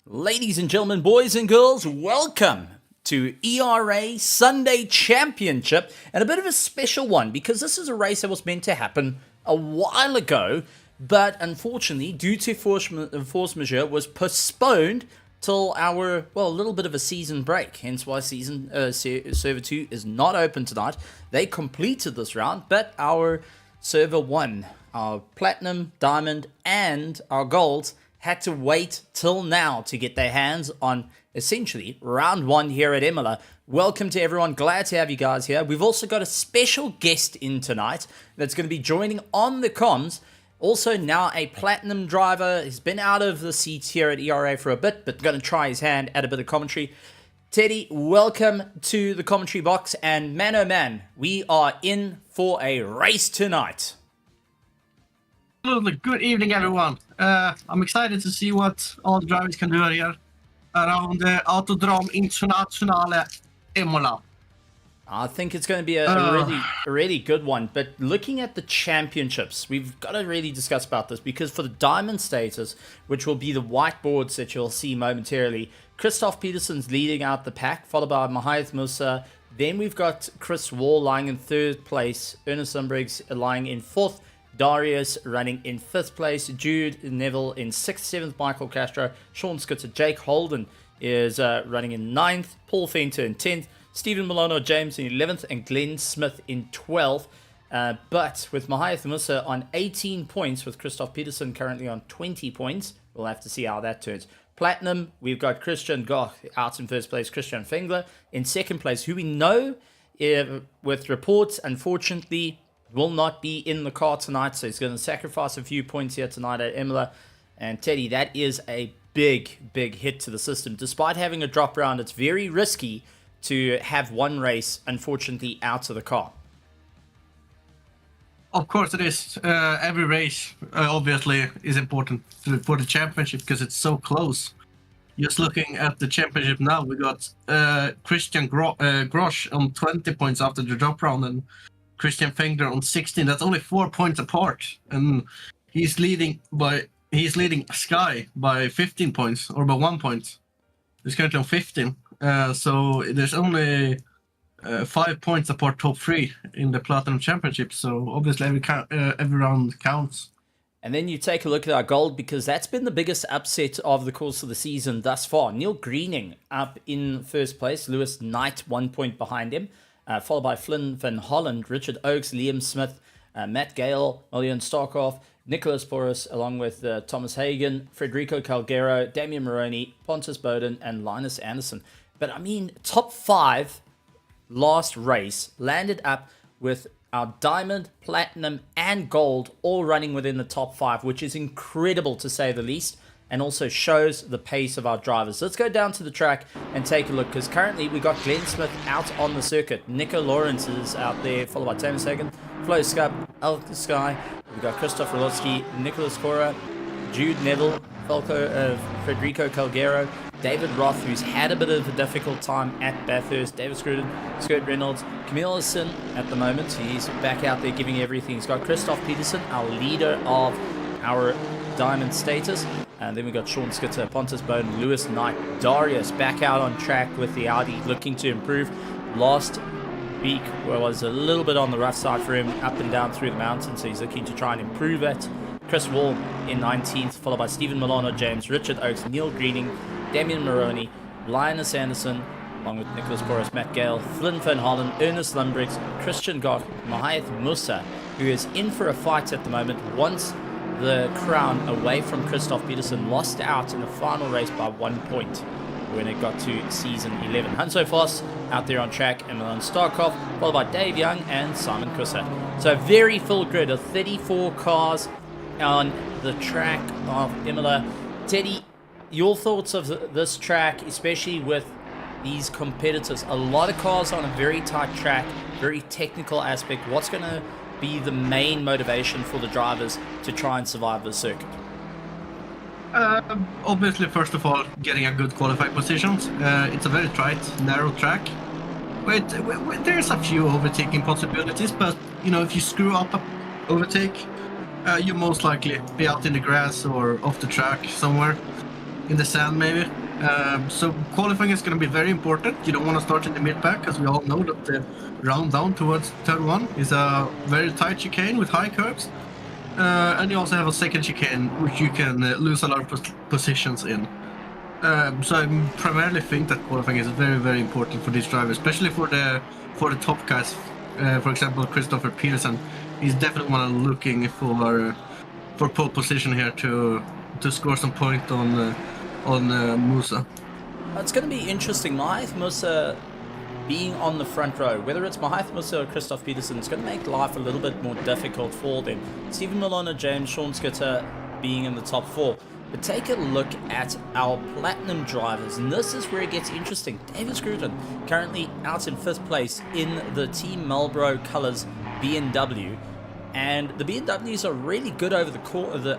Ladies and gentlemen, boys and girls, welcome to ERA Sunday Championship, and a bit of a special one because this is a race that was meant to happen a while ago, but unfortunately, due to force majeure, was postponed till our, a little bit of a season break, hence why Server 2 is not open tonight. They completed this round, but our Server 1, our Platinum, Diamond, and our Golds had to wait till now to get their hands on essentially round 1 here at Imola. Welcome to everyone. Glad to have you guys here. We've also got a special guest in tonight that's going to be joining on the comms. Also now a Platinum driver. He's been out of the seats here at ERA for a bit, but going to try his hand at a bit of commentary. Teddy, welcome to the commentary box. And man, oh man, we are in for a race tonight. Absolutely. Good evening, everyone. I'm excited to see what all the drivers can do here around the Autodrome Internationale Imola. I think it's going to be a really good one. But looking at the championships, we've got to really discuss about this because for the diamond status, which will be the whiteboards that you'll see momentarily, Christoph Peterson's leading out the pack, followed by Mahath Musa. Then we've got Chris Wall lying in 3rd place, Ernest Lundbriggs lying in 4th, Darius running in 5th place, Jude Neville in 6th, 7th, Michael Castro, Sean Scooter, Jake Holden is running in 9th, Paul Fenter in 10th, Stephen Milano James in 11th, and Glenn Smith in 12th. But with Mahath Musa on 18 points, with Christoph Peterson currently on 20 points, we'll have to see how that turns. Platinum, we've got Christian Goch out in 1st place, Christian Fengler in 2nd place, who we know with reports, unfortunately, will not be in the car tonight, so he's going to sacrifice a few points here tonight at Imola. And Teddy, that is a big hit to the system. Despite having a drop round, it's very risky to have one race, unfortunately, out of the car. Of course it is. Every race, obviously, is important for the championship because it's so close. Just looking at the championship now, we got Christian Grosch on 20 points after the drop round, and Christian Fengler on 16. That's only 4 points apart, and he's leading Sky by 15 points or by 1 point. He's currently on 15. So there's only 5 points apart top 3 in the Platinum Championship. So obviously every round counts. And then you take a look at our gold, because that's been the biggest upset of the course of the season thus far. Neil Greening up in 1st place, Lewis Knight 1 point behind him. Followed by Flynn Van Holland, Richard Oakes, Liam Smith, Matt Gale, Milian Starkov, Nicholas Porras, along with Thomas Hagen, Federico Calgero, Damian Maroney, Pontus Bowden, and Linus Anderson. But I mean, top 5 last race landed up with our Diamond, Platinum, and Gold all running within the top 5, which is incredible to say the least, and also shows the pace of our drivers. Let's go down to the track and take a look, because currently we got Glenn Smith out on the circuit. Nico Lawrence is out there, followed by Thomas Hagen, Flo Scup, Elke Sky. We've got Christoph Rolotsky, Nicholas Cora, Jude Neville, Federico Calgero, David Roth, who's had a bit of a difficult time at Bathurst, David Scruton, Scott Reynolds, Camille Ellison at the moment. He's back out there giving everything. He's got Christoph Peterson, our leader of our Diamond status. And then we got Sean Skitter, Pontus Bowden, Lewis Knight, Darius back out on track with the Audi, looking to improve. Last week was a little bit on the rough side for him, up and down through the mountains, so he's looking to try and improve it. Chris Wall in 19th, followed by Stephen Milano James, Richard Oakes, Neil Greening, Damian Maroney, Linus Anderson, along with Nicholas Porras, Matt Gale, Flynn Van Hollen, Ernest Lundbriggs, Christian Goch, Mahath Musa, who is in for a fight at the moment, wants the crown away from Christoph Peterson, lost out in the final race by 1 point. when it got to season 11. Hanso Voss out there on track, and Milan Starkov, followed by Dave Young and Simon Kusa. So a very full grid of 34 cars on the track of Imola. Teddy, your thoughts of this track, especially with these competitors? A lot of cars on a very tight track, very technical aspect. What's going to be the main motivation for the drivers to try and survive the circuit? Obviously, first of all, getting a good qualifying positions. It's a very tight, narrow track. There's a few overtaking possibilities, but if you screw up a overtake, you most likely be out in the grass or off the track somewhere in the sand maybe. So qualifying is going to be very important. You don't want to start in the mid-pack, because we all know that the round down towards turn 1 is a very tight chicane with high curves. And you also have a second chicane, which you can lose a lot of positions in. So I primarily think that qualifying is very, very important for these drivers, especially for the top guys. For example, Christopher Peterson, he's definitely one looking for pole position here to score some point on Musa. It's going to be interesting. Mahath Musa being on the front row, whether it's Mahath Musa or Christoph Peterson, it's going to make life a little bit more difficult for them. Stephen Milano, James Sean Skitter being in the top 4. But take a look at our platinum drivers, and this is where it gets interesting. David Scruton, currently out in 5th place in the Team Marlboro Colors BMW. And the BMWs are really good over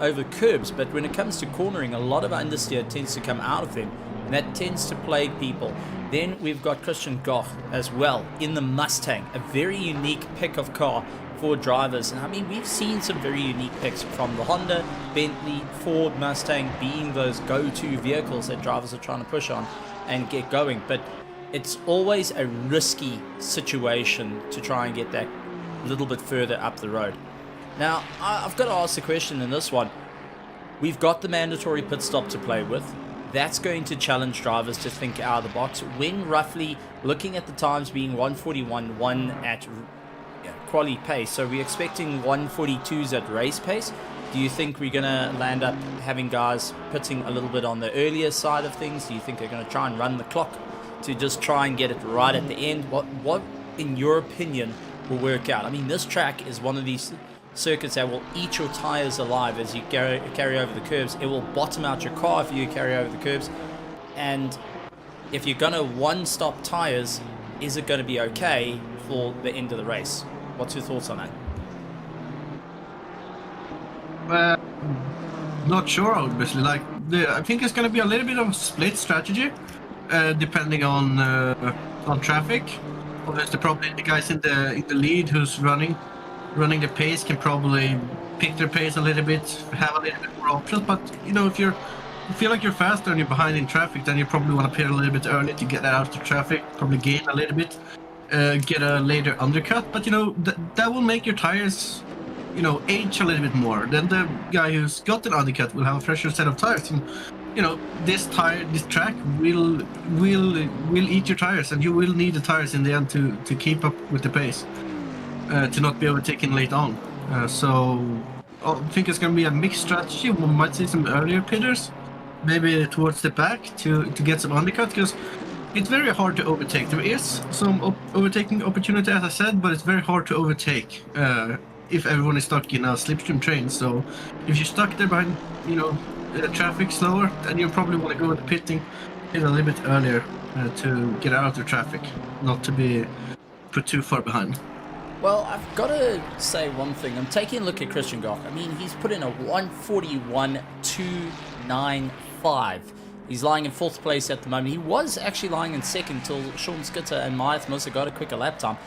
over curbs, but when it comes to cornering, a lot of understeer tends to come out of them, and that tends to plague people. Then we've got Christian Goch as well in the Mustang, a very unique pick of car for drivers. And I mean, we've seen some very unique picks from the Honda, Bentley, Ford, Mustang being those go-to vehicles that drivers are trying to push on and get going. But it's always a risky situation to try and get that little bit further up the road. Now, I've got to ask the question in this one. We've got the mandatory pit stop to play with. That's going to challenge drivers to think out of the box. When roughly, looking at the times being 1:41.1 at quali pace, so we're expecting 1:42s at race pace. Do you think we're going to land up having guys pitting a little bit on the earlier side of things? Do you think they're going to try and run the clock to just try and get it right at the end? What in your opinion, will work out? I mean, this track is one of these circuits that will eat your tires alive as you carry over the curves. It will bottom out your car if you carry over the curves. And if you're going to one-stop tires, is it going to be okay for the end of the race? What's your thoughts on that? Not sure, obviously. I think it's going to be a little bit of a split strategy, depending on traffic. Obviously, probably the guys in the lead who's running the pace can probably pick their pace a little bit, have a little bit more options. But if you feel like you're faster and you're behind in traffic, then you probably want to pit a little bit early to get out of the traffic, probably gain a little bit, get a later undercut. But that will make your tires age a little bit more. Then the guy who's got an undercut will have a fresher set of tires, and this track will eat your tires, and you will need the tires in the end to keep up with the pace, to not be overtaken late on. So I think it's going to be a mixed strategy. We might see some earlier pitters, maybe towards the back to get some undercut, because it's very hard to overtake. There is some overtaking opportunity, as I said, but it's very hard to overtake if everyone is stuck in a slipstream train. So if you're stuck there behind traffic slower, then you probably want to go into pitting a little bit earlier to get out of the traffic, not to be put too far behind. Well, I've got to say one thing. I'm taking a look at Christian Goch. I mean, he's put in a 1:41.295. He's lying in 4th place at the moment. He was actually lying in 2nd till Sean Skitter and Mahath Musa got a quicker lap time.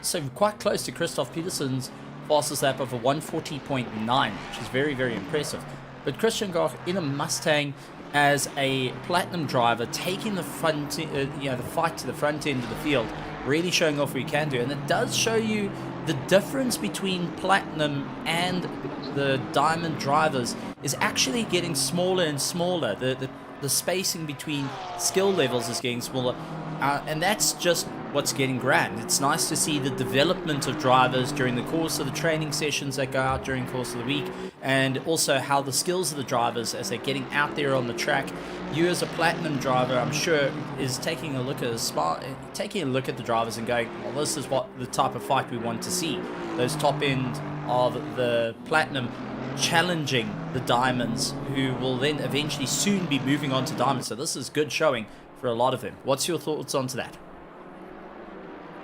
So quite close to Christoph Peterson's fastest lap of a 1:40.9, which is very, very impressive. But Christian Goch in a Mustang as a platinum driver, taking the front, the fight to the front end of the field, really showing off what he can do. And it does show you the difference between platinum and the diamond drivers is actually getting smaller and smaller. The spacing between skill levels is getting smaller, and that's just what's getting grand. It's nice to see the development of drivers during the course of the training sessions that go out during the course of the week, and also how the skills of the drivers as they're getting out there on the track. You as a platinum driver, I'm sure, is taking a look at the drivers and going, well, this is what the type of fight we want to see. Those top end of the platinum challenging the diamonds, who will then eventually soon be moving on to diamonds. So this is good showing for a lot of them. What's your thoughts onto that?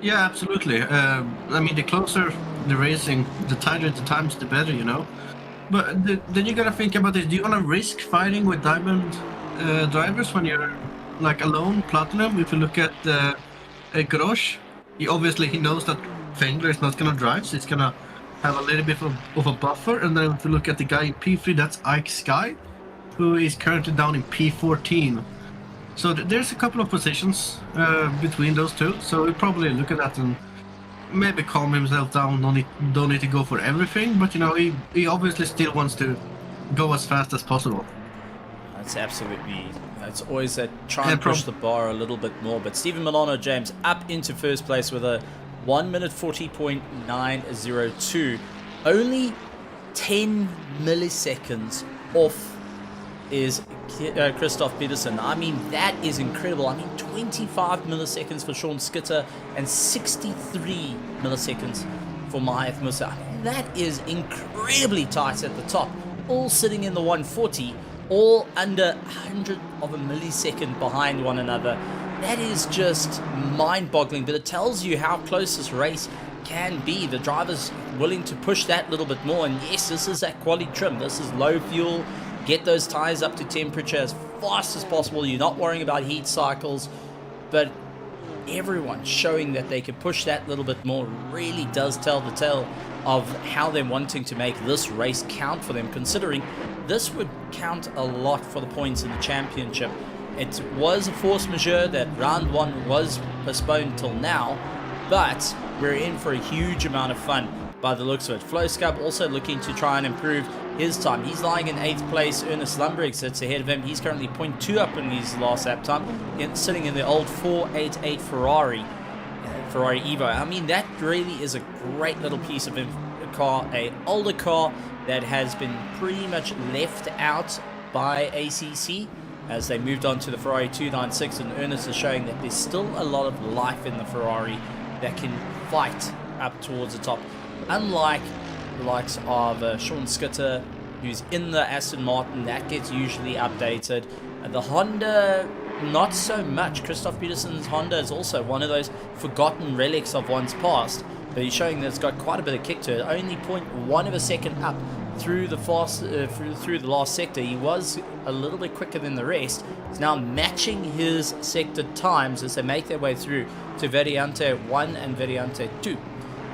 Yeah, absolutely. I mean, the closer the racing, the tighter the times, the better, you know. But then you gotta think about this. Do you wanna risk fighting with diamond drivers when you're like alone, platinum? If you look at Grosh, he knows that Fengler is not gonna drive, so it's gonna have a little bit of a buffer. And then if you look at the guy in P3, that's Ike Sky, who is currently down in P14. So there's a couple of positions between those two. So he'll probably look at that and maybe calm himself down. Don't need to go for everything, but you know, he obviously still wants to go as fast as possible. That's absolutely. It's always that try and push the bar a little bit more. But Stephen Milano James up into first place with a 1 minute 40.902, only 10 milliseconds off is Christoph Peterson. I mean, that is incredible. I mean, 25 milliseconds for Sean Skitter and 63 milliseconds for Mahath Musa. I mean, that is incredibly tight at the top, all sitting in the 140, all under 100 of a millisecond behind one another. That is just mind-boggling, but it tells you how close this race can be. The driver's willing to push that little bit more, and yes, this is that quality trim. This is low fuel. Get those tires up to temperature as fast as possible. You're not worrying about heat cycles, but everyone showing that they can push that little bit more really does tell the tale of how they're wanting to make this race count for them, considering this would count a lot for the points in the championship. It was a force majeure that round one was postponed till now, but we're in for a huge amount of fun by the looks of it. Flo Scub also looking to try and improve his time. He's lying in 8th place. Ernest Lundberg sits ahead of him. He's currently 0.2 up in his last lap time, sitting in the old 488 Ferrari Evo. I mean, that really is a great little piece of car, a older car that has been pretty much left out by ACC as they moved on to the Ferrari 296, and Ernest is showing that there's still a lot of life in the Ferrari that can fight up towards the top. Unlike the likes of Sean Skitter, who's in the Aston Martin, that gets usually updated. The Honda, not so much. Christoph Peterson's Honda is also one of those forgotten relics of one's past, but he's showing that it's got quite a bit of kick to it. Only 0.1 of a second up through the through the last sector. He was a little bit quicker than the rest. He's now matching his sector times as they make their way through to Variante 1 and Variante 2.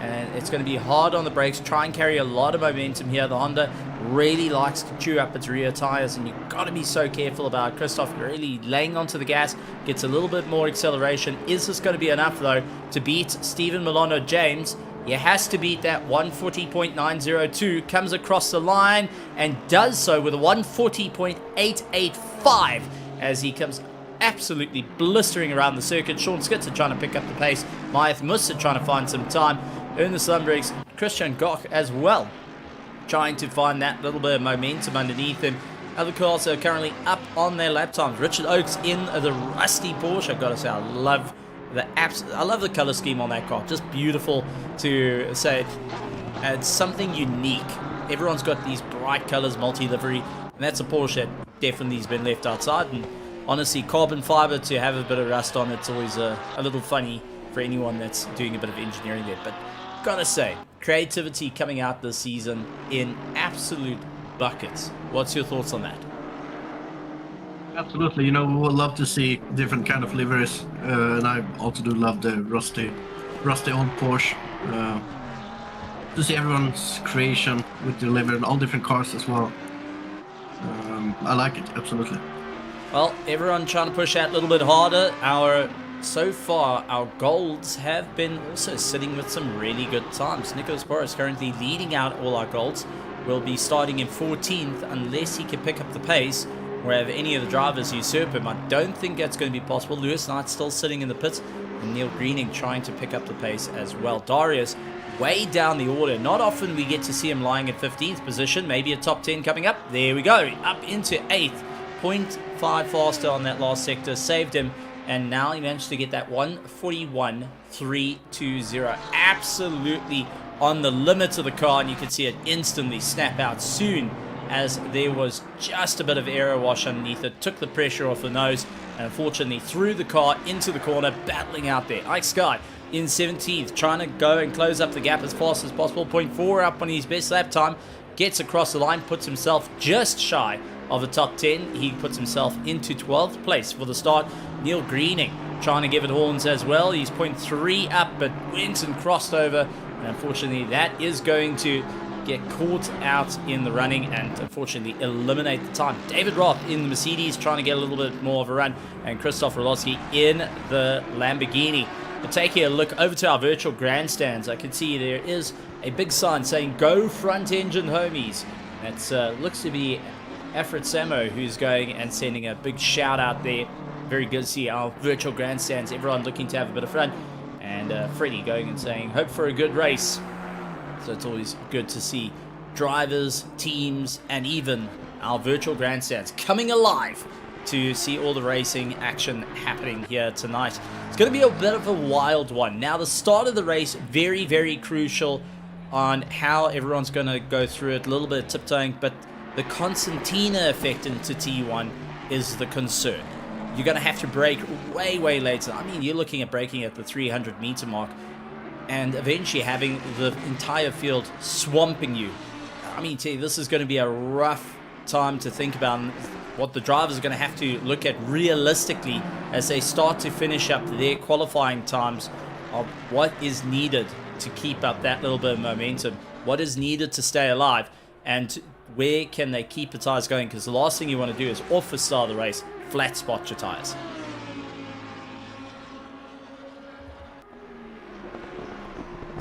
And it's going to be hard on the brakes, try and carry a lot of momentum here. The Honda really likes to chew up its rear tires, and you've got to be so careful about it. Christoph really laying onto the gas, gets a little bit more acceleration. Is this going to be enough, though, to beat Stephen Milano James? He has to beat that 140.902, comes across the line, and does so with a 140.885 as he comes absolutely blistering around the circuit. Sean Skitter trying to pick up the pace. Mahath Musa trying to find some time. Ernest Lundberg's Christian Goch as well, trying to find that little bit of momentum underneath him. Other cars are currently up on their lap times. Richard Oakes in the rusty Porsche. I've got to say, I love the color scheme on that car. Just beautiful to say. It's something unique. Everyone's got these bright colors, multi-livery, and that's a Porsche that definitely has been left outside. And honestly, carbon fiber to have a bit of rust on it's always a little funny for anyone that's doing a bit of engineering there. But gotta say, creativity coming out this season in absolute buckets. What's your thoughts on that? Absolutely. You know, we would love to see different kind of liveries, and I also do love the rusty old Porsche. To see everyone's creation with the livery and all different cars as well. I like it, absolutely. Well, everyone trying to push that a little bit harder. So far, our golds have been also sitting with some really good times. Nicholas Boris currently leading out all our golds. Will be starting in 14th unless he can pick up the pace or have any of the drivers usurp him. I don't think that's going to be possible. Lewis Knight still sitting in the pits. And Neil Greening trying to pick up the pace as well. Darius way down the order. Not often we get to see him lying at 15th position. Maybe a top 10 coming up. There we go. Up into 8th. 0.5 faster on that last sector. Saved him. And now he managed to get that 1:41.320. Absolutely on the limit of the car. And you can see it instantly snap out soon as there was just a bit of aero wash underneath it. Took the pressure off the nose. And unfortunately threw the car into the corner. Battling out there. Ike Sky in 17th, trying to go and close up the gap as fast as possible. 0.4 up on his best lap time. Gets across the line, puts himself just shy of the top 10. He puts himself into 12th place for the start. Neil Greening trying to give it horns as well. He's 0.3 up, but went and crossed over. And unfortunately, that is going to get caught out in the running and unfortunately eliminate the time. David Roth in the Mercedes trying to get a little bit more of a run. And Christoph Rolotsky in the Lamborghini. But taking a look over to our virtual grandstands, I can see there is a big sign saying "Go Front Engine Homies." That looks to be Afrit Samo who's going and sending a big shout out there. Very good to see our virtual grandstands, everyone looking to have a bit of fun. And Freddie going and saying, "Hope for a good race." So it's always good to see drivers, teams, and even our virtual grandstands coming alive to see all the racing action happening here tonight. It's going to be a bit of a wild one. Now, the start of the race, very, very crucial on how everyone's going to go through it. A little bit of tiptoeing, but the Constantina effect into T1 is the concern. You're going to have to brake way, way later. I mean, you're looking at braking at the 300 meter mark and eventually having the entire field swamping you. I mean, this is going to be a rough time to think about what the drivers are going to have to look at realistically as they start to finish up their qualifying times of what is needed to keep up that little bit of momentum, what is needed to stay alive, and where can they keep the tires going, because the last thing you want to do is off the start of the race, flat spot your tires.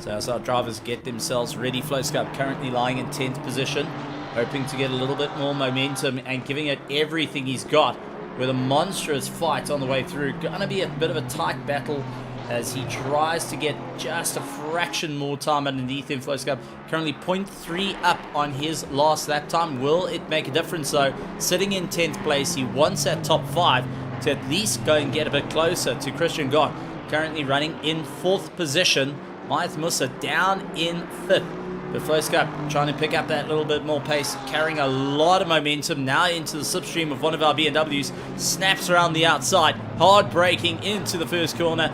So as our drivers get themselves ready, Flowscup currently lying in 10th position, hoping to get a little bit more momentum and giving it everything he's got with a monstrous fight on the way through. Gonna be a bit of a tight battle as he tries to get just a fraction more time underneath him. Flowscup currently 0.3 up on his last lap time. Will it make a difference though? Sitting in 10th place, he wants that top 5 to at least go and get a bit closer to Christian Gott, currently running in 4th position. Maeth Musa down in 5th. But Flowscup trying to pick up that little bit more pace, carrying a lot of momentum now into the slipstream of one of our BMWs. Snaps around the outside, hard braking into the first corner,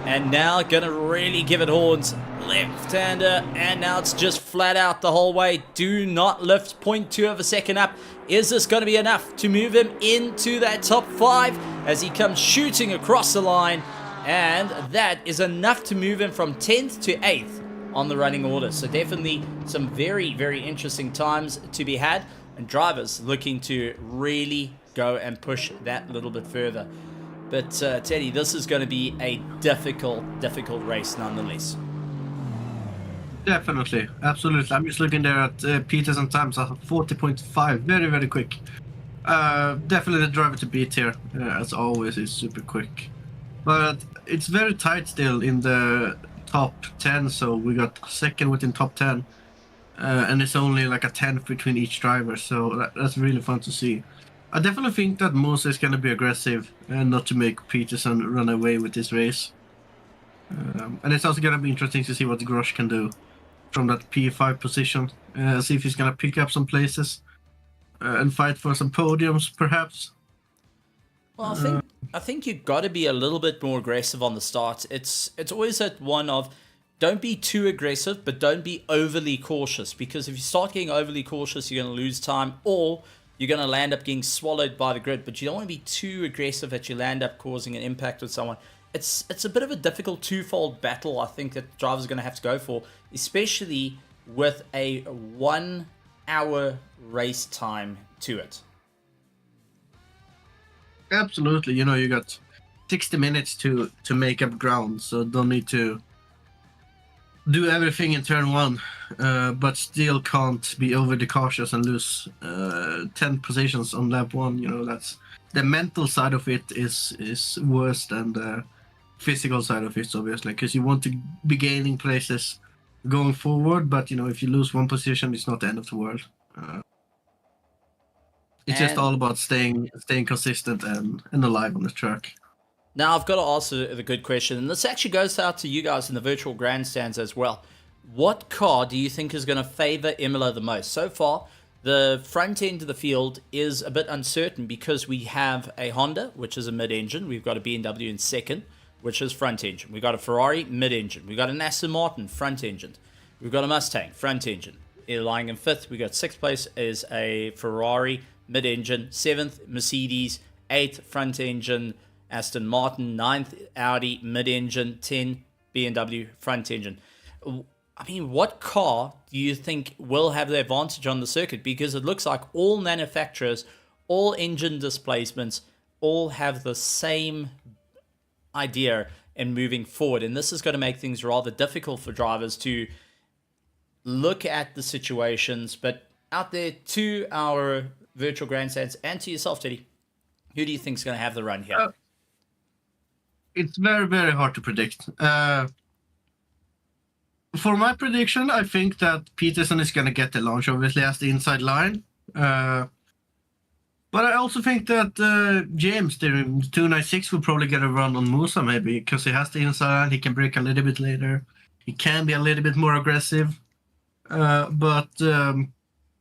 and now gonna really give it horns. Left-hander, and now it's just flat out the whole way. Do not lift, 0.2 of a second up. Is this going to be enough to move him into that top 5 as he comes shooting across the line? And that is enough to move him from 10th to 8th on the running order. So definitely some very, very interesting times to be had, and drivers looking to really go and push that little bit further. But Teddy, this is going to be a difficult race nonetheless. Definitely, absolutely. I'm just looking there at Peterson times, 40.5, very, very quick. Definitely the driver to beat here, as always, is super quick. But it's very tight still in the top 10, so we got second within top 10. And it's only like a 10th between each driver, so that's really fun to see. I definitely think that Musa is going to be aggressive and not to make Peterson run away with this race. And it's also going to be interesting to see what Grosh can do from that P5 position. See if he's going to pick up some places and fight for some podiums, perhaps. Well, I think you've got to be a little bit more aggressive on the start. It's always that one of don't be too aggressive, but don't be overly cautious, because if you start getting overly cautious, you're going to lose time, or you're going to land up getting swallowed by the grid. But you don't want to be too aggressive that you land up causing an impact with someone. It's a bit of a difficult twofold battle, I think, that drivers are going to have to go for, especially with a 1 hour race time to it. Absolutely. You know, you got 60 minutes to make up ground, so don't need to do everything in turn 1, but still can't be overly cautious and lose 10 positions on lap 1. You know, that's the mental side of it is worse than physical side of it, obviously, because you want to be gaining places going forward. But if you lose one position, it's not the end of the world. It's just And all about staying consistent and alive on the track. now I've got to ask the good question, and this actually goes out to you guys in the virtual grandstands as well. What car do you think is going to favor Imola the most? So far, the front end of the field is a bit uncertain because we have a Honda, which is a mid-engine. We've got a BMW in second, which is front engine. We've got a Ferrari, mid-engine. We've got an Aston Martin, front engine. We've got a Mustang, front engine. Lying in fifth, we got sixth place is a Ferrari, mid-engine. Seventh, Mercedes. Eighth, front engine, Aston Martin. Ninth, Audi, mid-engine. 10, BMW, front engine. I mean, what car do you think will have the advantage on the circuit? Because it looks like all manufacturers, all engine displacements, all have the same idea in moving forward. And this is going to make things rather difficult for drivers to look at the situations. But out there, to our virtual grandstands and to yourself, Teddy, who do you think is going to have the run here? It's very, very hard to predict. For my prediction, I think that Peterson is going to get the launch, obviously, as the inside line. But I also think that James, the 296, will probably get a run on Musa, maybe, because he has the inside line. He can break a little bit later. He can be a little bit more aggressive. But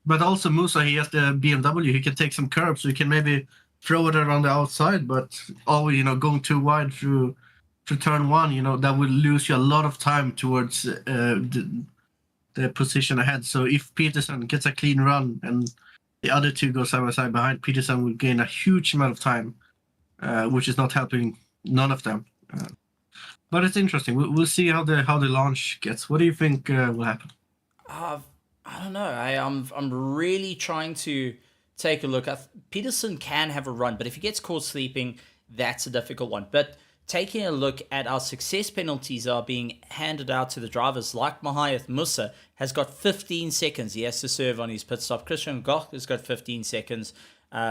also Musa, he has the BMW. He can take some curbs, so he can maybe throw it around the outside. But always, going too wide through turn one, that will lose you a lot of time towards the position ahead. So if Peterson gets a clean run and the other two go side by side behind, Peterson will gain a huge amount of time, which is not helping none of them. But it's interesting. We'll see how the launch gets. What do you think will happen? I don't know. I'm really trying to take a look. Peterson can have a run, but if he gets caught sleeping, that's a difficult one. But taking a look at our success penalties are being handed out to the drivers, like Mahayath Musa has got 15 seconds. He has to serve on his pit stop. Christian Goch has got 15 seconds.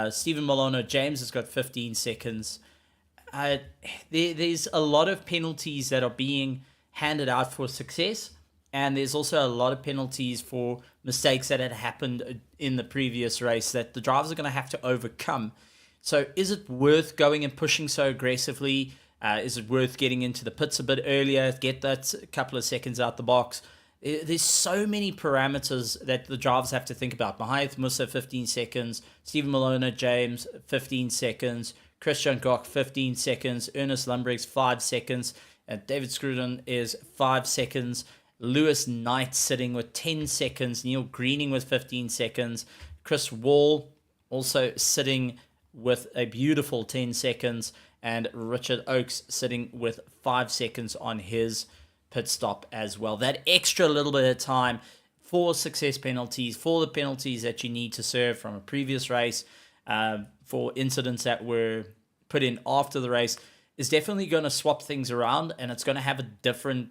Stephen Milano James has got 15 seconds. There's a lot of penalties that are being handed out for success, and there's also a lot of penalties for mistakes that had happened in the previous race that the drivers are going to have to overcome. So is it worth going and pushing so aggressively? Is it worth getting into the pits a bit earlier, get that couple of seconds out the box? There's so many parameters that the drivers have to think about. Mahayath Musa, 15 seconds. Stephen Milano James, 15 seconds. Christian Goch, 15 seconds. Ernest Lundbriggs, 5 seconds. David Scruden is 5 seconds. Lewis Knight sitting with 10 seconds. Neil Greening with 15 seconds. Chris Wall also sitting with a beautiful 10 seconds. And Richard Oakes sitting with 5 seconds on his pit stop as well. That extra little bit of time for success penalties, for the penalties that you need to serve from a previous race, for incidents that were put in after the race, is definitely going to swap things around, and it's going to have a different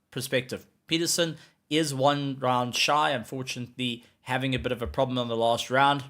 perspective. Peterson is 1 round shy, unfortunately having a bit of a problem on the last round.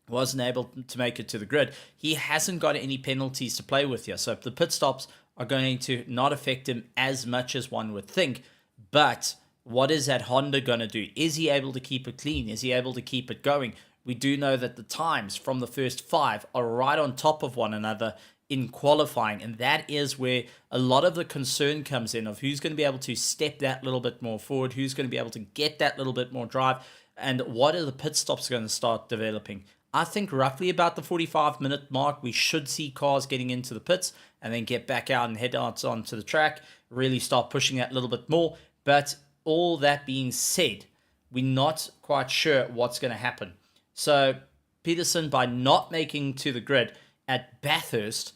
Wasn't able to make it to the grid. He hasn't got any penalties to play with here, so the pit stops are going to not affect him as much as one would think. But what is that Honda going to do? Is he able to keep it clean? Is he able to keep it going? We do know that the times from the first 5 are right on top of one another in qualifying, and that is where a lot of the concern comes in of who's going to be able to step that little bit more forward, who's going to be able to get that little bit more drive, and what are the pit stops going to start developing. I think roughly about the 45-minute mark, we should see cars getting into the pits and then get back out and head out onto the track, really start pushing that a little bit more. But all that being said, we're not quite sure what's going to happen. So Peterson, by not making to the grid at Bathurst,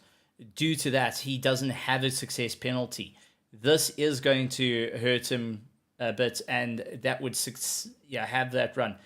due to that, he doesn't have a success penalty. This is going to hurt him a bit, and that would have that run.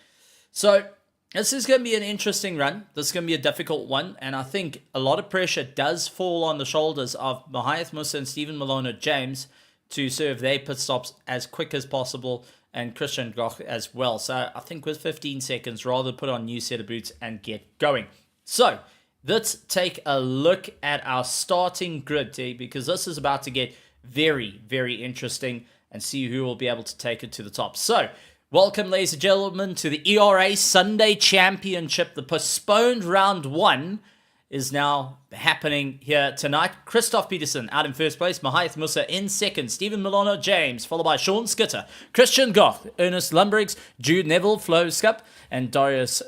So this is going to be an interesting run. This is going to be a difficult one. And I think a lot of pressure does fall on the shoulders of Mahayath Musa and Stephen Milano James to serve their pit stops as quick as possible, and Christian Goch as well. So I think with 15 seconds, rather put on new set of boots and get going. So Let's take a look at our starting grid, because this is about to get very, very interesting and see who will be able to take it to the top. So, welcome, ladies and gentlemen, to the ERA Sunday Championship. The postponed round 1 is now happening here tonight. Christoph Peterson out in first place, Mahaith Musa in second, Stephen Milano James, followed by Sean Skitter, Christian Goff, Ernest Lumbriggs, Jude Neville, Flo Scup, and Darius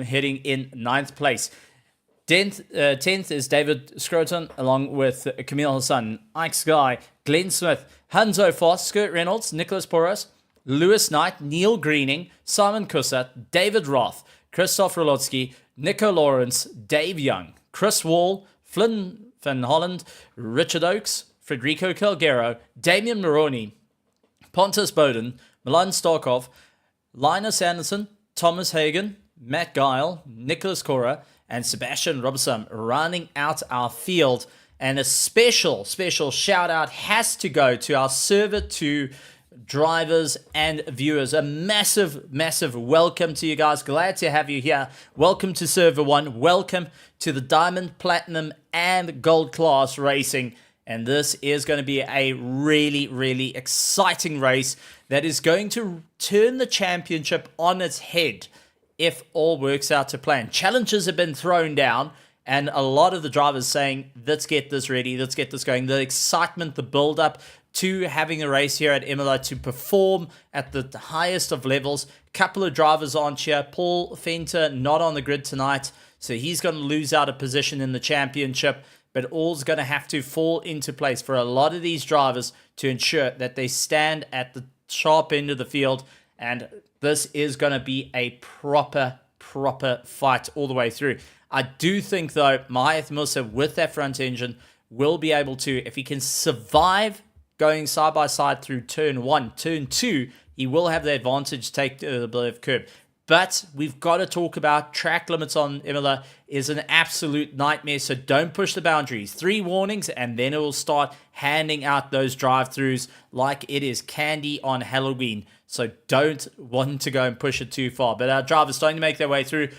heading in 9th place. 10th is David Scroton, along with Camille Hassan, Ike Sky, Glenn Smith, Hanzo Foss, Skurt Reynolds, Nicholas Poros, Lewis Knight, Neil Greening, Simon Kussat, David Roth, Christoph Rolotsky, Nico Lawrence, Dave Young, Chris Wall, Flynn Van Holland, Richard Oakes, Federico Calgero, Damian Moroni, Pontus Bowden, Milan Starkov, Linus Anderson, Thomas Hagen, Matt Guile, Nicholas Cora, and Sebastian Robertson rounding out our field. And a special shout out has to go to our Server 2 drivers and viewers. A massive welcome to you guys. Glad to have you here. Welcome to Server 1. Welcome to the Diamond, Platinum, and Gold class racing. And this is going to be a really exciting race that is going to turn the championship on its head if all works out to plan. Challenges have been thrown down, and a lot of the drivers saying, let's get this ready, let's get this going. The excitement, the build-up to having a race here at Imola to perform at the highest of levels. Couple of drivers aren't here. Paul Fenter not on the grid tonight, so he's going to lose out a position in the championship, but all's going to have to fall into place for a lot of these drivers to ensure that they stand at the sharp end of the field, and this is going to be a proper fight all the way through. I do think, though, Mahaith Musa with that front engine will be able to, if he can survive going side by side through turn 1, turn 2, he will have the advantage to take the belief curb. But we've got to talk about track limits on Imola is an absolute nightmare, so don't push the boundaries. 3 warnings, and then it will start handing out those drive-thrus like it is candy on Halloween. So don't want to go and push it too far. But our drivers starting to make their way through.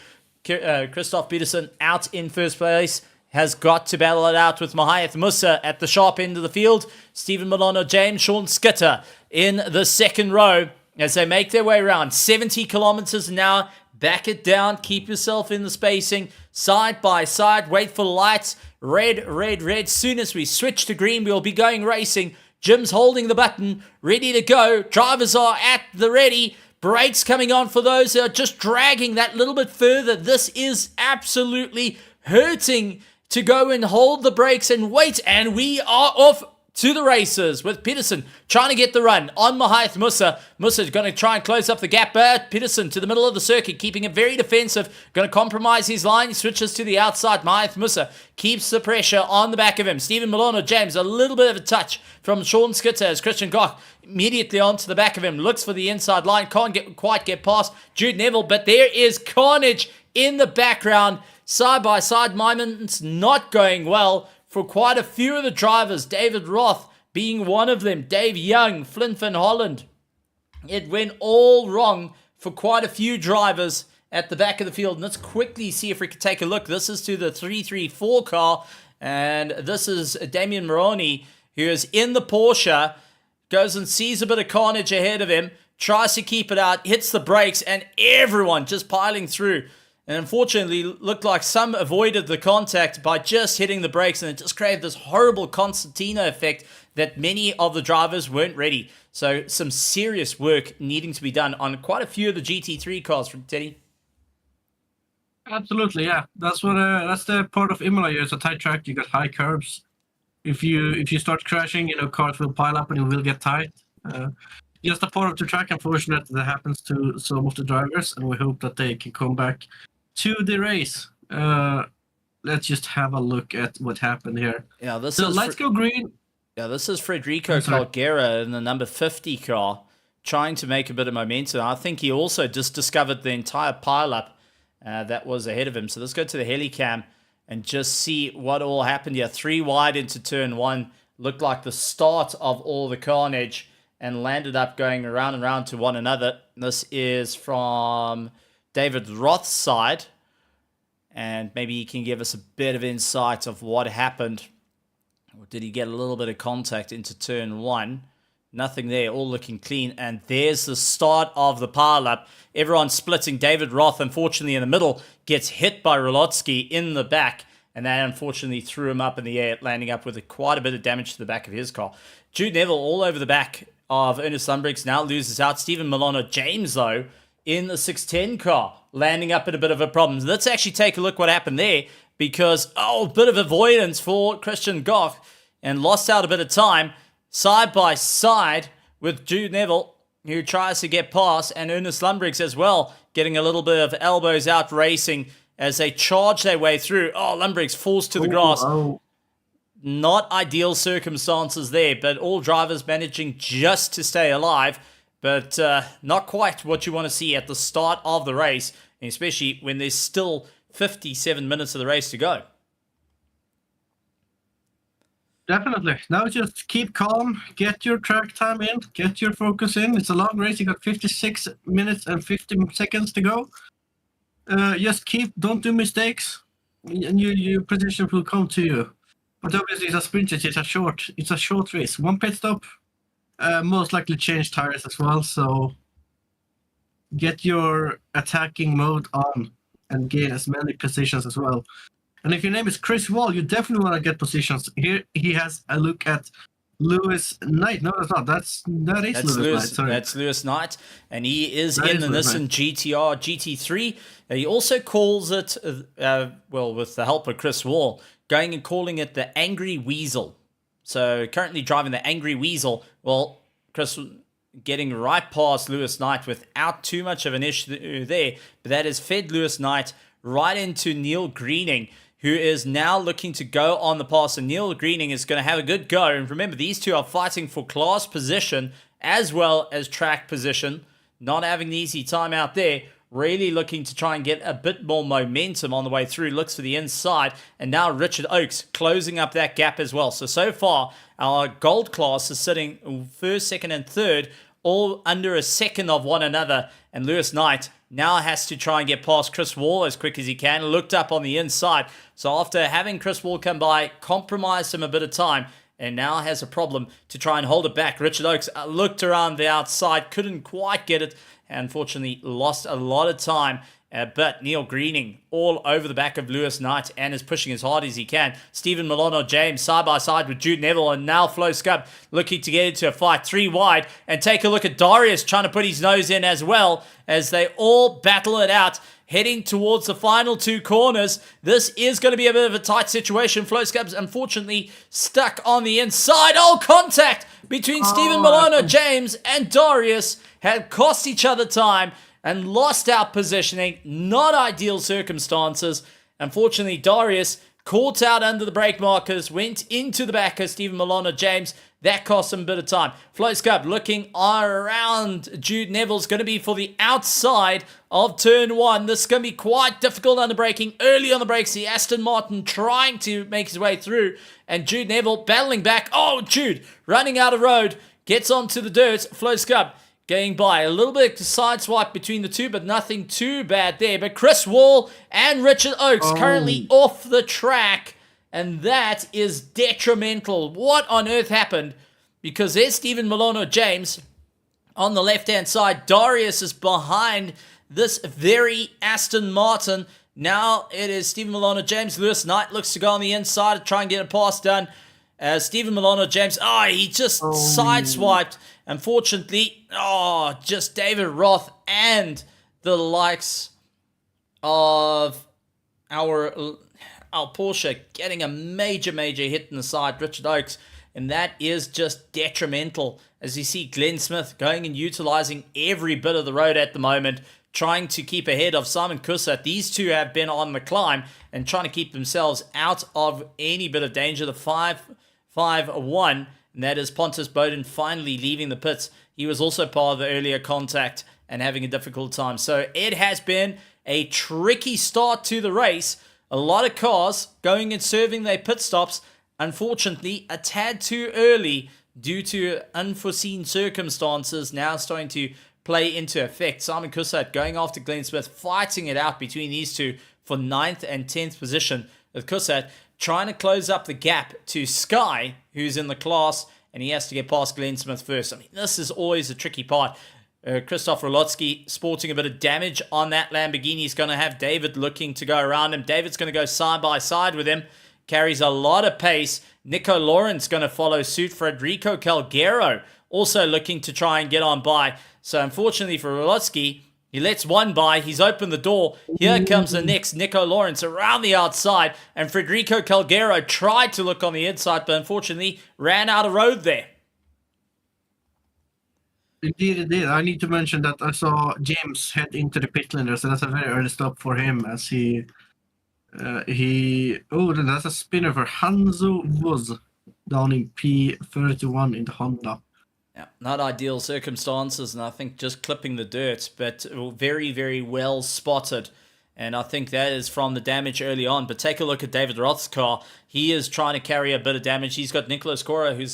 Christoph Peterson out in first place. Has got to battle it out with Mahaith Musa at the sharp end of the field. Stephen Milano James, Sean Skitter in the second row as they make their way around. 70 kilometers an hour. Back it down. Keep yourself in the spacing. Side by side. Wait for the lights. Red. Soon as we switch to green, we'll be going racing. Jim's holding the button. Ready to go. Drivers are at the ready. Brakes coming on for those that are just dragging that little bit further. This is absolutely hurting to go and hold the brakes and wait. And we are off to the races with Peterson trying to get the run on Mahaith Musa. Musa's going to try and close up the gap, but Peterson to the middle of the circuit, keeping it very defensive, going to compromise his line. He switches to the outside. Mahaith Musa keeps the pressure on the back of him. Stephen Milano James, a little bit of a touch from Sean Skitter as Christian Goch immediately onto the back of him, looks for the inside line, can't quite get past Jude Neville, but there is carnage in the background. Side by side, Myman's not going well for quite a few of the drivers, David Roth being one of them, Dave Young, Flynn Van Holland. It went all wrong for quite a few drivers at the back of the field. And let's quickly see if we can take a look. This is to the 334 car, and this is Damian Moroni, who is in the Porsche, goes and sees a bit of carnage ahead of him, tries to keep it out, hits the brakes, and everyone just piling through. And unfortunately, looked like some avoided the contact by just hitting the brakes, and it just created this horrible concertina effect that many of the drivers weren't ready. So some serious work needing to be done on quite a few of the GT3 cars from Teddy. Absolutely, yeah. That's the part of Imola. It's a tight track. You got high curves. If you start crashing, cars will pile up and it will get tight. Just a part of the track. Unfortunately, that happens to some of the drivers, and we hope that they can come back to the race. Let's just have a look at what happened here. Yeah, let's go green. Yeah, this is Federico Calgera in the number 50 car, trying to make a bit of momentum. I think he also just discovered the entire pileup that was ahead of him. So let's go to the helicam and just see what all happened here. 3 wide into turn 1. Looked like the start of all the carnage and landed up going around and round to one another. This is from David Roth's side. and maybe he can give us a bit of insight of what happened. Or did he get a little bit of contact into turn 1? Nothing there, all looking clean. And there's the start of the pile-up. Everyone splitting. David Roth, unfortunately, in the middle, gets hit by Rolotsky in the back. And that, unfortunately, threw him up in the air, landing up with quite a bit of damage to the back of his car. Jude Neville all over the back of Ernest Lundbriggs, now loses out. Stephen Milano-James, though, in the 610 car, landing up in a bit of a problem. Let's actually take a look what happened there, because, a bit of avoidance for Christian Goch, and lost out a bit of time. Side by side with Jude Neville, who tries to get past, and Ernest Lundbriggs as well, getting a little bit of elbows out racing as they charge their way through. Lundbriggs falls to the grass. Not ideal circumstances there, but all drivers managing just to stay alive, but not quite what you want to see at the start of the race, especially when there's still 57 minutes of the race to go. Definitely. Now just keep calm, get your track time in, get your focus in. It's a long race. You got 56 minutes and 50 seconds to go. Just don't do mistakes, and your position will come to you. But obviously, it's a sprint race. It's a short race. One pit stop, most likely change tires as well. So get your attacking mode on and gain as many positions as well. And if your name is Chris Wall, you definitely want to get positions. Here he has a look at Lewis Knight. No, that's not. That is Lewis Knight. Sorry. That's Lewis Knight, and he is in the Nissan GTR GT3. He also calls it, with the help of Chris Wall, going and calling it the Angry Weasel. So currently driving the Angry Weasel. Well, Chris getting right past Lewis Knight without too much of an issue there, but that has fed Lewis Knight right into Neil Greening, who is now looking to go on the pass. And Neil Greening is going to have a good go. And remember, these two are fighting for class position as well as track position. Not having an easy time out there. Really looking to try and get a bit more momentum on the way through. Looks for the inside. And now Richard Oakes closing up that gap as well. So far, our gold class is sitting first, second, and third, all under a second of one another. And Lewis Knight now has to try and get past Chris Wall as quick as he can. Looked up on the inside. So after having Chris Wall come by, compromised him a bit of time, and now has a problem to try and hold it back. Richard Oakes looked around the outside, couldn't quite get it, and unfortunately lost a lot of time. But Neil Greening all over the back of Lewis Knight and is pushing as hard as he can. Stephen Milano-James side by side with Jude Neville, and now Flo Scub looking to get into a fight 3 wide. And take a look at Darius trying to put his nose in as well as they all battle it out, heading towards the final 2 corners. This is going to be a bit of a tight situation. Flo Scub's unfortunately stuck on the inside. Contact between Stephen Milano-James and Darius had cost each other time and lost out positioning. Not ideal circumstances. Unfortunately, Darius caught out under the brake markers, went into the back of Stephen Milano-James. That cost him a bit of time. Flo Scub looking around Jude Neville's going to be for the outside of turn 1. This is going to be quite difficult under braking. Early on the brakes, the Aston Martin trying to make his way through, and Jude Neville battling back. Jude running out of road, gets onto the dirt. Flo Scub going by. A little bit of side swipe between the two, but nothing too bad there. But Chris Wall and Richard Oakes currently off the track, and that is detrimental. What on earth happened? Because there's Stephen Milano-James on the left-hand side. Darius is behind this very Aston Martin. Now it is Stephen Milano-James. Lewis Knight looks to go on the inside to try and get a pass done. Stephen Milano-James, he just sideswiped. Unfortunately, just David Roth and the likes of our Porsche getting a major hit in the side, Richard Oakes, and that is just detrimental. As you see Glenn Smith going and utilizing every bit of the road at the moment, trying to keep ahead of Simon Kussert. These two have been on the climb and trying to keep themselves out of any bit of danger. The 5-1, and that is Pontus Bowden finally leaving the pits. He was also part of the earlier contact and having a difficult time. So it has been a tricky start to the race. A lot of cars going and serving their pit stops. Unfortunately, a tad too early due to unforeseen circumstances. Now starting to play into effect. Simon Kussat going after Glenn Smith, fighting it out between these two for 9th and 10th position, with Kussat trying to close up the gap to Sky, who's in the class, and he has to get past Glenn Smith first. I mean, this is always a tricky part. Krzysztof Rolotsky sporting a bit of damage on that Lamborghini. He's going to have David looking to go around him. David's going to go side by side with him. Carries a lot of pace. Nico Lawrence going to follow suit. Federico Calgero also looking to try and get on by. So unfortunately for Rolotsky, he lets one by. He's opened the door. Here comes the next Nico Lawrence around the outside. And Federico Calgero tried to look on the inside, but unfortunately ran out of road there. Indeed, it did. I need to mention that I saw James head into the pit lane there, so that's a very early stop for him as he then that's a spinner for Hanzo Wuz down in P31 in the Honda. Yeah, not ideal circumstances, and I think just clipping the dirt, but very, very well spotted. And I think that is from the damage early on. But take a look at David Roth's car. He is trying to carry a bit of damage. He's got Nicholas Cora, who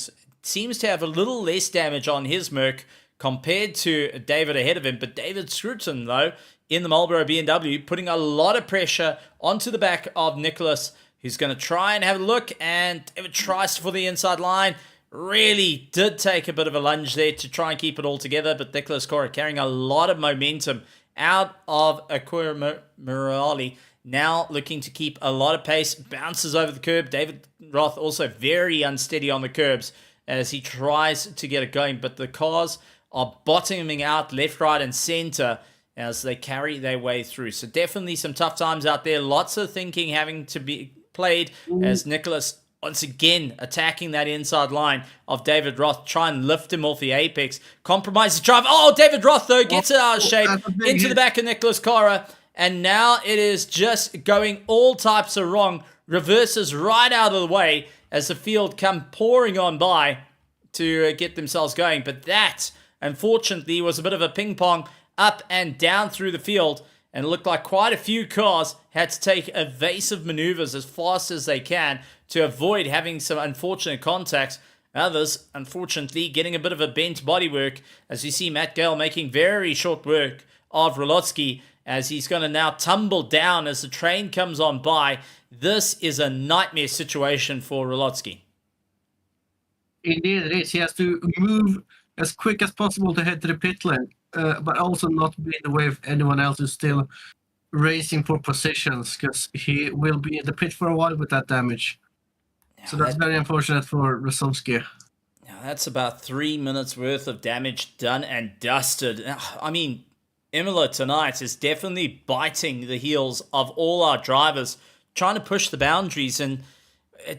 seems to have a little less damage on his Merc compared to David ahead of him. But David Scruton, though, in the Marlboro BMW, putting a lot of pressure onto the back of Nicholas, who's going to try and have a look. And David tries for the inside line. Really did take a bit of a lunge there to try and keep it all together. But Nicholas Cora carrying a lot of momentum out of Akura Morali. Now looking to keep a lot of pace. Bounces over the curb. David Roth also very unsteady on the curbs as he tries to get it going. But the cars are bottoming out left, right, and center as they carry their way through. So definitely some tough times out there. Lots of thinking having to be played as Nicholas once again attacking that inside line of David Roth. Try and lift him off the apex. Compromise the drive. Oh, David Roth, though, gets it out of shape into the back of Nicholas Cora. And now it is just going all types of wrong. Reverses right out of the way as the field come pouring on by to get themselves going. But that, unfortunately, was a bit of a ping pong up and down through the field, and it looked like quite a few cars had to take evasive maneuvers as fast as they can to avoid having some unfortunate contacts. Others, unfortunately, getting a bit of a bent bodywork, as you see Matt Gale making very short work of Rolotsky, as he's going to now tumble down as the train comes on by. This is a nightmare situation for Rolotsky. Indeed it is. He has to move as quick as possible to head to the pit lane, but also not be in the way of anyone else who's still racing for positions, because he will be in the pit for a while with that damage. So that's very unfortunate for Rosowski. Now that's about 3 minutes worth of damage done and dusted. I mean, Imola tonight is definitely biting the heels of all our drivers, trying to push the boundaries, and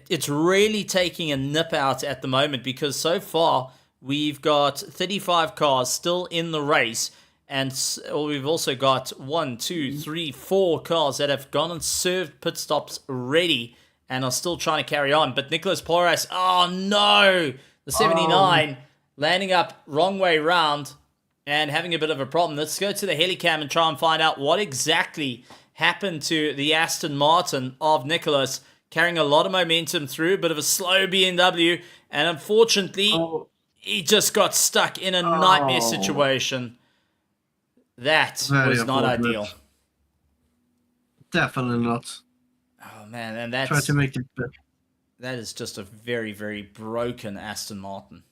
it's really taking a nip out at the moment, because so far we've got 35 cars still in the race, and we've also got 4 cars that have gone and served pit stops already and are still trying to carry on. But Nicholas Porras, oh no, the 79 landing up wrong way round and having a bit of a problem. Let's go to the helicam and try and find out what exactly happened to the Aston Martin of Nicholas, carrying a lot of momentum through, a bit of a slow BMW, and unfortunately, he just got stuck in a nightmare situation. That was not ideal. Definitely not. Oh man, and that's try to make it better. That is just a very, very broken Aston Martin.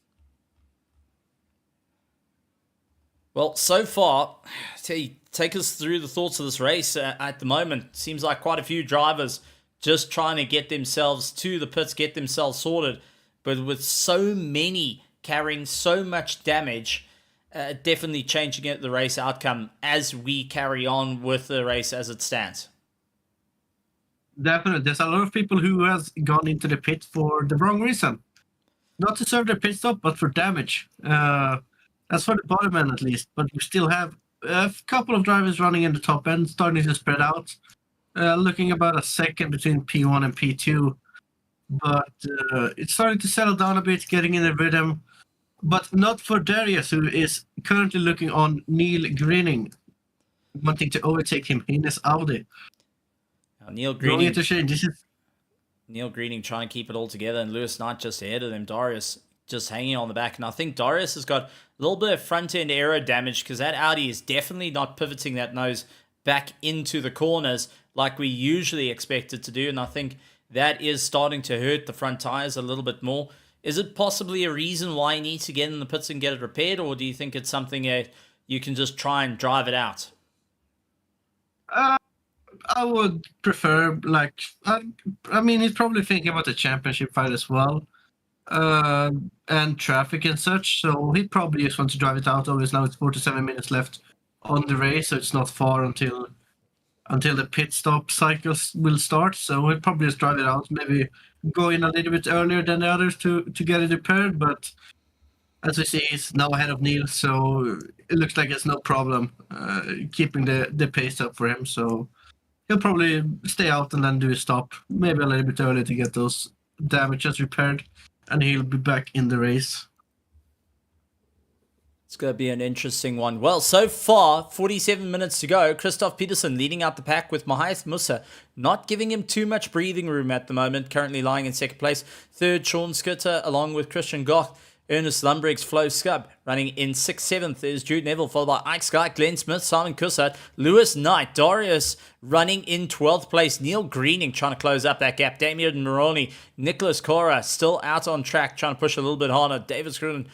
Well, so far, take us through the thoughts of this race at the moment. Seems like quite a few drivers just trying to get themselves to the pits, get themselves sorted. But with so many carrying so much damage, definitely changing the race outcome as we carry on with the race as it stands. Definitely. There's a lot of people who has gone into the pit for the wrong reason. Not to serve their pit stop, but for damage. That's for the bottom end at least. But we still have a couple of drivers running in the top end, starting to spread out. Looking about a second between P1 and P2. But it's starting to settle down a bit, getting in the rhythm. But not for Darius, who is currently looking on Neil Greening, wanting to overtake him in his Audi. Neil Greening Neil Greening trying to keep it all together, and Lewis Knight just ahead of them. Darius just hanging on the back. And I think Darius has got a little bit of front end aero damage because that Audi is definitely not pivoting that nose back into the corners like we usually expect it to do. And I think that is starting to hurt the front tires a little bit more. Is it possibly a reason why he needs to get in the pits and get it repaired, or do you think it's something that you can just try and drive it out? I would prefer, like, I mean, he's probably thinking about the championship fight as well, and traffic and such. So he probably just wants to drive it out. Obviously, now it's 47 minutes left on the race, so it's not far until the pit stop cycles will start. So he'll probably just drive it out, maybe go in a little bit earlier than the others to get it repaired. But as we see, he's now ahead of Neil, so it looks like it's no problem keeping the pace up for him. So he'll probably stay out and then do a stop, maybe a little bit early to get those damages repaired, and he'll be back in the race. It's going to be an interesting one. Well, so far, 47 minutes to go. Christoph Peterson leading out the pack with Mahias Musa, not giving him too much breathing room at the moment, currently lying in second place. Third, Sean Skitter, along with Christian Goch. Ernest Lundbrig's Flo Scub. Running in 6th, 7th is Jude Neville, followed by Ike Sky, Glenn Smith, Simon Kussert, Lewis Knight, Darius running in 12th place, Neil Greening trying to close up that gap, Damian Moroni, Nicholas Cora still out on track, trying to push a little bit harder, David Scruton,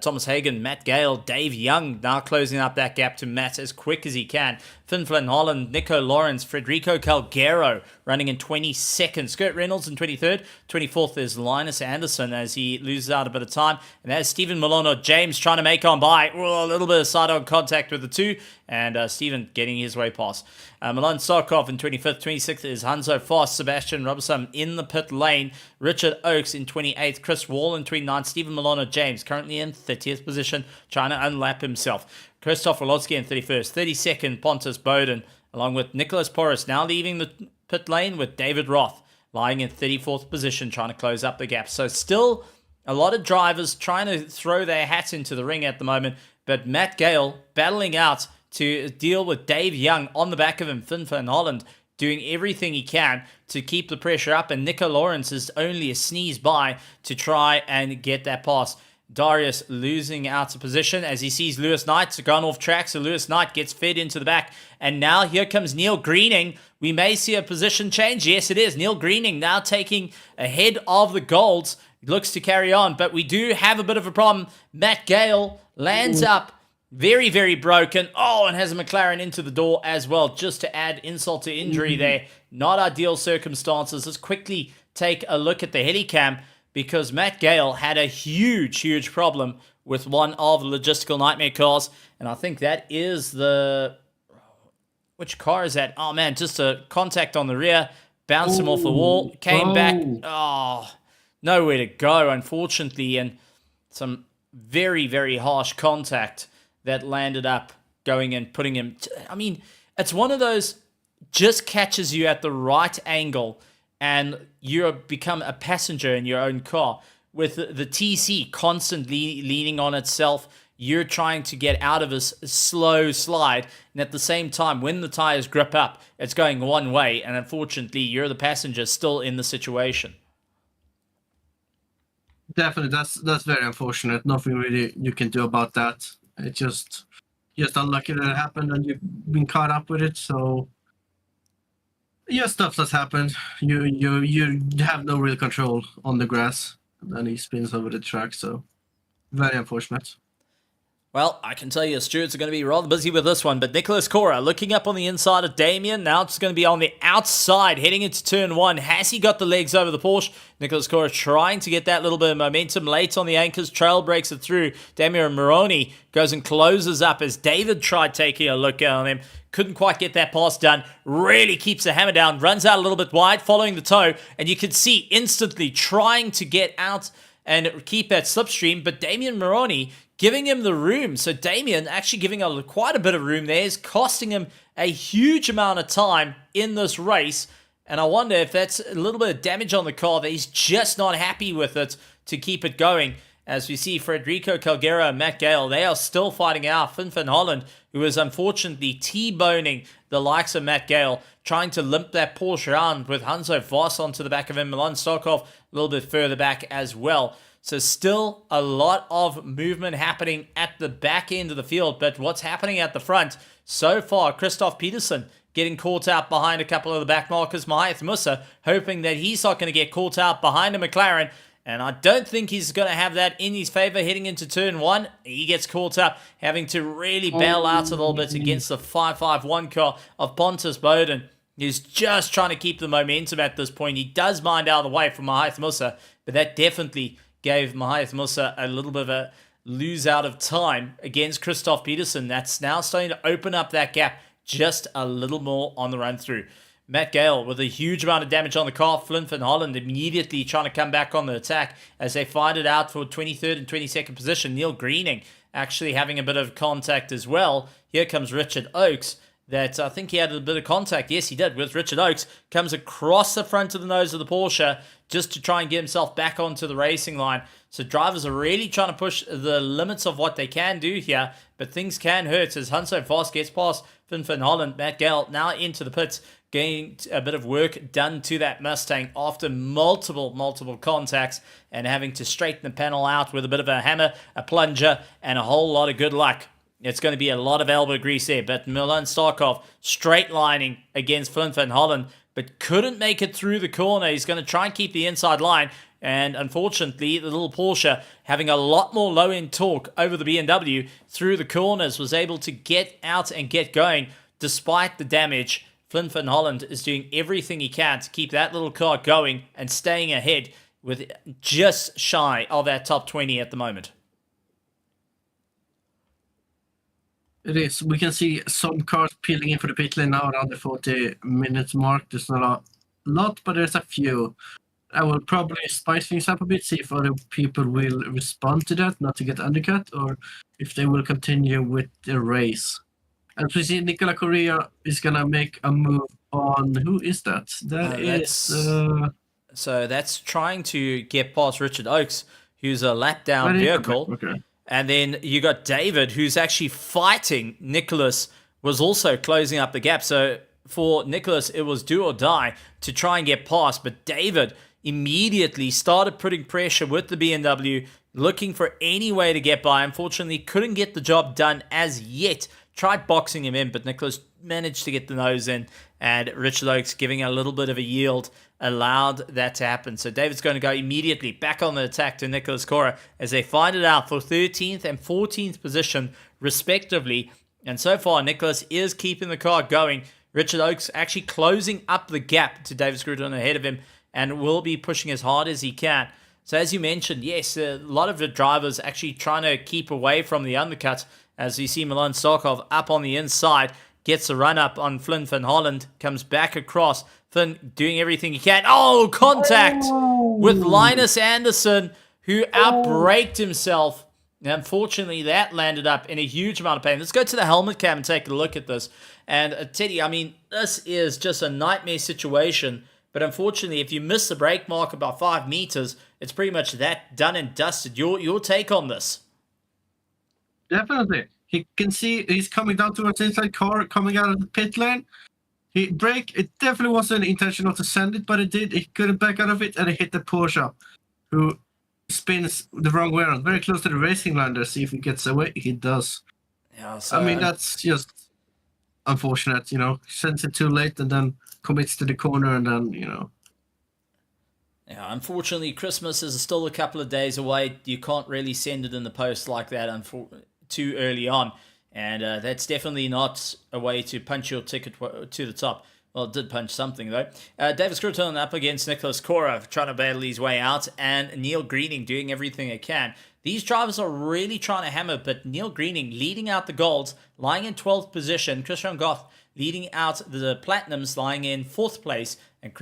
Thomas Hagen, Matt Gale, Dave Young now closing up that gap to Matt as quick as he can, Finn Flynn Holland, Nico Lawrence, Federico Calgero running in 22nd, Skurt Reynolds in 23rd, 24th is Linus Anderson as he loses out a bit of time, and that's Stephen Milano James trying to make on by. A little bit of side-on contact with the two, and Stephen getting his way past. Milan Sarkov in 25th, 26th is Hanzo Foss, Sebastian Robertson in the pit lane, Richard Oakes in 28th, Chris Wall in 29th, Stephen Milano James currently in 30th position, trying to unlap himself. Christoph Wolodzki in 31st, 32nd, Pontus Bowden, along with Nicholas Porras now leaving the pit lane with David Roth lying in 34th position, trying to close up the gap. So still a lot of drivers trying to throw their hats into the ring at the moment, but Matt Gale battling out to deal with Dave Young on the back of him, Finn Van Holland doing everything he can to keep the pressure up, and Nico Lawrence is only a sneeze by to try and get that pass. Darius losing out of position as he sees Lewis Knight gone off track, so Lewis Knight gets fed into the back, and now here comes Neil Greening. We may see a position change. Yes, it is. Neil Greening now taking ahead of the Golds. Looks to carry on, but we do have a bit of a problem. Matt Gale lands up very, very broken. Oh, and has a McLaren into the door as well, just to add insult to injury there. Not ideal circumstances. Let's quickly take a look at the Helicam, because Matt Gale had a huge, huge problem with one of the logistical nightmare cars, and I think that is the... Which car is that? Oh, man, just a contact on the rear, bounced him off the wall, came back. Oh, nowhere to go, unfortunately, and some very, very harsh contact that landed up going and putting him... I mean, it's one of those just catches you at the right angle and you become a passenger in your own car. With the TC constantly leaning on itself, you're trying to get out of a slow slide, and at the same time, when the tires grip up, it's going one way, and unfortunately, you're the passenger still in the situation. Definitely, that's very unfortunate. Nothing really you can do about that. It's just unlucky that it happened, and you've been caught up with it. So, yeah, stuff that's happened. You have no real control on the grass, and then he spins over the track. So, very unfortunate. Well, I can tell you, Stewards are going to be rather busy with this one, but Nicholas Cora looking up on the inside of Damien. Now it's going to be on the outside, heading into turn one. Has he got the legs over the Porsche? Nicholas Cora trying to get that little bit of momentum late on the anchors. Trail breaks it through. Damian Moroni goes and closes up as David tried taking a look on him. Couldn't quite get that pass done. Really keeps the hammer down. Runs out a little bit wide, following the toe. And you can see instantly trying to get out and keep that slipstream. But Damian Moroni giving him the room. So Damien actually giving quite a bit of room there is costing him a huge amount of time in this race. And I wonder if that's a little bit of damage on the car that he's just not happy with it to keep it going. As we see Federico Calgero and Matt Gale, they are still fighting out. Finn Van Holland, who is unfortunately T-boning the likes of Matt Gale, trying to limp that Porsche around with Hanzo Voss onto the back of him. Milan Stokov a little bit further back as well. So still a lot of movement happening at the back end of the field. But what's happening at the front so far, Christoph Peterson getting caught out behind a couple of the back markers. Mahath Musa hoping that he's not going to get caught out behind a McLaren. And I don't think he's going to have that in his favor heading into turn one. He gets caught up, having to really bail out a little bit against the 551 car of Pontus Bowden. He's just trying to keep the momentum at this point. He does mind out of the way from Mahath Musa, but that definitely gave Mahath Musa a little bit of a lose out of time against Christoph Peterson. That's now starting to open up that gap just a little more on the run through. Matt Gale with a huge amount of damage on the car. Flynn van Holland immediately trying to come back on the attack as they fight it out for 23rd and 22nd position. Neil Greening actually having a bit of contact as well. Here comes Richard Oakes. That I think he had a bit of contact. Yes, he did with Richard Oakes. Comes across the front of the nose of the Porsche just to try and get himself back onto the racing line. So drivers are really trying to push the limits of what they can do here. But things can hurt as Hanso Voss gets past Finn van Holland. Matt Gale now into the pits, getting a bit of work done to that Mustang after multiple contacts and having to straighten the panel out with a bit of a hammer, a plunger, and a whole lot of good luck. It's going to be a lot of elbow grease there, but Milan Starkov straight lining against Flynn van Holland, but couldn't make it through the corner. He's going to try and keep the inside line, and unfortunately, the little Porsche, having a lot more low-end torque over the BMW through the corners, was able to get out and get going despite the damage. Flynn van Holland is doing everything he can to keep that little car going and staying ahead with just shy of that top 20 at the moment. It is. We can see some cars peeling in for the pit lane now around the 40-minute mark. There's not a lot, but there's a few. I will probably spice things up a bit, see if other people will respond to that, not to get undercut, or if they will continue with the race. And we see Nicola Correa is going to make a move on... Who is that? So that's trying to get past Richard Oakes, who's a lap-down vehicle. Okay. And then you got David, who's actually fighting Nicholas, was also closing up the gap. So for Nicholas, it was do or die to try and get past. But David immediately started putting pressure with the BMW, looking for any way to get by. Unfortunately, couldn't get the job done as yet. Tried boxing him in, but Nicholas managed to get the nose in. And Richard Oakes giving a little bit of a yield allowed that to happen. So David's going to go immediately back on the attack to Nicholas Cora as they fight it out for 13th and 14th position respectively. And so far, Nicholas is keeping the car going. Richard Oakes actually closing up the gap to David Scruton ahead of him and will be pushing as hard as he can. So as you mentioned, yes, a lot of the drivers actually trying to keep away from the undercut as you see Milan Starkov up on the inside. Gets a run up on Flynn van Holland, comes back across. Flynn doing everything he can. Oh, contact with Linus Anderson, who outbraked himself. And unfortunately, that landed up in a huge amount of pain. Let's go to the helmet cam and take a look at this. And Teddy, I mean, this is just a nightmare situation. But unfortunately, if you miss the brake mark about 5 meters, it's pretty much that done and dusted. Your take on this? Definitely. He can see he's coming down towards the inside car, coming out of the pit lane. He brake. It definitely wasn't intentional to send it, but it did. He couldn't back out of it, and it hit the Porsche, who spins the wrong way around. Very close to the racing line there. See if he gets away. He does. Yeah, so, I mean, that's just unfortunate, you know. Sends it too late and then commits to the corner and then, you know. Yeah, unfortunately, Christmas is still a couple of days away. You can't really send it in the post like that too early on. And that's definitely not a way to punch your ticket to the top. Well, it did punch something, though. David Scruton up against Nicholas Cora, trying to battle his way out, and Neil Greening doing everything they can. These drivers are really trying to hammer, but Neil Greening leading out the golds, lying in 12th position. Christian Goth leading out the platinums, lying in 4th place. And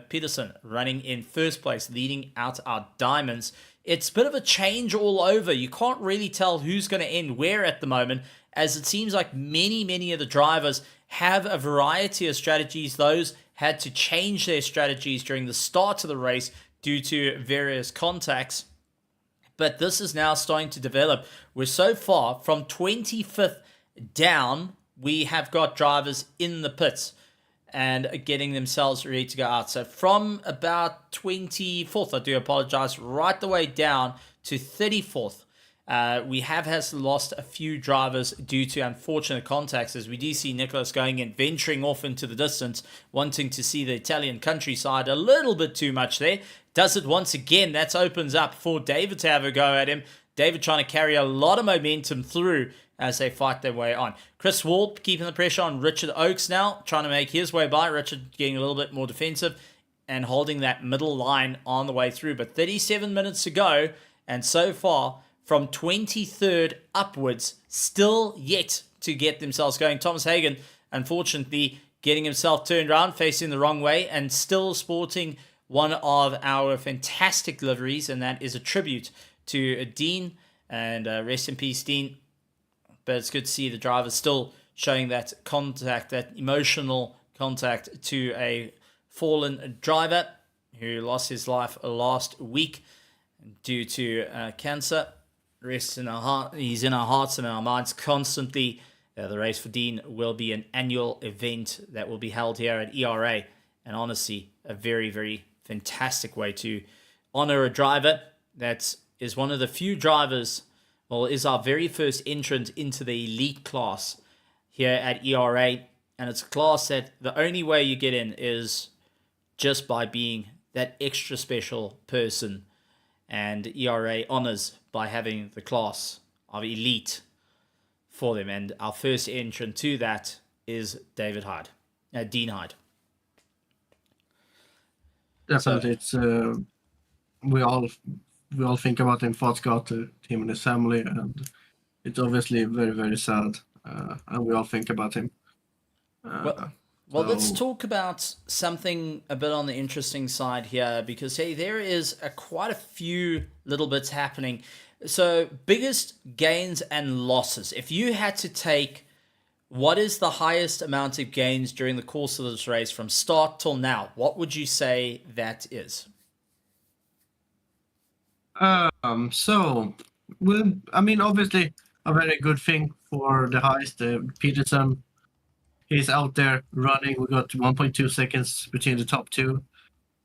Peterson running in 1st place, leading out our diamonds. It's a bit of a change all over. You can't really tell who's going to end where at the moment, as it seems like many of the drivers have a variety of strategies. Those had to change their strategies during the start of the race due to various contacts. But this is now starting to develop. We're so far from 25th down, we have got drivers in the pits. and getting themselves ready to go out. So from about 24th, I do apologize, right the way down to 34th, we has lost a few drivers due to unfortunate contacts, as we do see Nicholas going and venturing off into the distance, wanting to see the Italian countryside a little bit too much there. Does it once again. That opens up for David to have a go at him. David trying to carry a lot of momentum through as they fight their way on. Chris Wall keeping the pressure on Richard Oakes now, trying to make his way by. Richard getting a little bit more defensive and holding that middle line on the way through. But 37 minutes to go, and so far, from 23rd upwards, still yet to get themselves going. Thomas Hagen, unfortunately, getting himself turned around, facing the wrong way, and still sporting one of our fantastic liveries, and that is a tribute to Dean, and rest in peace, Dean. But it's good to see the driver still showing that contact, that emotional contact to a fallen driver who lost his life last week due to cancer. Rests in our heart. He's in our hearts and our minds constantly. The race for Dean will be an annual event that will be held here at ERA, and honestly, a very, very fantastic way to honor a driver that is one of the few drivers, well, is our very first entrant into the elite class here at ERA. And it's a class that the only way you get in is just by being that extra special person. And ERA honors by having the class of elite for them. And our first entrant to that is Dean Hyde. Definitely, so, we all think about him, thoughts go to him and his family, and it's obviously very, very sad, and we all think about him. Well, let's talk about something a bit on the interesting side here, because hey, there is quite a few little bits happening. So biggest gains and losses. If you had to take what is the highest amount of gains during the course of this race from start till now, what would you say that is? So, well, I mean, obviously, a very good thing for the highest. Peterson, he's out there running. We got 1.2 seconds between the top two.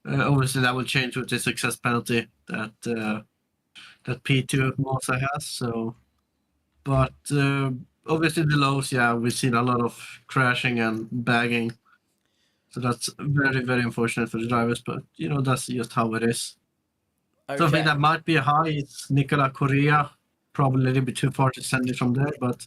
Obviously, that will change with the success penalty that P2 Mosa has. So, but obviously the lows, yeah, we've seen a lot of crashing and bagging. So that's very, very unfortunate for the drivers. But that's just how it is. Okay. Something that might be high is Nicola Correa. Probably a little bit too far to send it from there, but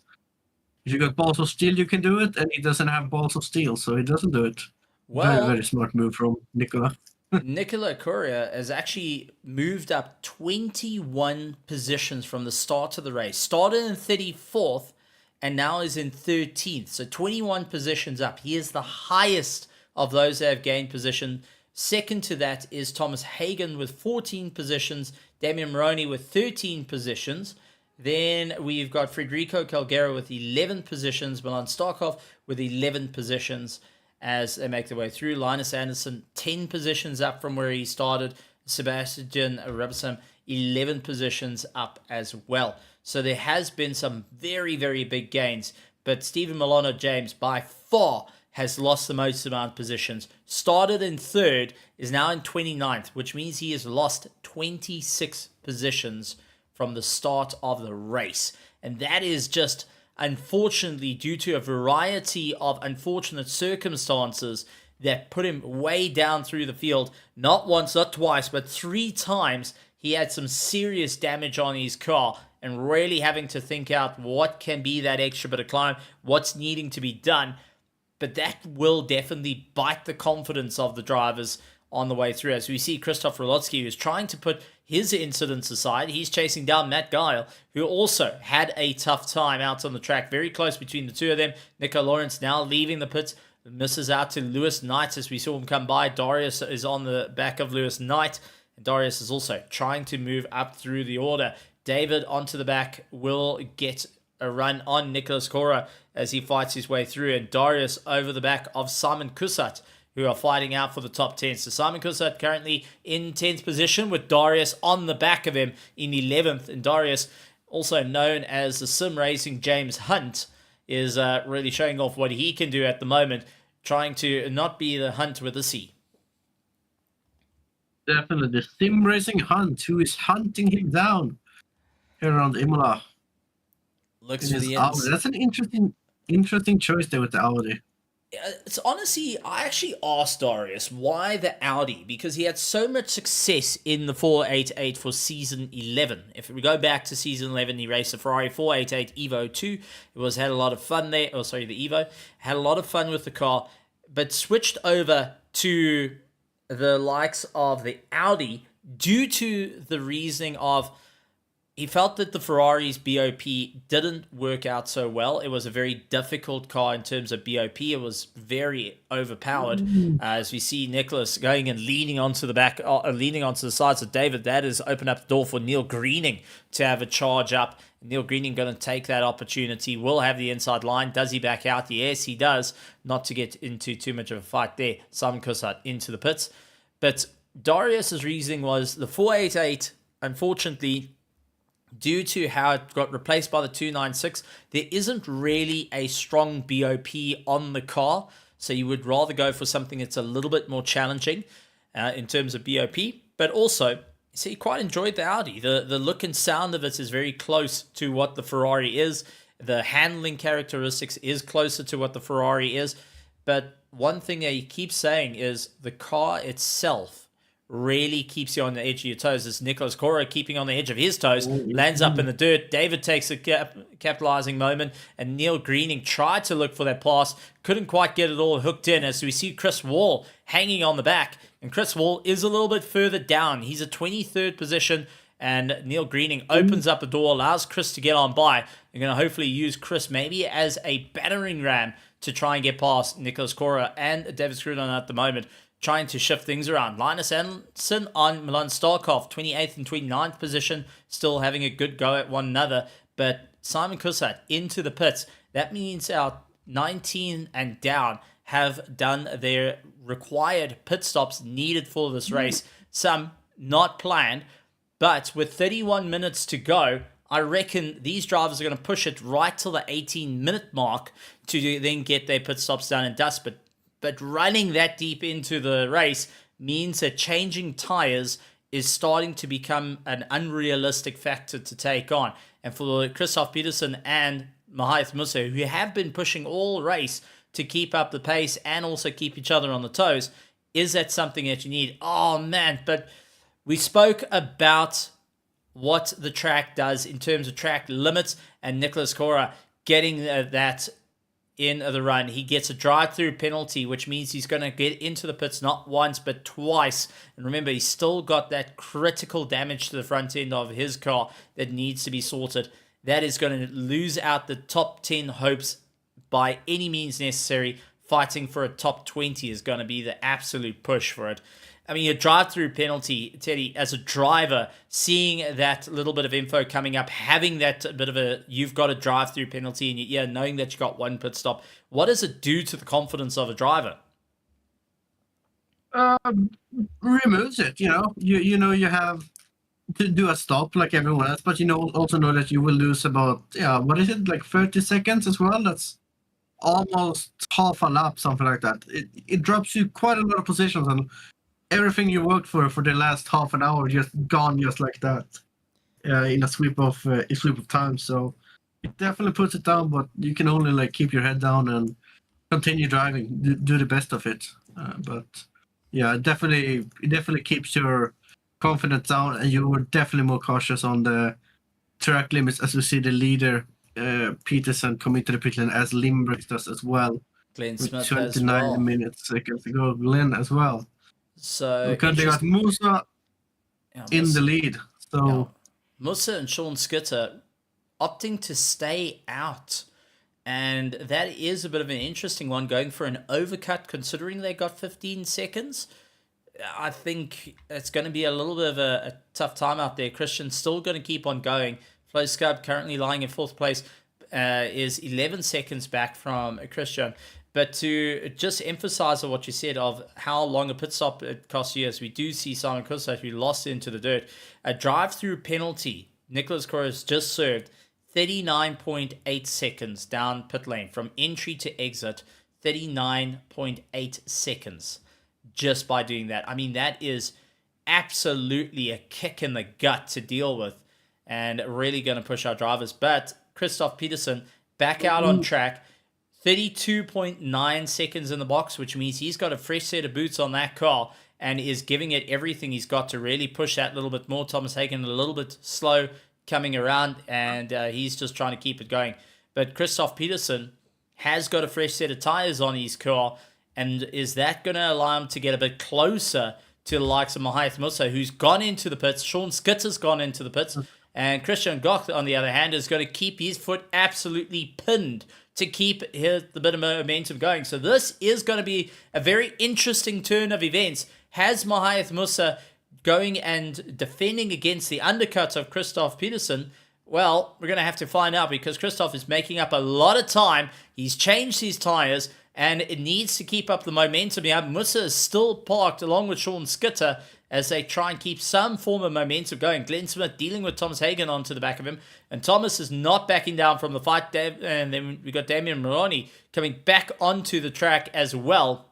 if you got balls of steel, you can do it, and he doesn't have balls of steel, so he doesn't do it. Well, very, very smart move from Nicola. Nicola Correa has actually moved up 21 positions from the start of the race. Started in 34th and now is in 13th. So 21 positions up. He is the highest of those that have gained position. Second to that is Thomas Hagen with 14 positions. Damian Maroney with 13 positions. Then we've got Federico Calgero with 11 positions. Milan Starkov with 11 positions as they make their way through. Linus Anderson, 10 positions up from where he started. Sebastian Rebsam, 11 positions up as well. So there has been some very, very big gains. But Stephen Milano James, by far, has lost the most amount of positions. Started in third, is now in 29th, which means he has lost 26 positions from the start of the race. And that is just, unfortunately, due to a variety of unfortunate circumstances that put him way down through the field. Not once, not twice, but 3 times he had some serious damage on his car, and really having to think out what can be that extra bit of climb, what's needing to be done. But that will definitely bite the confidence of the drivers on the way through. As we see Christoph Rolotsky, who's trying to put his incidents aside. He's chasing down Matt Guile, who also had a tough time out on the track. Very close between the two of them. Nico Lawrence now leaving the pits. Misses out to Lewis Knight as we saw him come by. Darius is on the back of Lewis Knight. And Darius is also trying to move up through the order. David onto the back will get a run on Nicholas Cora as he fights his way through, and Darius over the back of Simon Kusat, who are fighting out for the top 10. So Simon Kusat currently in 10th position with Darius on the back of him in 11th, and Darius, also known as the sim racing James Hunt, is really showing off what he can do at the moment. trying to not be the hunt with the sea. Definitely the sim racing hunt, who is hunting him down here around Imola Looks in for his the Audi. ins. That's an interesting choice there with the Audi. It's honestly, I actually asked Darius why the Audi, because he had so much success in the 488 for season 11. If we go back to season 11, he raced the Ferrari 488 Evo 2. It had a lot of fun there. Oh, sorry, the Evo. Had a lot of fun with the car, but switched over to the likes of the Audi due to the reasoning of he felt that the Ferrari's BOP didn't work out so well. It was a very difficult car in terms of BOP. It was very overpowered. As we see Nicholas going and leaning onto the back, leaning onto the sides of David, that has opened up the door for Neil Greening to have a charge up. Neil Greening going to take that opportunity. Will have the inside line. Does he back out? Yes, he does. Not to get into too much of a fight there. Simon Kussart into the pits. But Darius's reasoning was the 488, unfortunately, due to how it got replaced by the 296, there isn't really a strong BOP on the car. So you would rather go for something that's a little bit more challenging in terms of BOP. But also, so he quite enjoyed the Audi. The look and sound of it is very close to what the Ferrari is. The handling characteristics is closer to what the Ferrari is. But one thing that he keeps saying is the car itself really keeps you on the edge of your toes. As Nicholas Cora keeping on the edge of his toes, lands up in the dirt. David takes a capitalizing moment, and Neil Greening tried to look for that pass, couldn't quite get it all hooked in, as we see Chris Wall hanging on the back, and Chris Wall is a little bit further down. He's a 23rd position, and Neil Greening opens up the door, allows Chris to get on by. They're going to hopefully use Chris maybe as a battering ram to try and get past Nicholas Cora and David Scrudon at the moment, trying to shift things around. Linus Anderson on Milan Starkov, 28th and 29th position, still having a good go at one another. But Simon Kussart into the pits. That means our 19 and down have done their required pit stops needed for this race. Some not planned, but with 31 minutes to go, I reckon these drivers are going to push it right till the 18-minute mark to then get their pit stops done and dust. But running that deep into the race means that changing tires is starting to become an unrealistic factor to take on. And for Christoph Peterson and Mahath Musa, who have been pushing all race to keep up the pace and also keep each other on the toes, is that something that you need? Oh, man. But we spoke about what the track does in terms of track limits, and Nicholas Cora getting that in the run. He gets a drive-through penalty, which means he's going to get into the pits not once but twice. And remember, he's still got that critical damage to the front end of his car that needs to be sorted. That is going to lose out the top 10 hopes by any means necessary. Fighting for a top 20 is going to be the absolute push for it. I mean, a drive-through penalty, Teddy, as a driver, seeing that little bit of info coming up, having that bit of you've got a drive-through penalty, and knowing that you got one pit stop, what does it do to the confidence of a driver? Removes it. You have to do a stop like everyone else, but also know that you will lose about what is it, like 30 seconds as well. That's almost half a lap, something like that. It drops you quite a lot of positions, and everything you worked for the last half an hour just gone just like that, in a sweep of time. So it definitely puts it down, but you can only keep your head down and continue driving, do the best of it. But yeah, it definitely keeps your confidence down, and you're definitely more cautious on the track limits, as we see the leader Peterson come into the pit lane as Limbricks does as well. Glenn with Smith 29 as well. minutes seconds to go. Glenn as well. So because they got Musa in the lead. So Musa and Sean Skitter opting to stay out. And that is a bit of an interesting one, going for an overcut considering they got 15 seconds. I think it's going to be a little bit of a tough time out there. Christian's still going to keep on going. Flo Scub currently lying in fourth place, is 11 seconds back from Christian. But to just emphasize on what you said of how long a pit stop it costs you, as we do see Simon Kussart, who lost into the dirt, a drive-through penalty, Nicholas Cora has just served 39.8 seconds down pit lane from entry to exit, 39.8 seconds just by doing that. I mean, that is absolutely a kick in the gut to deal with and really going to push our drivers. But Christoph Peterson back out on track, 32.9 seconds in the box, which means he's got a fresh set of boots on that car and is giving it everything he's got to really push that a little bit more. Thomas Hagen a little bit slow coming around, and he's just trying to keep it going. But Christoph Peterson has got a fresh set of tires on his car, and is that going to allow him to get a bit closer to the likes of Mahath Musa, who's gone into the pits? Sean Skitter's gone into the pits, and Christian Goch, on the other hand, is going to keep his foot absolutely pinned to keep the bit of momentum going. So this is going to be a very interesting turn of events. Has Mahath Musa going and defending against the undercut of Christoph Peterson? Well, we're going to have to find out, because Christoph is making up a lot of time. He's changed his tires, and it needs to keep up the momentum here. Musa is still parked along with Sean Skitter as they try and keep some form of momentum going. Glenn Smith dealing with Thomas Hagen onto the back of him, and Thomas is not backing down from the fight. And then we got Damian Moroni coming back onto the track as well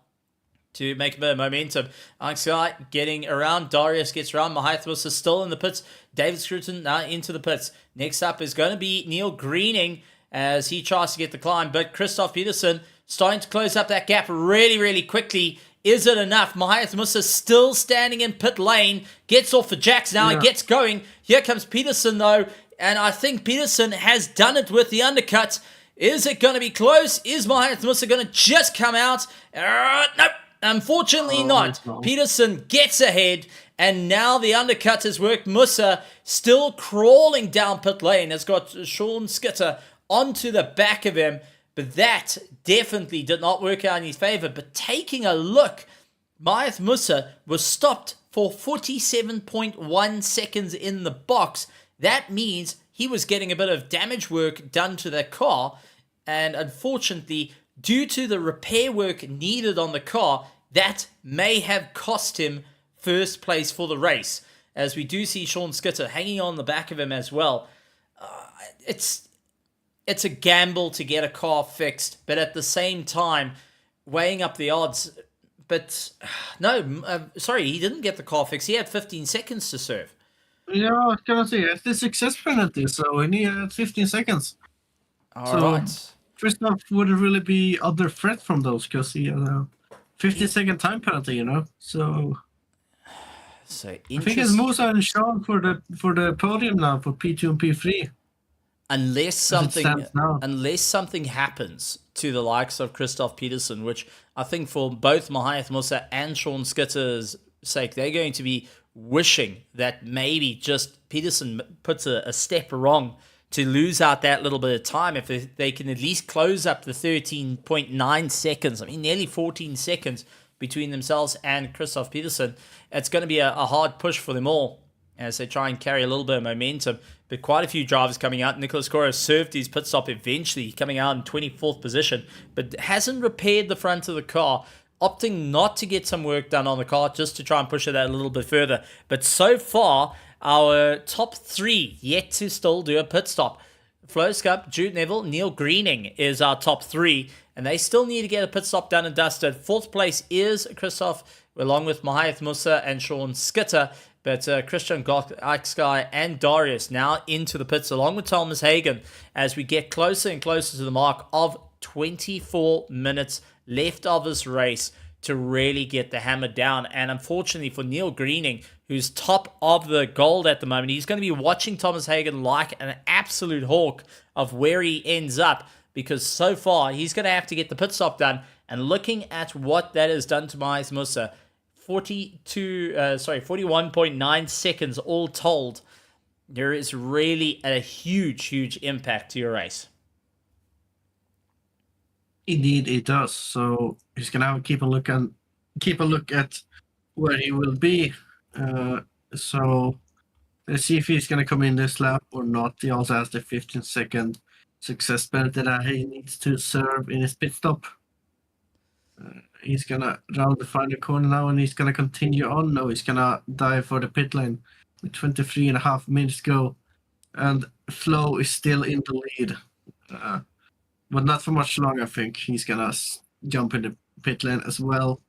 to make a bit of momentum. Alex Guy getting around. Darius gets around. Mahath Musa still in the pits. David Scruton now into the pits. Next up is going to be Neil Greening as he tries to get the climb, but Christoph Peterson starting to close up that gap really, really quickly. Is it enough? Mahath Musa still standing in pit lane. Gets off the jacks now. He gets going. Here comes Peterson, though. And I think Peterson has done it with the undercut. Is it going to be close? Is Mahath Musa going to just come out? Nope. Unfortunately not. Peterson gets ahead. And now the undercut has worked. Musa still crawling down pit lane. Has got Sean Skitter onto the back of him. But that definitely did not work out in his favor. But taking a look, Mahath Musa was stopped for 47.1 seconds in the box. That means he was getting a bit of damage work done to the car. And unfortunately, due to the repair work needed on the car, that may have cost him first place for the race. As we do see Sean Skitter hanging on the back of him as well. It's a gamble to get a car fixed, but at the same time, weighing up the odds. But no, sorry, he didn't get the car fixed. He had 15 seconds to serve. Yeah, I was gonna say it's the success penalty, so he had 15 seconds. All right. Christoph wouldn't really be under threat from those because he had a 50-second time penalty, you know. So I think it's Musa and Sean for the podium now for P2 and P3. Unless something happens to the likes of Christoph Peterson, which I think for both Mahath Musa and Sean Skitter's sake, they're going to be wishing that maybe just Peterson puts a step wrong to lose out that little bit of time. If they can at least close up the 13.9 seconds, I mean nearly 14 seconds between themselves and Christoph Peterson, it's going to be a hard push for them all as they try and carry a little bit of momentum. But quite a few drivers coming out. Nicholas Coro served his pit stop eventually, coming out in 24th position, but hasn't repaired the front of the car, opting not to get some work done on the car just to try and push it out a little bit further. But so far, our top three yet to still do a pit stop. Flo Scup, Jude Neville, Neil Greening is our top three, and they still need to get a pit stop done and dusted. Fourth place is Christoph, along with Mahath Musa and Sean Skitter. But Christian Goch, Sky, and Darius now into the pits along with Thomas Hagen as we get closer and closer to the mark of 24 minutes left of this race to really get the hammer down. And unfortunately for Neil Greening, who's top of the gold at the moment, he's going to be watching Thomas Hagen like an absolute hawk of where he ends up, because so far he's going to have to get the pit stop done. And looking at what that has done to Mahath Musa, 41.9 seconds all told. There is really a huge impact to your race. Indeed, it does. So he's gonna have to keep a look at where he will be. So let's see if he's gonna come in this lap or not. He also has the 15-second success penalty that he needs to serve in his pit stop. He's gonna round the final corner now, and he's gonna continue on. No, he's gonna dive for the pit lane with 23.5 minutes go, and Flo is still in the lead, but not for much long. I think he's gonna jump in the pit lane as well.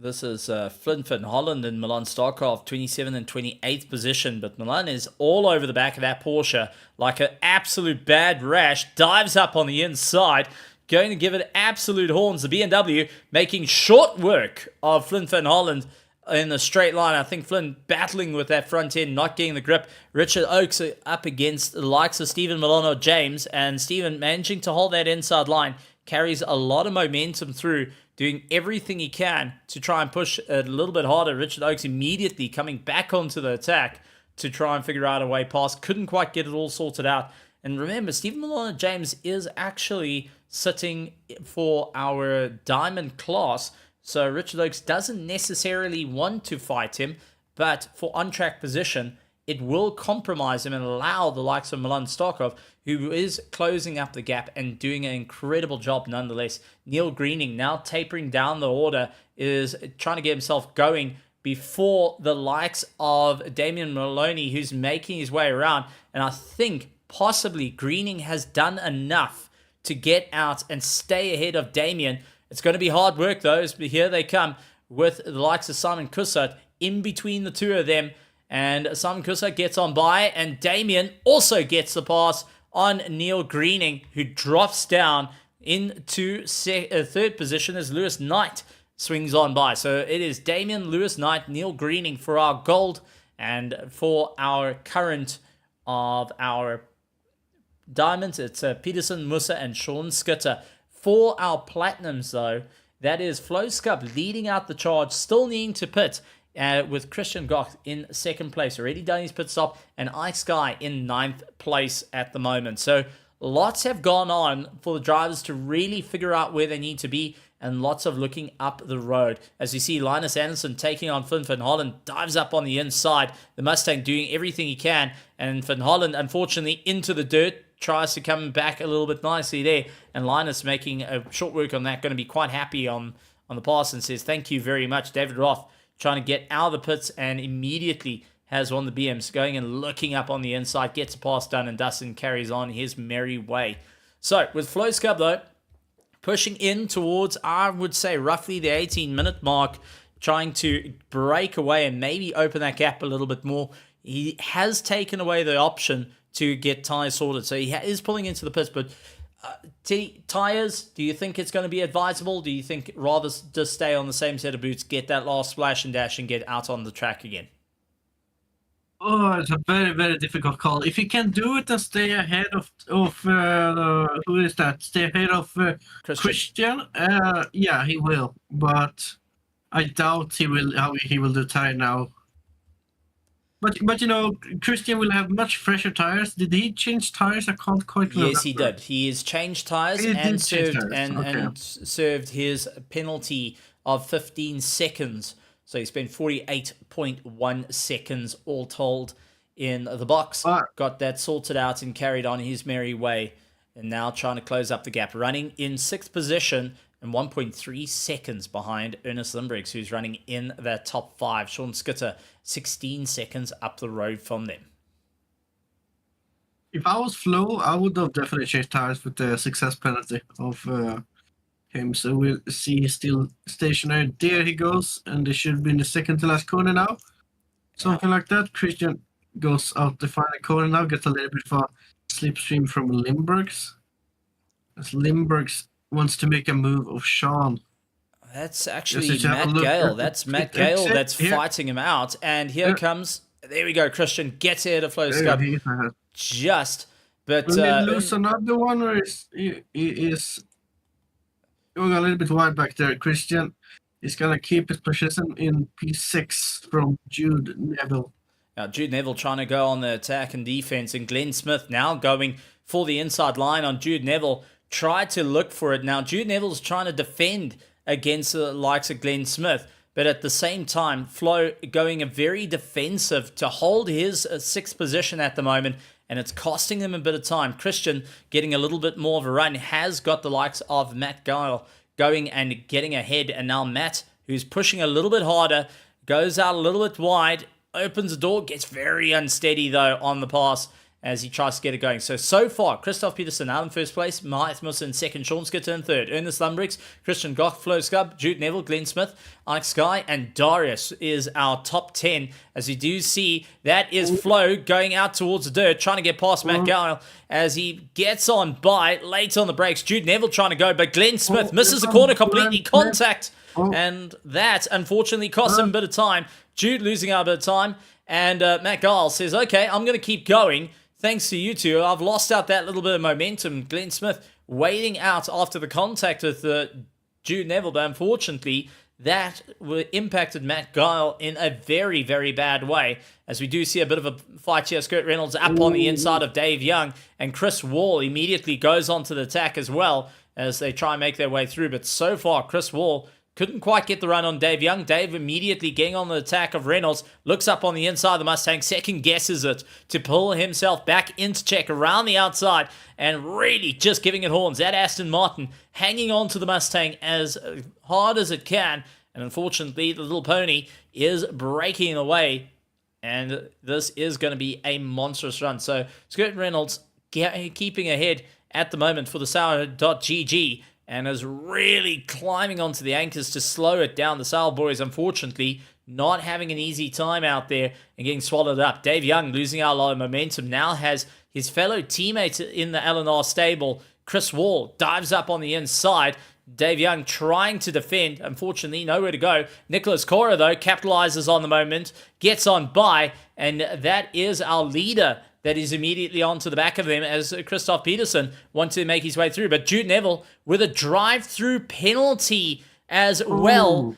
This is Flynn Van Holland and Milan Starkov, 27th and 28th position. But Milan is all over the back of that Porsche like an absolute bad rash. Dives up on the inside, going to give it absolute horns. The BMW making short work of Flynn Van Holland in a straight line. I think Flynn battling with that front end, not getting the grip. Richard Oakes up against the likes of Stephen Milano James, and Stephen managing to hold that inside line. Carries a lot of momentum through, doing everything he can to try and push a little bit harder. Richard Oakes immediately coming back onto the attack to try and figure out a way past. Couldn't quite get it all sorted out. And remember, Stephen Milano James is actually sitting for our diamond class. So Richard Oakes doesn't necessarily want to fight him, but for on-track position, it will compromise him and allow the likes of Milan Starkov, who is closing up the gap and doing an incredible job nonetheless. Neil Greening now tapering down the order, is trying to get himself going before the likes of Damian Maloney, who's making his way around. And I think possibly Greening has done enough to get out and stay ahead of Damian. It's going to be hard work though, but here they come with the likes of Simon Kussert in between the two of them. And Simon Kussert gets on by, and Damien also gets the pass on Neil Greening, who drops down into third position as Lewis Knight swings on by. So it is Damien, Lewis Knight, Neil Greening for our gold, and for our current of our diamonds, it's Peterson, Musa, and Sean Skitter. For our platinums, though, that is Flo Scup leading out the charge, still needing to pit. With Christian Goch in second place, already done his pit stop, and Ice Guy in ninth place at the moment. So lots have gone on for the drivers to really figure out where they need to be, and lots of looking up the road. As you see, Linus Anderson taking on Flynn Van Holland, dives up on the inside. The Mustang doing everything he can, and Van Holland, unfortunately, into the dirt, tries to come back a little bit nicely there, and Linus making a short work on that, going to be quite happy on the pass and says, thank you very much, David Roth, trying to get out of the pits, and immediately has one of the BMs going and looking up on the inside, gets a pass done, and Dustin carries on his merry way. So, with Flo Scup, though, pushing in towards, I would say, roughly the 18-minute mark, trying to break away and maybe open that gap a little bit more. He has taken away the option to get tyres sorted, so he is pulling into the pits, but tyres, do you think it's going to be advisable? Do you think rather just stay on the same set of boots, get that last splash and dash, and get out on the track again? Oh, it's a very, very difficult call. If he can do it and stay ahead of who is that? Stay ahead of Christian. Yeah, he will. But I doubt he will. How he will do tire now. But you know, Christian will have much fresher tires. Did he change tires? I can't quite remember. Yes, he did. He has changed tires and served his penalty of 15 seconds. So he spent 48.1 seconds all told in the box. Got that sorted out and carried on his merry way. And now trying to close up the gap. Running in 6th position and 1.3 seconds behind Ernest Limbriggs, who's running in that top 5. Sean Skitter, 16 seconds up the road from them. If I was Flo, I would have definitely changed tires with the success penalty of him. So we'll see he's still stationary. There he goes, and they should be in the second to last corner now. Something like that. Christian goes out the final corner now, gets a little bit of a slipstream from Limburgs. As Limburgs wants to make a move of Sean. That's actually Matt Gale. That's Matt Gale that's fighting him out. And here comes, there we go, Christian gets ahead of Flo Scup. Just, but... Will he lose another one, or he is going a little bit wide back there? Christian is going to keep his position in P6 from Jude Neville. Now, Jude Neville trying to go on the attack and defense, and Glenn Smith now going for the inside line on Jude Neville. Tried to look for it. Now, Jude Neville's trying to defend against the likes of Glenn Smith, but at the same time, Flo going a very defensive to hold his 6th position at the moment, and it's costing him a bit of time. Christian getting a little bit more of a run, has got the likes of Matt Gale going and getting ahead, and now Matt, who's pushing a little bit harder, goes out a little bit wide, opens the door, gets very unsteady though on the pass, as he tries to get it going. So far, Christoph Peterson out in first place, Mahath Musa in second, Sean Skitter in third, Ernest Lumbriggs, Christian Goch, Flo Scub, Jude Neville, Glenn Smith, Alex Sky, and Darius is our top 10. As we do see, that is Flo going out towards the dirt, trying to get past Matt Gowell as he gets on by late on the brakes. Jude Neville trying to go, but Glenn Smith misses the corner completely, contact, and that unfortunately costs him a bit of time. Jude losing out a bit of time, and Matt Gowell says, okay, I'm going to keep going. Thanks to you two, I've lost out that little bit of momentum. Glenn Smith waiting out after the contact with Jude Neville, but unfortunately, that impacted Matt Gile in a very, very bad way. As we do see a bit of a fight here. Scott Reynolds up on the inside of Dave Young, and Chris Wall immediately goes onto the attack as well as they try and make their way through. But so far, Chris Wall couldn't quite get the run on Dave Young. Dave immediately getting on the attack of Reynolds, looks up on the inside of the Mustang, second guesses it to pull himself back into check around the outside and really just giving it horns. That Aston Martin hanging on to the Mustang as hard as it can, and unfortunately the little pony is breaking away, and this is going to be a monstrous run. So Scott Reynolds keeping ahead at the moment for the Sour.gg, and is really climbing onto the anchors to slow it down. The Sail boys, unfortunately, not having an easy time out there and getting swallowed up. Dave Young losing out a lot of momentum, now has his fellow teammate in the L&R stable, Chris Wall, dives up on the inside. Dave Young trying to defend, unfortunately, nowhere to go. Nicholas Cora, though, capitalizes on the moment, gets on by, and that is our leader that is immediately onto the back of them as Christoph Peterson wants to make his way through. But Jude Neville with a drive-through penalty as well.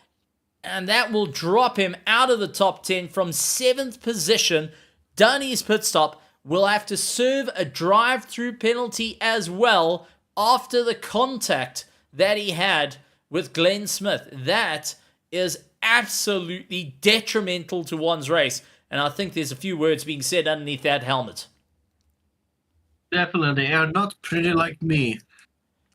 And that will drop him out of the top 10 from 7th position. Done his pit stop. Will have to serve a drive-through penalty as well after the contact that he had with Glenn Smith. That is absolutely detrimental to one's race. And I think there's a few words being said underneath that helmet. Definitely, they are not pretty like me.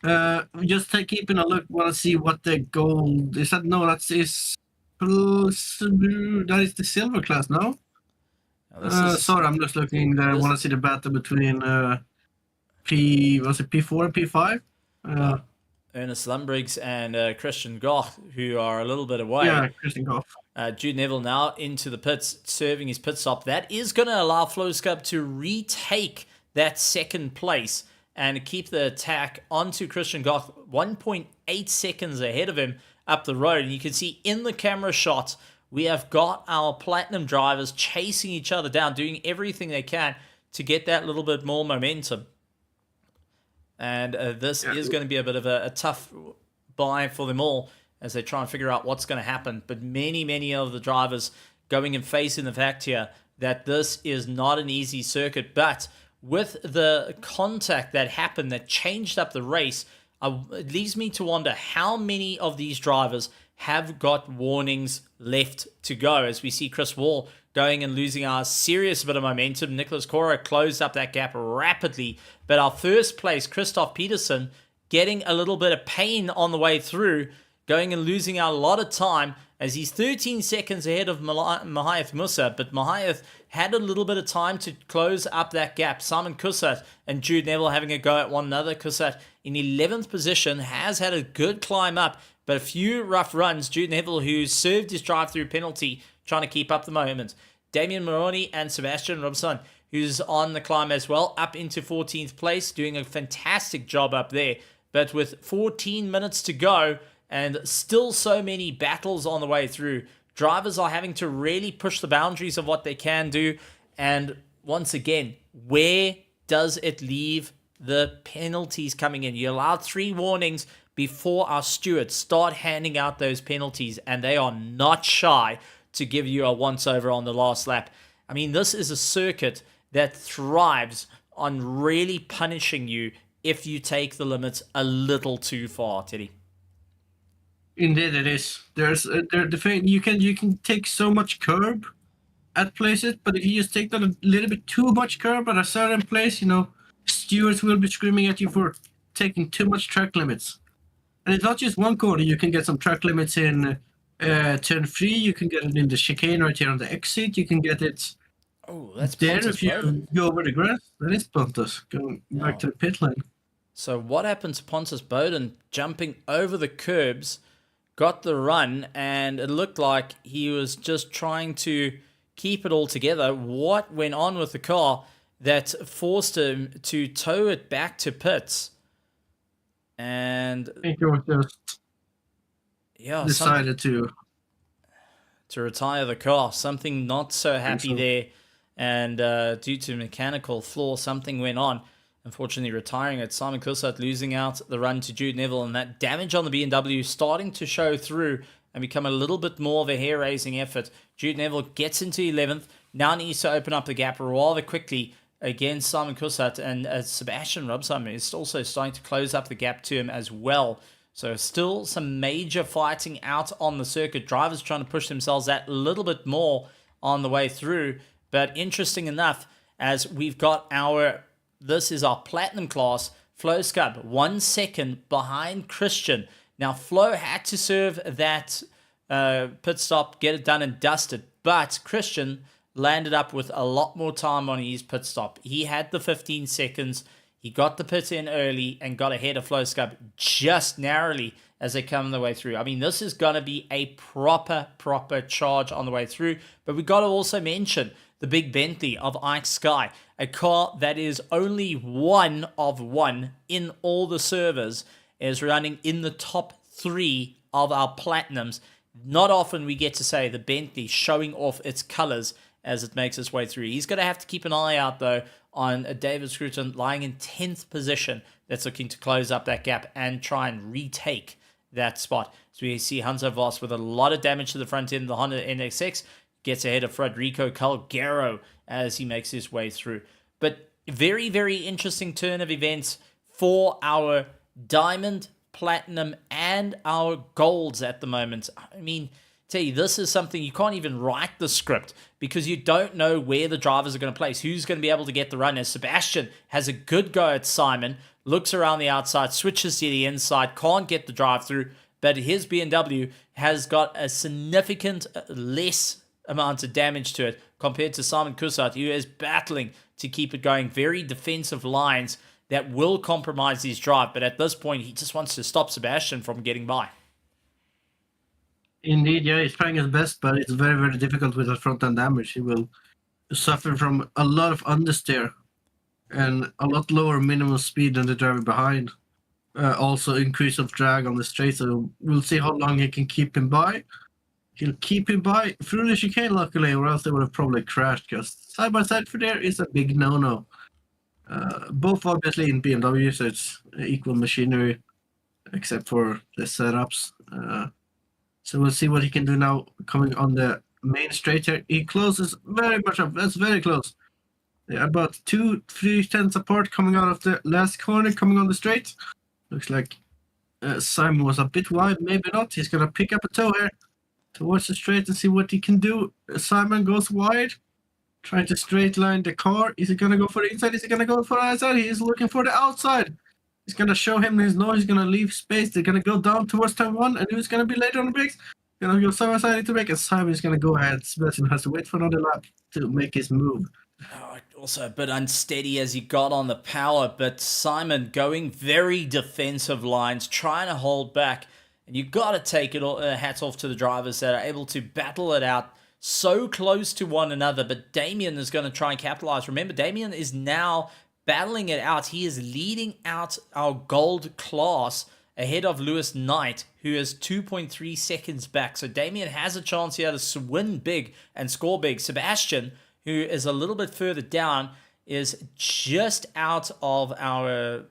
Just keeping a look, want to see what the gold is. That no, that is the silver class, no? Sorry, I'm just looking there. I want to see the battle between P4 and P5? Ernest Lumbriggs and Christian Goff, who are a little bit away. Yeah, Christian Goff. Jude Neville now into the pits, serving his pit stop. That is going to allow Flowscub to retake that second place and keep the attack onto Christian Goff 1.8 seconds ahead of him up the road. And you can see in the camera shot, we have got our platinum drivers chasing each other down, doing everything they can to get that little bit more momentum. And this is going to be a bit of a tough buy for them all as they try and figure out what's going to happen. But many of the drivers going and facing the fact here that this is not an easy circuit. But with the contact that happened that changed up the race, it leaves me to wonder how many of these drivers have got warnings left to go, as we see Chris Wall going and losing a serious bit of momentum. Nicholas Cora closed up that gap rapidly, but our first place, Christoph Peterson, getting a little bit of pain on the way through, going and losing out a lot of time as he's 13 seconds ahead of Mahath Musa, but Mahath had a little bit of time to close up that gap. Simon Kussat and Jude Neville having a go at one another. Kussat in 11th position has had a good climb up, but a few rough runs. Jude Neville, who served his drive-through penalty, trying to keep up the moment. Damien Moroni and Sebastian Robson, who's on the climb as well, up into 14th place, doing a fantastic job up there. But with 14 minutes to go and still so many battles on the way through, drivers are having to really push the boundaries of what they can do. And once again, where does it leave the penalties coming in? You allowed 3 warnings before our stewards start handing out those penalties, and they are not shy to give you a once-over on the last lap. I mean, this is a circuit that thrives on really punishing you if you take the limits a little too far, Teddy. Indeed, it is. There's the thing you can take so much curb at places, but if you just take that a little bit too much curb at a certain place, stewards will be screaming at you for taking too much track limits. And it's not just one corner. You can get some track limits in turn 3. You can get it in the chicane right here on the exit. You can get it Oh, that's There, Pontus if you Bowden. go over the grass, that is Pontus going back Yeah. to the pit lane. So what happened to Pontus Bowden jumping over the curbs, got the run, and it looked like he was just trying to keep it all together. What went on with the car that forced him to tow it back to pits? And I think it was just yeah, decided to retire the car. Something not so think happy so. there, and due to mechanical flaw, something went on. Unfortunately, retiring it. Simon Coulthard losing out the run to Jude Neville, and that damage on the BMW starting to show through and become a little bit more of a hair-raising effort. Jude Neville gets into 11th, now needs to open up the gap rather quickly against Simon Coulthard, and Sebastian Robsheim is also starting to close up the gap to him as well. So still some major fighting out on the circuit. Drivers trying to push themselves that little bit more on the way through. But interesting enough, as we've got this is our platinum class, Flo Scub 1 second behind Christian. Now Flo had to serve that pit stop, get it done and dusted. But Christian landed up with a lot more time on his pit stop. He had the 15 seconds. He got the pit in early and got ahead of Flo Scub just narrowly as they come the way through. I mean, this is going to be a proper charge on the way through. But we got to also mention the big Bentley of Ike Sky, a car that is only one of one in all the servers, is running in the top 3 of our platinums. Not often we get to say the Bentley showing off its colors as it makes its way through. He's going to have to keep an eye out, though, on David Scruton lying in 10th position that's looking to close up that gap and try and retake that spot. So we see Hanso Voss with a lot of damage to the front end of the Honda NSX, gets ahead of Federico Calgero as he makes his way through. But very, very interesting turn of events for our Diamond, Platinum, and our Golds at the moment. I mean, tell you, this is something you can't even write the script because you don't know where the drivers are going to place, who's going to be able to get the run. As Sebastian has a good go at Simon, looks around the outside, switches to the inside, can't get the drive through, but his BMW has got a significant less amount of damage to it compared to Simon Coulthard, who is battling to keep it going. Very defensive lines that will compromise his drive, but at this point, he just wants to stop Sebastian from getting by. Indeed, yeah, he's trying his best, but it's very, very difficult with the front end damage. He will suffer from a lot of understeer and a lot lower minimum speed than the driver behind. Also, increase of drag on the straight, so we'll see how long he can keep him by. He'll keep him by through the chicane, luckily, or else they would have probably crashed, because side by side for there is a big no-no. Both obviously in BMW, so it's equal machinery, except for the setups. So we'll see what he can do now coming on the main straight here. He closes very much up. That's very close. They're about 2-3 tenths apart coming out of the last corner, coming on the straight. Looks like Simon was a bit wide, maybe not. He's going to pick up a toe here towards the straight and see what he can do. Simon goes wide, trying to straight line the car. Is he going to go for the inside? Is he going to go for the outside? He is looking for the outside. He's going to show him his nose. He's going to leave space. They're going to go down towards turn 1. And who's going to be later on the brakes? Going to go side by side into brake. And Simon is going to go ahead. Sebastian has to wait for another lap to make his move. Oh, also a bit unsteady as he got on the power, but Simon going very defensive lines, trying to hold back. And you've got to take it hats off to the drivers that are able to battle it out so close to one another. But Damien is going to try and capitalize. Remember, Damien is now battling it out. He is leading out our gold class ahead of Lewis Knight, who is 2.3 seconds back. So Damien has a chance here to win big and score big. Sebastian, who is a little bit further down, is just out of our,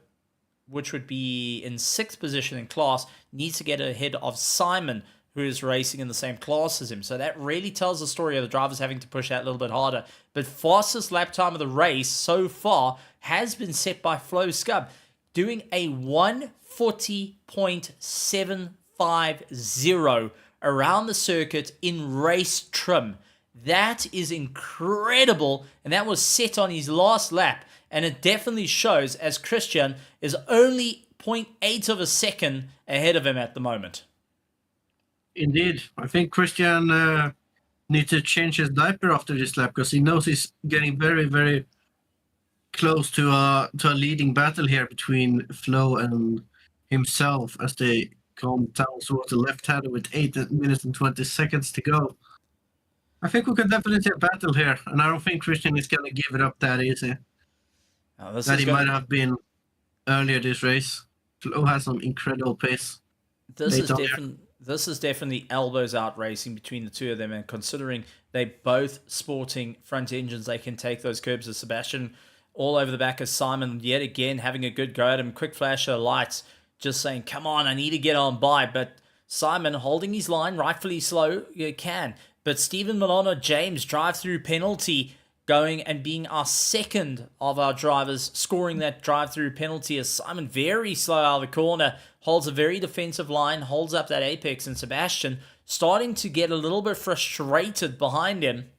which would be in 6th position in class, needs to get ahead of Simon, who is racing in the same class as him. So that really tells the story of the drivers having to push out a little bit harder. But fastest lap time of the race so far has been set by Flo Scub, doing a 140.750 around the circuit in race trim. That is incredible, and that was set on his last lap, and it definitely shows as Christian is only 0.8 of a second ahead of him at the moment. Indeed. I think Christian need to change his diaper after this lap because he knows he's getting very, very close to a leading battle here between Flo and himself as they come down towards the left-hander with 8 minutes and 20 seconds to go. I think we can definitely see a battle here, and I don't think Christian is going to give it up that easy. That he might have been earlier this race. Flo has some incredible pace. This is definitely elbows out racing between the two of them, and considering they both sporting front engines, they can take those curbs. As Sebastian all over the back of Simon yet again having a good go at him, quick flash of lights, just saying, come on, I need to get on by. But Simon holding his line, rightfully slow, you can. But Stephen Milano James drive-through penalty going and being our second of our drivers scoring that drive-through penalty as Simon very slow out of the corner, holds a very defensive line, holds up that apex, and Sebastian starting to get a little bit frustrated behind him,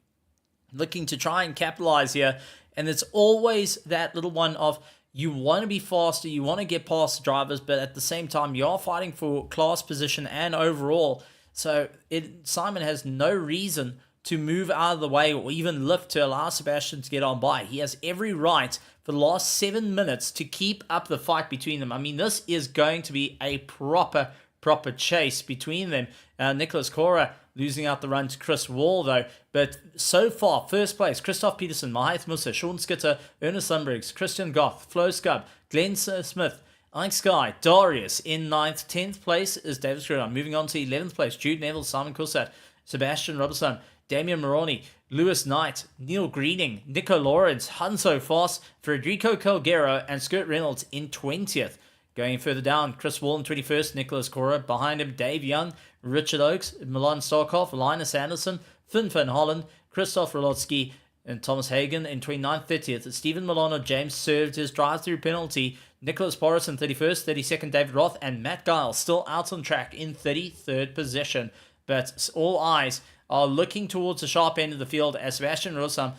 looking to try and capitalize here. And it's always that little one of you want to be faster, you want to get past the drivers, but at the same time, you are fighting for class position and overall. So Simon has no reason to move out of the way or even lift to allow Sebastian to get on by. He has every right for the last 7 minutes to keep up the fight between them. I mean, this is going to be a proper chase between them. Nicholas Cora losing out the run to Chris Wall, though. But so far, first place, Christoph Peterson, Mahath Musa, Sean Skitter, Ernest Lundbergs, Christian Goth, Flo Scub, Glenn Smith, Ike Sky, Darius in 9th. 10th place is David Skrilla. Moving on to 11th place, Jude Neville, Simon Kursat, Sebastian Robertson, Damian Moroni, Lewis Knight, Neil Greening, Nico Lawrence, Hanso Foss, Federico Calgero, and Skurt Reynolds in 20th. Going further down, Chris Wall in 21st, Nicholas Cora. Behind him, Dave Young, Richard Oakes, Milan Starkov, Linus Anderson, Finn Van Holland, Christoph Rolotsky, and Thomas Hagen in 29th, 30th. Stephen Milano James served his drive-through penalty. Nicholas Boris in 31st, 32nd, David Roth, and Matt Giles still out on track in 33rd position. But all eyes are looking towards the sharp end of the field as Sebastian Rosam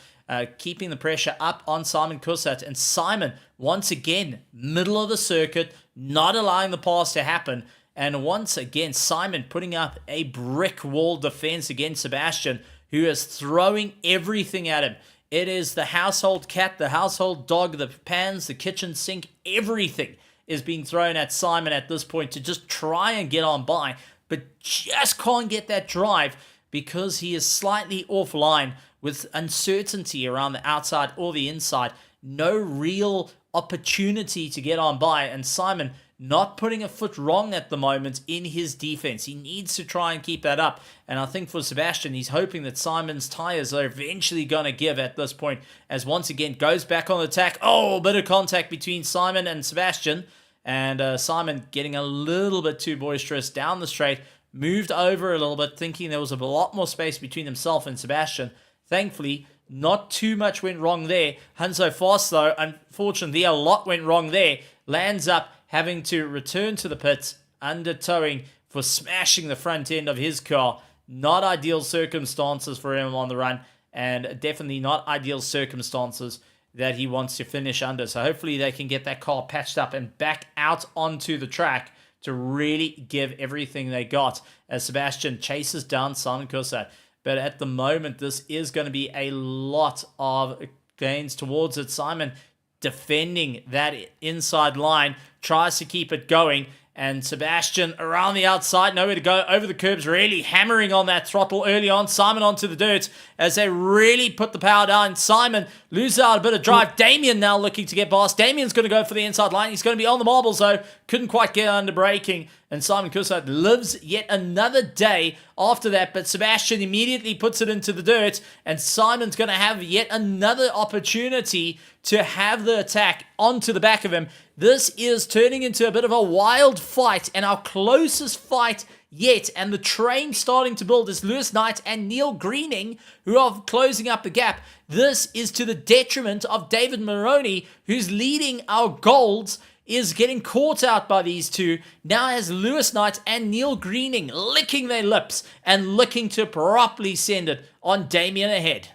keeping the pressure up on Simon Kursat. And Simon, once again, middle of the circuit, not allowing the pass to happen. And once again, Simon putting up a brick wall defense against Sebastian, who is throwing everything at him. It is the household cat, the household dog, the pans, the kitchen sink, everything is being thrown at Simon at this point to just try and get on by, but just can't get that drive because he is slightly offline with uncertainty around the outside or the inside. No real opportunity to get on by, and Simon not putting a foot wrong at the moment in his defense. He needs to try and keep that up. And I think for Sebastian, he's hoping that Simon's tires are eventually going to give at this point, as once again goes back on the attack. Oh, a bit of contact between Simon and Sebastian. And Simon getting a little bit too boisterous down the straight, moved over a little bit, thinking there was a lot more space between himself and Sebastian. Thankfully, not too much went wrong there. Hanso Foss, though, unfortunately, a lot went wrong there. Lands up, having to return to the pits under towing for smashing the front end of his car. Not ideal circumstances for him on the run, and definitely not ideal circumstances that he wants to finish under. So hopefully they can get that car patched up and back out onto the track to really give everything they got as Sebastian chases down Simon Kursat. But at the moment, this is going to be a lot of gains towards it. Simon defending that inside line, tries to keep it going, and Sebastian around the outside, nowhere to go, over the curbs, really hammering on that throttle early on. Simon onto the dirt as they really put the power down. Simon loses out a bit of drive. Damien now looking to get past. Damien's going to go for the inside line. He's going to be on the marbles, though. Couldn't quite get under braking, and Simon Kursat lives yet another day after that, but Sebastian immediately puts it into the dirt, and Simon's going to have yet another opportunity to have the attack onto the back of him. This is turning into a bit of a wild fight, and our closest fight yet, and the train starting to build is Lewis Knight and Neil Greening, who are closing up the gap. This is to the detriment of David Maroney, who's leading our golds, is getting caught out by these two. Now has Lewis Knight and Neil Greening licking their lips and looking to properly send it on Damien ahead.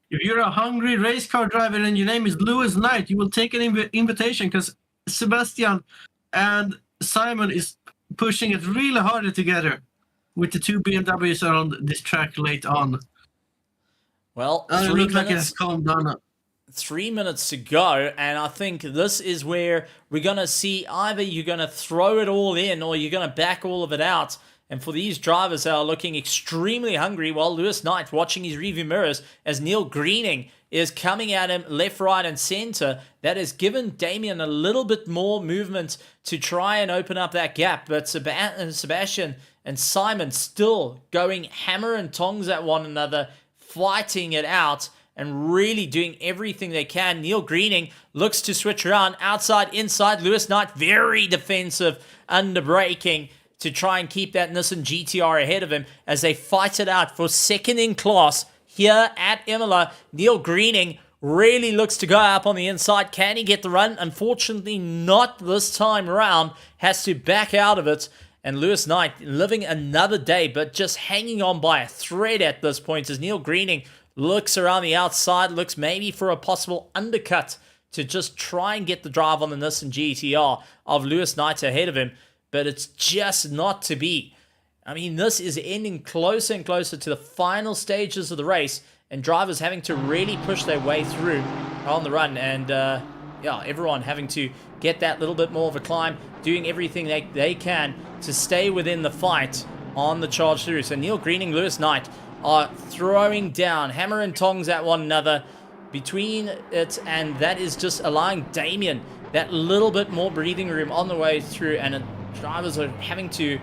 If you're a hungry race car driver and your name is Lewis Knight, you will take an invitation because Sebastian and Simon is pushing it really harder together. with the two BMWs on this track late on. Well, It 3 looks like it has minutes. calmed down. 3 minutes to go, and I think this is where we're going to see either you're going to throw it all in or you're going to back all of it out. And for these drivers that are looking extremely hungry, while Lewis Knight watching his rearview mirrors as Neil Greening is coming at him left, right, and center, that has given Damien a little bit more movement to try and open up that gap. But Sebastian and Simon still going hammer and tongs at one another, fighting it out and really doing everything they can. Neil Greening looks to switch around outside, inside. Lewis Knight very defensive, under braking to try and keep that Nissan GTR ahead of him as they fight it out for second in class here at Imola. Neil Greening really looks to go up on the inside. Can he get the run? Unfortunately, not this time around. Has to back out of it. And Lewis Knight living another day, but just hanging on by a thread at this point as Neil Greening looks around the outside, looks maybe for a possible undercut to just try and get the drive on the Nissan GTR of Lewis Knight ahead of him. But it's just not to be. I mean, this is ending closer and closer to the final stages of the race, and drivers having to really push their way through on the run. And yeah, everyone having to get that little bit more of a climb, doing everything they can to stay within the fight on the charge through. So Neil Greening, Lewis Knight are throwing down hammer and tongs at one another between it, and that is just allowing Damien that little bit more breathing room on the way through, and drivers are having to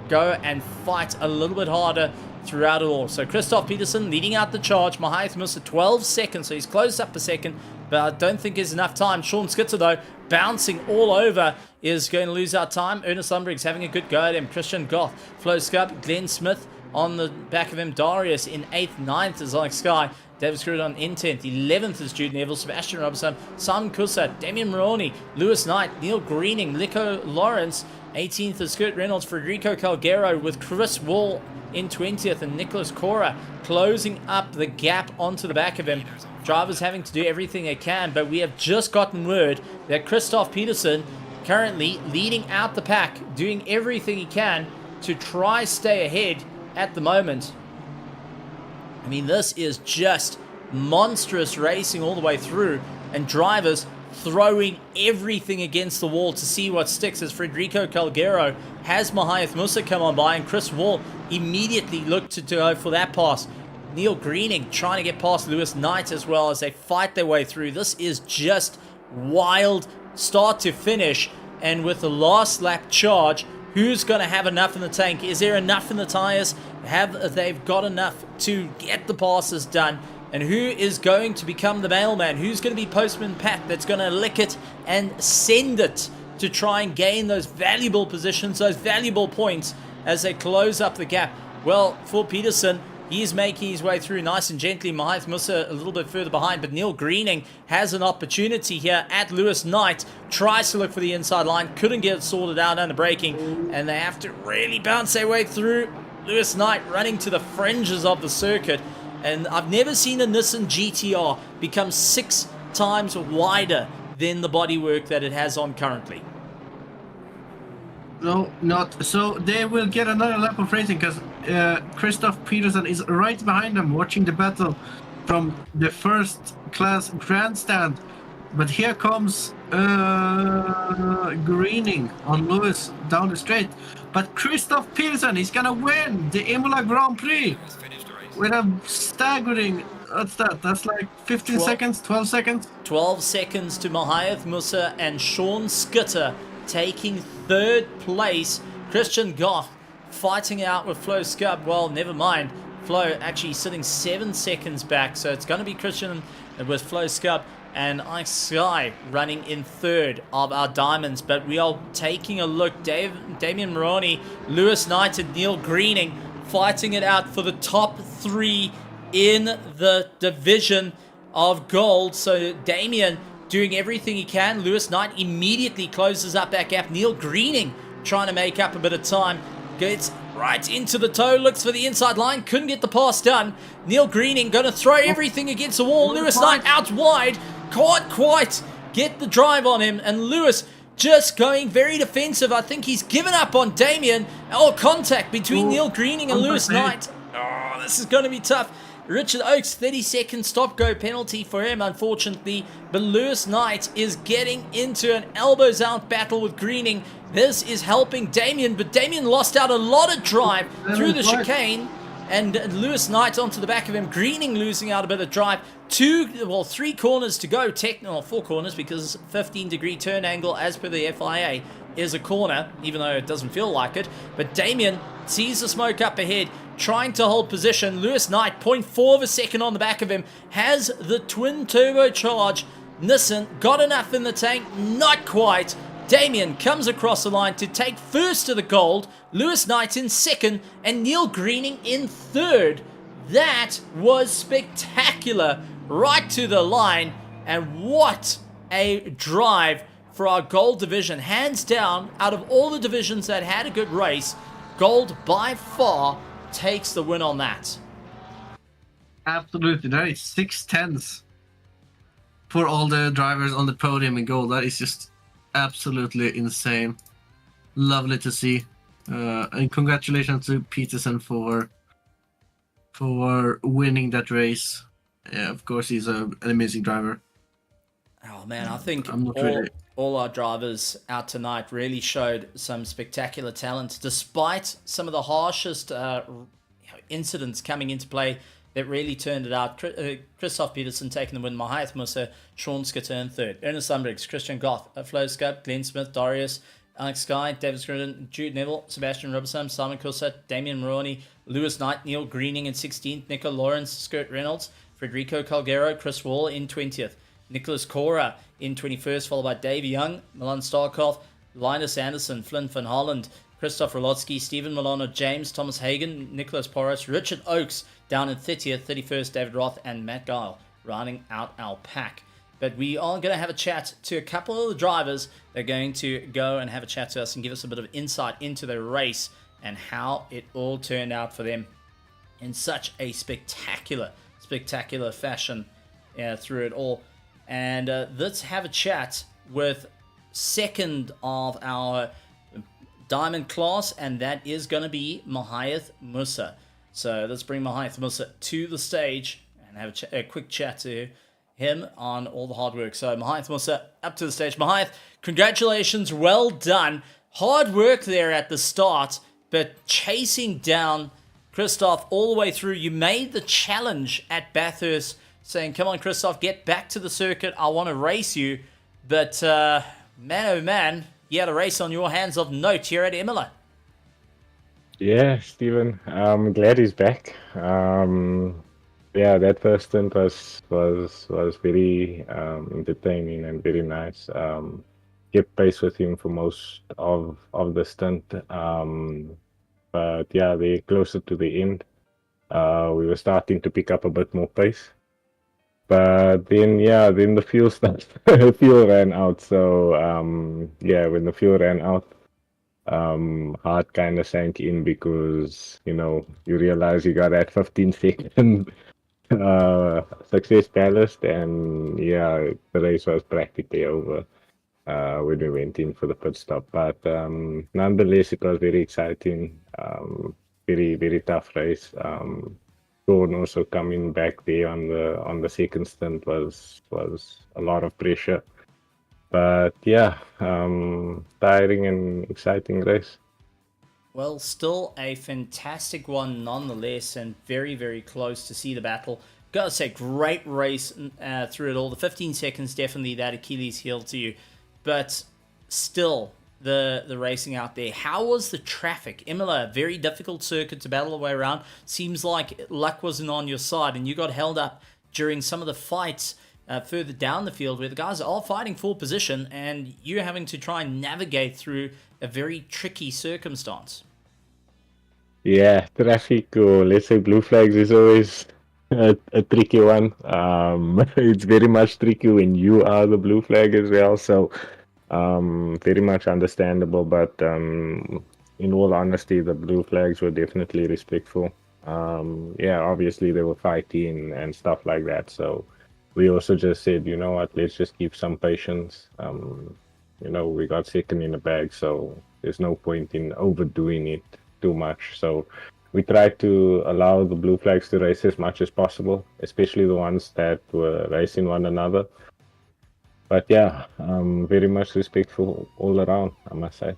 go and fight a little bit harder throughout it all. So Christoph Peterson leading out the charge. Matthias Musa 12 seconds, so he's closed up a second, but I don't think there's enough time. Sean Skitter, though, bouncing all over, is going to lose out time. Ernest Lundbrig's having a good go at him. Christian Goth, Flo Scubb, Glenn Smith on the back of him. Darius in 8th, 9th is Alex Sky. David Screwdon in 10th. 11th is Jude Neville, Sebastian Robinson, Simon Kusa, Damien Maroney, Lewis Knight, Neil Greening, Lico Lawrence. 18th is Kurt Reynolds, Federico Calgero with Chris Wall in 20th, and Nicholas Cora closing up the gap onto the back of him. Drivers having to do everything they can, but we have just gotten word that Christoph Peterson currently leading out the pack, doing everything he can to try stay ahead at the moment. I mean, this is just monstrous racing all the way through, and drivers throwing everything against the wall to see what sticks as Federico Calgero has Matthias Musa come on by, and Chris Wall immediately looked to go for that pass. Neil Greening trying to get past Lewis Knight as well as they fight their way through. This is just wild start to finish, and with the last lap charge, who's going to have enough in the tank? Is there enough in the tires? Have they've got enough to get the passes done? And who is going to become the mailman? Who's going to be Postman Pat that's going to lick it and send it to try and gain those valuable positions, those valuable points as they close up the gap? Well, for Peterson, he's making his way through nice and gently. Matthias Musa a little bit further behind, but Neil Greening has an opportunity here at Lewis Knight. Tries to look for the inside line, couldn't get it sorted out under braking, and they have to really bounce their way through. Lewis Knight running to the fringes of the circuit, and I've never seen a Nissan GTR become 6 times wider than the bodywork that it has on currently. No, not. So they will get another lap of racing because Christoph Peterson is right behind them watching the battle from the first class grandstand. But here comes Greening on Lewis down the straight. But Christoph Peterson is going to win the Imola Grand Prix with a staggering, what's that? That's like 15 seconds, 12 seconds? 12 seconds to Matthias Musa and Sean Skitter taking 3rd place. Christian Goth fighting out with Flo Scubb. Well, never mind. Flo actually sitting 7 seconds back. So it's going to be Christian with Flo Scubb and Alex Sky running in 3rd of our diamonds. But we are taking a look. Damien Maroney, Lewis Knight and Neil Greening fighting it out for the top 3 in the division of gold. So Damien doing everything he can. Lewis Knight immediately closes up that gap. Neil Greening trying to make up a bit of time. Gets right into the toe. Looks for the inside line. Couldn't get the pass done. Neil Greening going to throw everything against the wall. Lewis Knight out wide. Can't quite get the drive on him. And Lewis just going very defensive. I think he's given up on Damien. Oh, contact between Neil Greening and Lewis Knight. Oh, this is going to be tough. Richard Oakes, 30-second stop-go penalty for him, unfortunately. But Lewis Knight is getting into an elbows-out battle with Greening. This is helping Damien, but Damien lost out a lot of drive through the chicane. And Lewis Knight onto the back of him. Greening losing out a bit of drive. 3 corners to go. 4 corners, because 15-degree turn angle, as per the FIA, is a corner, even though it doesn't feel like it. But Damien sees the smoke up ahead, trying to hold position. Lewis Knight, 0.4 of a second on the back of him, has the twin turbocharge Nissan. Got enough in the tank? Not quite. Damien comes across the line to take first to the gold, Lewis Knight in second, and Neil Greening in third. That was spectacular, right to the line, and what a drive for our gold division. Hands down, out of all the divisions that had a good race, gold by far takes the win on that. Absolutely, that is 6 tenths for all the drivers on the podium in gold. That is just absolutely insane. Lovely to see, and congratulations to Peterson for winning that race. Yeah, of course, he's an amazing driver. Oh man, I think really... all our drivers out tonight really showed some spectacular talent, despite some of the harshest incidents coming into play that really turned it out. Christoph Peterson taking the win, Mahath Musa, Sean Skitter in third, Ernest Lundbriggs, Christian Goth, Flo Scup, Glenn Smith, Darius, Alex Guy, David Scriven, Jude Neville, Sebastian Robertson, Simon Kursat, Damian Maroney, Lewis Knight, Neil Greening in 16th, Nico Lawrence, Skirt Reynolds, Federico Calgero, Chris Wall in 20th, Nicholas Cora in 21st, followed by Dave Young, Milan Starkov, Linus Anderson, Flynn van Holland, Christoph Rolotsky, Stephen Milano, James, Thomas Hagen, Nicholas Porras, Richard Oakes down in 30th, 31st, David Roth, and Matt Guile rounding out our pack. But we are going to have a chat to a couple of the drivers. They're going to go and have a chat to us and give us a bit of insight into their race and how it all turned out for them in such a spectacular fashion through it all. And let's have a chat with second of our diamond class, and that is going to be Mahath Musa. So let's bring Mahath Musa to the stage and have a quick chat to him on all the hard work. So Mahath Musa, up to the stage. Mahath, congratulations, well done. Hard work there at the start, but chasing down Christoph all the way through. You made the challenge at Bathurst, saying, come on, Christoph, get back to the circuit. I want to race you. But, man, oh man, you had a race on your hands of note here at Imola. Yeah, Stephen, I'm glad he's back. Yeah, that first stint was very entertaining and very nice. Kept pace with him for most of the stint. But yeah, they closer to the end, we were starting to pick up a bit more pace. But then the fuel fuel ran out. So when the fuel ran out, heart kind of sank in, because you realize you got that 15-second success ballast, and the race was practically over when we went in for the pit stop. But nonetheless, it was very exciting, very, very tough race. Sean also coming back there on the second stint was a lot of pressure. But tiring and exciting race. Well, still a fantastic one nonetheless, and very, very close to see the battle. Gotta say, great race through it all. The 15 seconds, definitely that Achilles heel to you. But still, the racing out there. How was the traffic? Imola, a very difficult circuit to battle the way around. Seems like luck wasn't on your side, and you got held up during some of the fights further down the field, where the guys are all fighting for position, and you're having to try and navigate through a very tricky circumstance. Yeah, traffic, or let's say blue flags, is always a tricky one. It's very much tricky when you are the blue flag as well. So very much understandable, but in all honesty, the blue flags were definitely respectful. Obviously they were fighting and stuff like that. So we also just said, you know what, let's just keep some patience. we got second in the bag, so there's no point in overdoing it too much. So we try to allow the blue flags to race as much as possible, especially the ones that were racing one another. But yeah, very much respectful all around, I must say.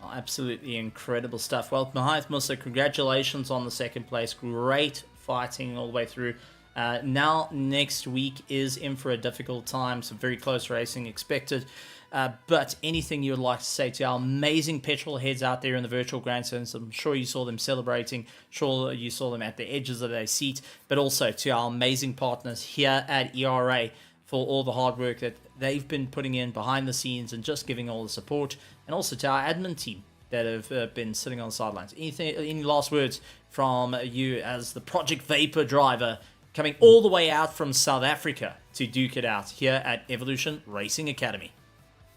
Oh, absolutely incredible stuff. Well, Mahath Musa, congratulations on the second place. Great fighting all the way through. Now, next week is in for a difficult time. Some very close racing expected. But anything you would like to say to our amazing petrol heads out there in the virtual grandstands? I'm sure you saw them celebrating. Sure you saw them at the edges of their seat. But also to our amazing partners here at ERA for all the hard work that they've been putting in behind the scenes and just giving all the support. And also to our admin team that have been sitting on the sidelines. Any last words from you as the Project Vapor driver coming all the way out from South Africa to duke it out here at Evolution Racing Academy?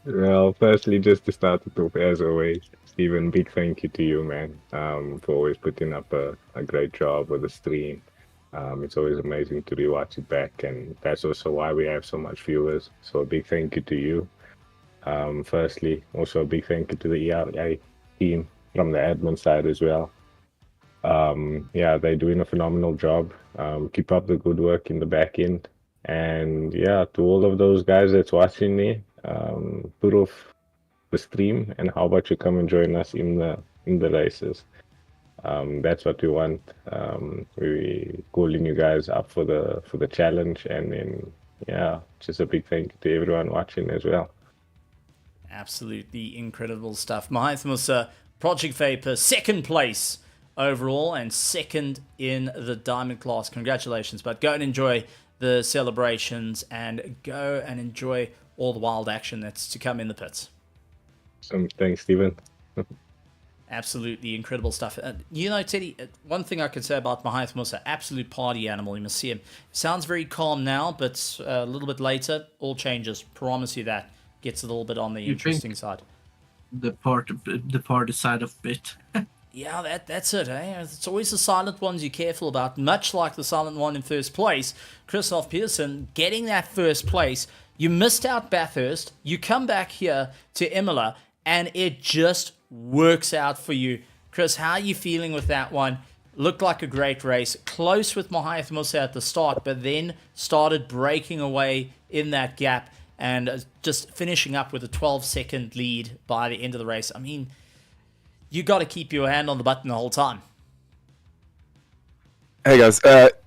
Well, firstly, just to start it off, as always, Stephen, big thank you to you, man, for always putting up a great job with the stream. It's always amazing to rewatch it back, and that's also why we have so much viewers. So a big thank you to you. Firstly, also a big thank you to the ERA team from the admin side as well. Yeah, they're doing a phenomenal job. Keep up the good work in the back end. And yeah, to all of those guys that's watching me, put off the stream and how about you come and join us in the races. That's what we want. We calling you guys up for the challenge, and then yeah, just a big thank you to everyone watching as well. Absolutely incredible stuff. Mahath Musa, Project Vapor, second place overall and second in the Diamond class. Congratulations, but go and enjoy the celebrations and go and enjoy all the wild action that's to come in the pits. Thanks, Stephen. Absolutely incredible stuff. Teddy, one thing I could say about Mahath Musa, absolute party animal. You must see him. Sounds very calm now, but a little bit later, all changes. Promise you that. Gets a little bit on the interesting side. The party side of it. Yeah, that's it, eh? It's always the silent ones you're careful about, much like the silent one in first place. Christoph Pearson getting that first place. You missed out Bathurst. You come back here to Imola, and it just works out for you. Chris, how are you feeling with that one? Looked like a great race. Close with Mahath Musa at the start, but then started breaking away in that gap and just finishing up with a 12-second lead by the end of the race. I mean, you got to keep your hand on the button the whole time. Hey guys,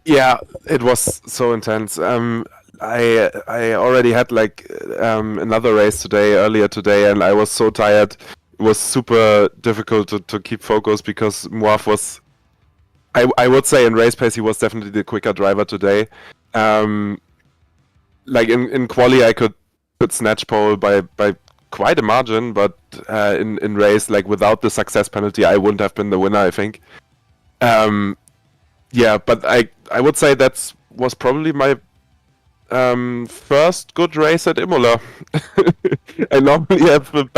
yeah, it was so intense. I already had another race earlier today, and I was so tired. It was super difficult to keep focus because Moaf was, I would say in race pace, he was definitely the quicker driver today. Like in quali, I could snatch pole by quite a margin, but in race, like without the success penalty, I wouldn't have been the winner, I think. Yeah, but I would say that was probably my first good race at Imola. I normally have a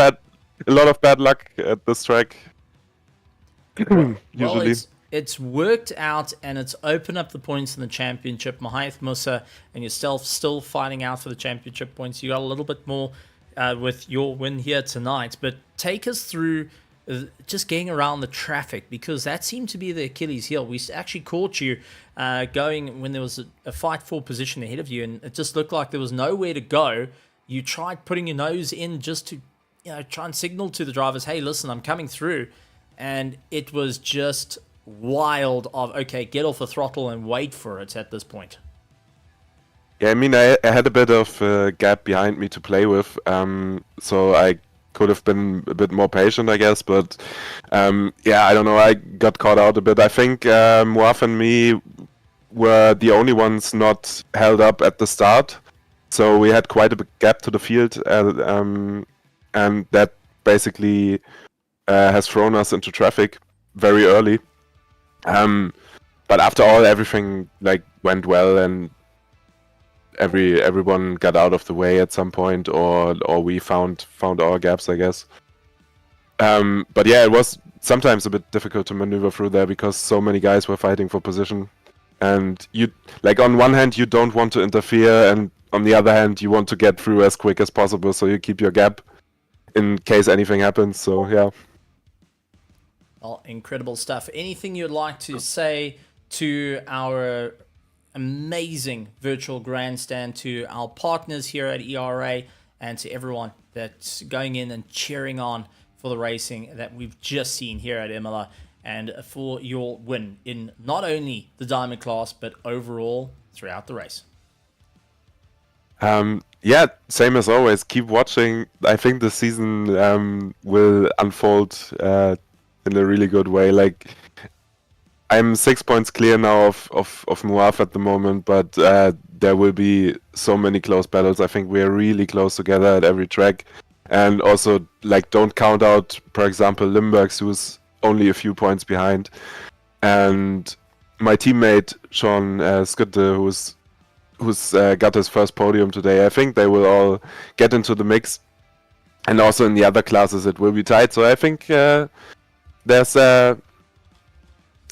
lot of bad luck at this track. Usually. Well, it's worked out, and it's opened up the points in the championship. Mahath Musa and yourself still fighting out for the championship points. You got a little bit more with your win here tonight, but take us through just getting around the traffic, because that seemed to be the Achilles heel. We actually caught you going when there was a fight for position ahead of you, and it just looked like there was nowhere to go. You tried putting your nose in just to try and signal to the drivers, hey, listen, I'm coming through. And it was just wild of, okay, get off the throttle and wait for it at this point. Yeah, I mean, I had a bit of a gap behind me to play with, so I could have been a bit more patient, I guess, but yeah, I don't know, I got caught out a bit. I think Moaf and me were the only ones not held up at the start, so we had quite a big gap to the field, and that basically has thrown us into traffic very early. But after all, everything went well, and everyone got out of the way at some point, or we found our gaps, I guess. But yeah, it was sometimes a bit difficult to maneuver through there because so many guys were fighting for position, and you on one hand you don't want to interfere, and on the other hand, you want to get through as quick as possible, so you keep your gap in case anything happens. So yeah. Well, incredible stuff. Anything you'd like to say to our amazing virtual grandstand, to our partners here at ERA, and to everyone that's going in and cheering on for the racing that we've just seen here at Imola, and for your win in not only the Diamond class, but overall throughout the race? Yeah, same as always. Keep watching. I think the season will unfold in a really good way. Like, I'm 6 points clear now of Muaf at the moment, but there will be so many close battles. I think we are really close together at every track. And also, like, don't count out, for example, Limburgs, who's only a few points behind. And my teammate, Sean Skutte, who's got his first podium today, I think they will all get into the mix. And also in the other classes, it will be tight. So I think there's a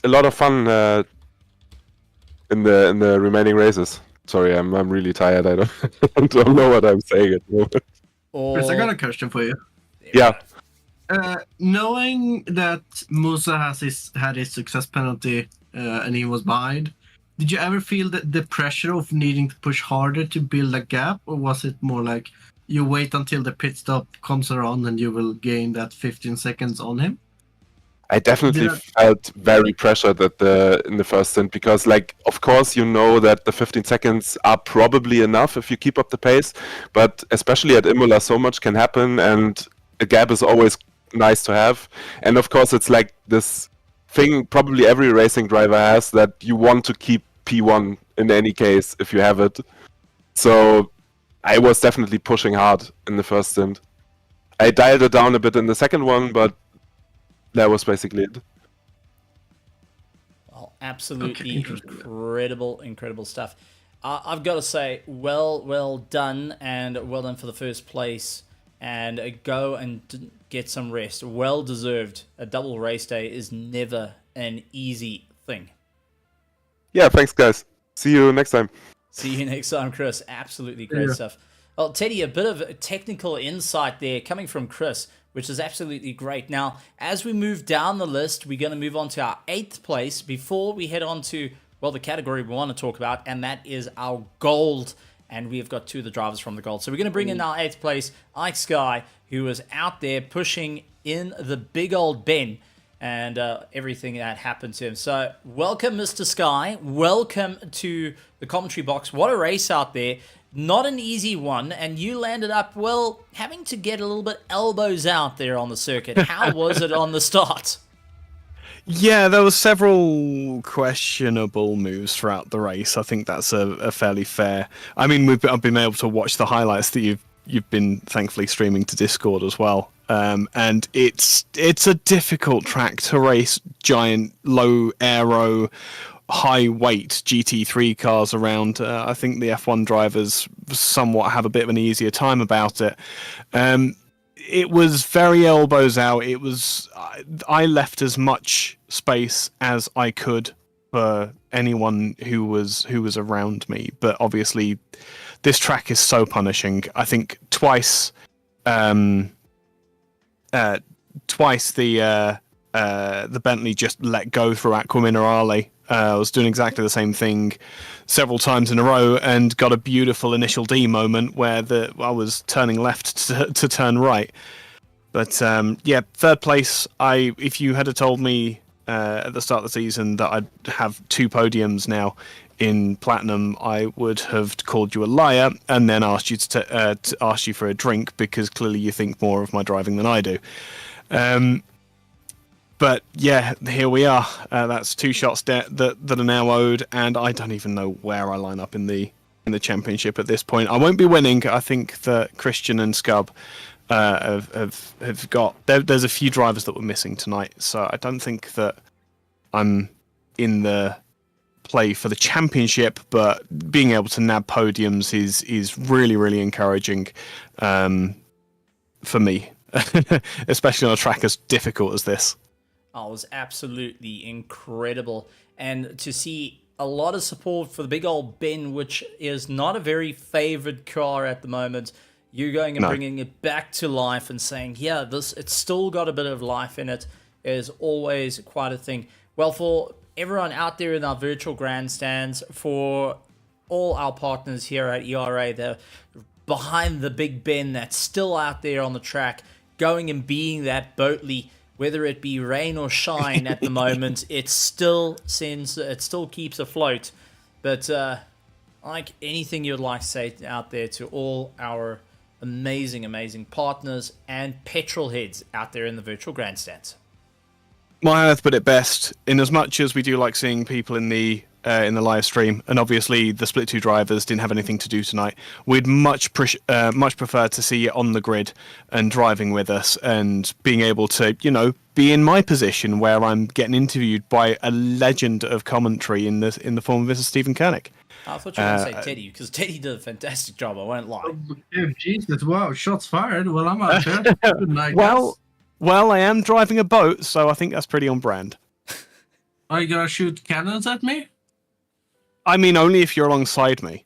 lot of fun in the remaining races. Sorry, I'm really tired. I don't know what I'm saying at the moment. Chris, I got a question for you. Yeah. Knowing that Musa had his success penalty and he was behind, did you ever feel the pressure of needing to push harder to build a gap, or was it more like you wait until the pit stop comes around and you will gain that 15 seconds on him? I definitely felt very pressured in the first stint because, like, of course, you know that the 15 seconds are probably enough if you keep up the pace, but especially at Imola, so much can happen, and a gap is always nice to have. And of course, it's like this thing probably every racing driver has, that you want to keep P1 in any case if you have it. So I was definitely pushing hard in the first stint. I dialed it down a bit in the second one, but that was basically it. Well, absolutely incredible stuff. I've got to say, well done, and well done for the first place. And go and get some rest. Well deserved. A double race day is never an easy thing. Yeah, thanks, guys. See you next time. See you next time, Chris. Absolutely great stuff. Well, Teddy, a bit of technical insight there coming from Chris, which is absolutely great. Now, as we move down the list, we're going to move on to our 8th place before we head on to, well, the category we want to talk about, and that is our gold. And we have got 2 of the drivers from the gold. So we're going to bring in our 8th place, Ike Sky, who was out there pushing in the big old Ben and everything that happened to him. So welcome, Mr. Sky. Welcome to the commentary box. What a race out there. Not an easy one, and you landed up, well, having to get a little bit elbows out there on the circuit. How was it on the start? Yeah, there were several questionable moves throughout the race. I think that's a fairly fair. I mean, I've been able to watch the highlights that you've been thankfully streaming to Discord as well. And it's a difficult track to race giant, low aero, high weight GT3 cars around. I think the F1 drivers somewhat have a bit of an easier time about it. It was very elbows out. It was I left as much space as I could for anyone who was around me. But obviously, this track is so punishing. I think twice the Bentley just let go through Acqua Minerale. I was doing exactly the same thing several times in a row and got a beautiful initial D moment where I was turning left to turn right. But yeah, 3rd place. If you had told me at the start of the season that I'd have 2 podiums now in Platinum, I would have called you a liar and then asked you to ask you for a drink, because clearly you think more of my driving than I do. But yeah, here we are. That's 2 shots that are now owed, and I don't even know where I line up in the championship at this point. I won't be winning. I think that Christian and Scub have got. There's a few drivers that were missing tonight, so I don't think that I'm in the play for the championship. But being able to nab podiums is really, really encouraging for me, especially on a track as difficult as this. Oh, it was absolutely incredible. And to see a lot of support for the big old Ben, which is not a very favored car at the moment. You going and No. bringing it back to life and saying, yeah, it's still got a bit of life in it, is always quite a thing. Well, for everyone out there in our virtual grandstands, for all our partners here at ERA, they're behind the Big Ben that's still out there on the track, going and being that Boatley, whether it be rain or shine at the moment, it still keeps afloat. But like anything you'd like to say out there to all our amazing partners and petrol heads out there in the virtual grandstands. My Earth put it best. In as much as we do like seeing people in the live stream, and obviously the Split 2 drivers didn't have anything to do tonight, we'd much prefer to see you on the grid and driving with us and being able to, be in my position where I'm getting interviewed by a legend of commentary in the form of Mr. Stephen Koenig. I thought you were going to say Teddy, because Teddy did a fantastic job, I won't lie. Oh, Jesus, wow, shots fired. Well, I'm out there. Good night, Well, I am driving a boat, so I think that's pretty on brand. Are you gonna shoot cannons at me? I mean, only if you're alongside me.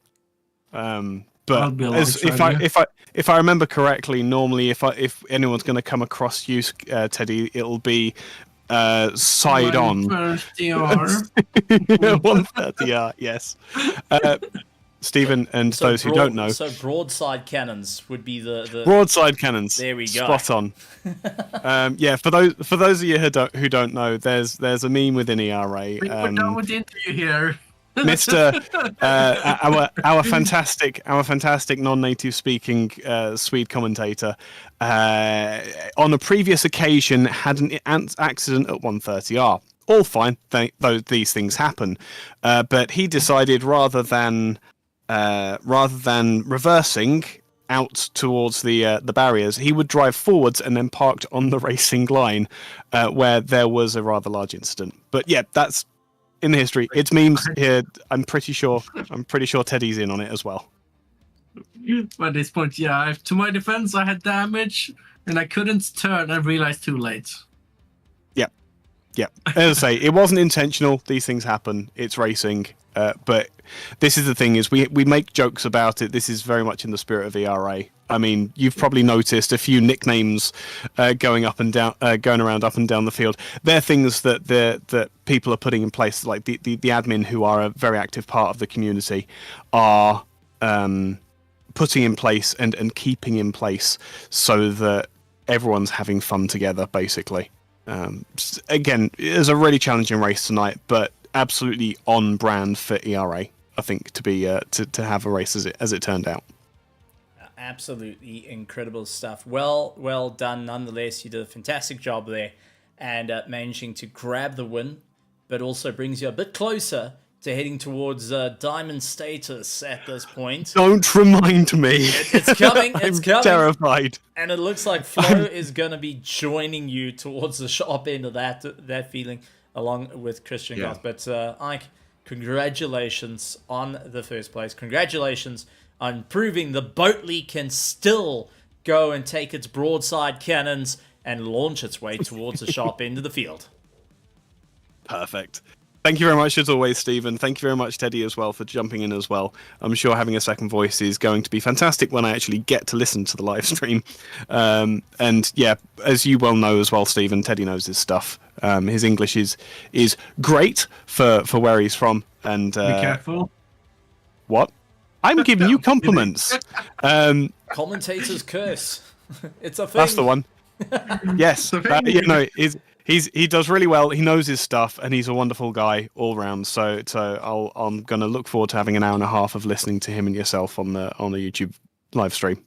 I'll But be alongside you. if I remember correctly, normally if anyone's going to come across you, Teddy, it'll be side on. 130R, yes. Stephen, and So those who don't know, So broadside cannons would be the broadside cannons. There we go. Spot on. Yeah, for those of you who don't know, there's a meme within ERA. We're done with the interview here. Mr. Our fantastic non-native speaking Swede commentator on a previous occasion had an accident at 130R. All fine, these things happen, but he decided rather than reversing out towards the barriers, he would drive forwards and then parked on the racing line where there was a rather large incident. But yeah, that's in the history. It's memes here. I'm pretty sure Teddy's in on it as well. At this point, yeah, to my defense, I had damage and I couldn't turn. I realized too late. Yeah. As I say, it wasn't intentional. These things happen. It's racing. But this is the thing: is we make jokes about it. This is very much in the spirit of ERA. I mean, you've probably noticed a few nicknames going around up and down the field. They're things that people are putting in place, like the admin, who are a very active part of the community, are putting in place and keeping in place so that everyone's having fun together, basically. Again, it was a really challenging race tonight, but absolutely on brand for ERA. I think to be to have a race as it turned out. Absolutely incredible stuff. Well done nonetheless. You did a fantastic job there, and managing to grab the win, but also brings you a bit closer to heading towards diamond status at this point. Don't remind me. It's coming. It's I'm coming. terrified. And it looks like Flo is going to be joining you towards the sharp end of that feeling, along with Christian Goth. But Ike, congratulations on the first place. Congratulations on proving the Boatley can still go and take its broadside cannons and launch its way towards the sharp end of the field. Perfect. Thank you very much, as always, Stephen. Thank you very much, Teddy, as well, for jumping in as well. I'm sure having a second voice is going to be fantastic when I actually get to listen to the live stream. And yeah, as you well know as well, Stephen, Teddy knows his stuff. His English is great for where he's from. And Be careful. What? I'm giving you compliments. Commentator's curse. It's a thing. That's the one. Yes. He does really well. He knows his stuff, and he's a wonderful guy all round. So I'm gonna look forward to having an hour and a half of listening to him and yourself on the YouTube live stream.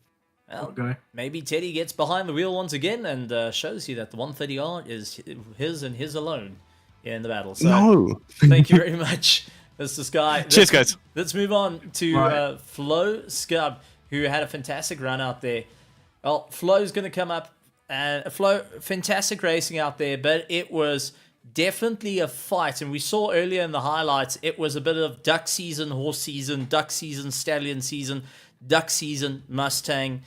Well, Okay. maybe Teddy gets behind the wheel once again and shows you that the 130R is his and his alone in the battle. So, No. thank you very much, Mr. Sky. Cheers, guys. Let's move on to Flo Scub, who had a fantastic run out there. Well, Flo's going to come up. And Flo, fantastic racing out there, but it was definitely a fight. And we saw earlier in the highlights, it was a bit of duck season, horse season, duck season, stallion season, duck season, Mustang.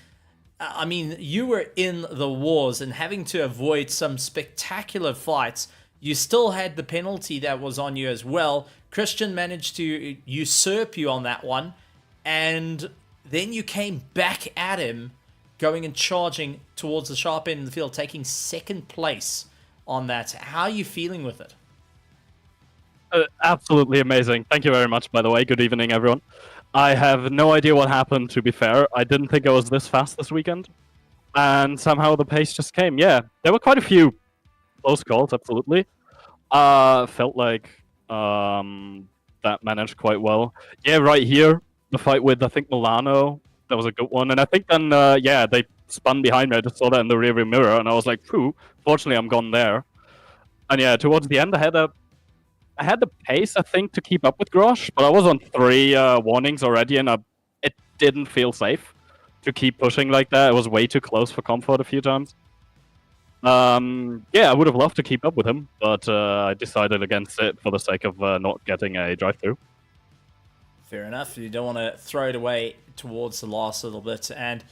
I mean, you were in the wars and having to avoid some spectacular fights you still had the penalty that was on you as well. Christian managed to usurp you on that one, and then you came back at him, going and charging towards the sharp end of the field, taking second place on that. How are you feeling with it? Absolutely amazing. Thank you very much, by the way. Good evening, everyone. I have no idea what happened, to be fair. I didn't think I was this fast this weekend. And somehow the pace just came. Yeah, there were quite a few close calls, absolutely. Felt like that managed quite well. Yeah, right here, the fight with, I think, Milano, that was a good one. And I think then, they spun behind me. I just saw that in the rearview mirror, and I was like, phew, fortunately I'm gone there. And yeah, towards the end, I had the pace, I think, to keep up with Grosh, but I was on 3 warnings already, and it didn't feel safe to keep pushing like that. It was way too close for comfort a few times. I would have loved to keep up with him, but I decided against it for the sake of not getting a drive-through. Fair enough. You don't want to throw it away towards the last little bit. And,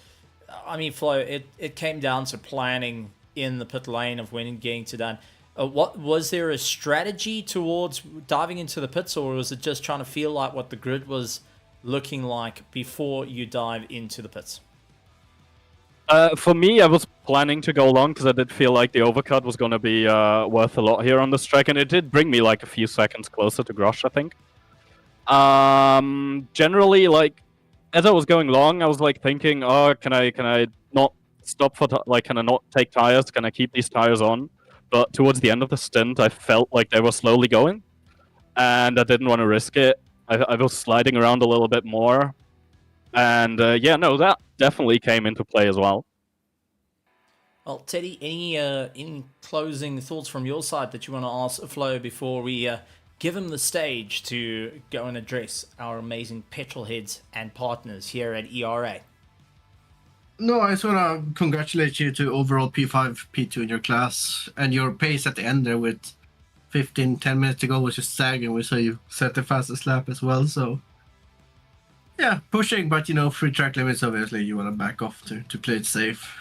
I mean, Flo, it came down to planning in the pit lane of when getting to done. What was there a strategy towards diving into the pits, or was it just trying to feel like what the grid was looking like before you dive into the pits? For me, I was planning to go long because I did feel like the overcut was going to be worth a lot here on this track, and it did bring me like a few seconds closer to Grosh, I think. Generally, like as I was going long, I was like thinking, oh, can I not stop for can I not take tires? Can I keep these tires on? But towards the end of the stint, I felt like they were slowly going, and I didn't want to risk it. I was sliding around a little bit more, and that definitely came into play as well. Well, Teddy, any closing thoughts from your side that you want to ask Flo before we give him the stage to go and address our amazing petrol heads and partners here at ERA? No, I just want to congratulate you to overall P5, P2 in your class, and your pace at the end there with 10 minutes to go was just staggering. We saw you set the fastest lap as well, so yeah, pushing, but free track limits, obviously you want to back off to play it safe.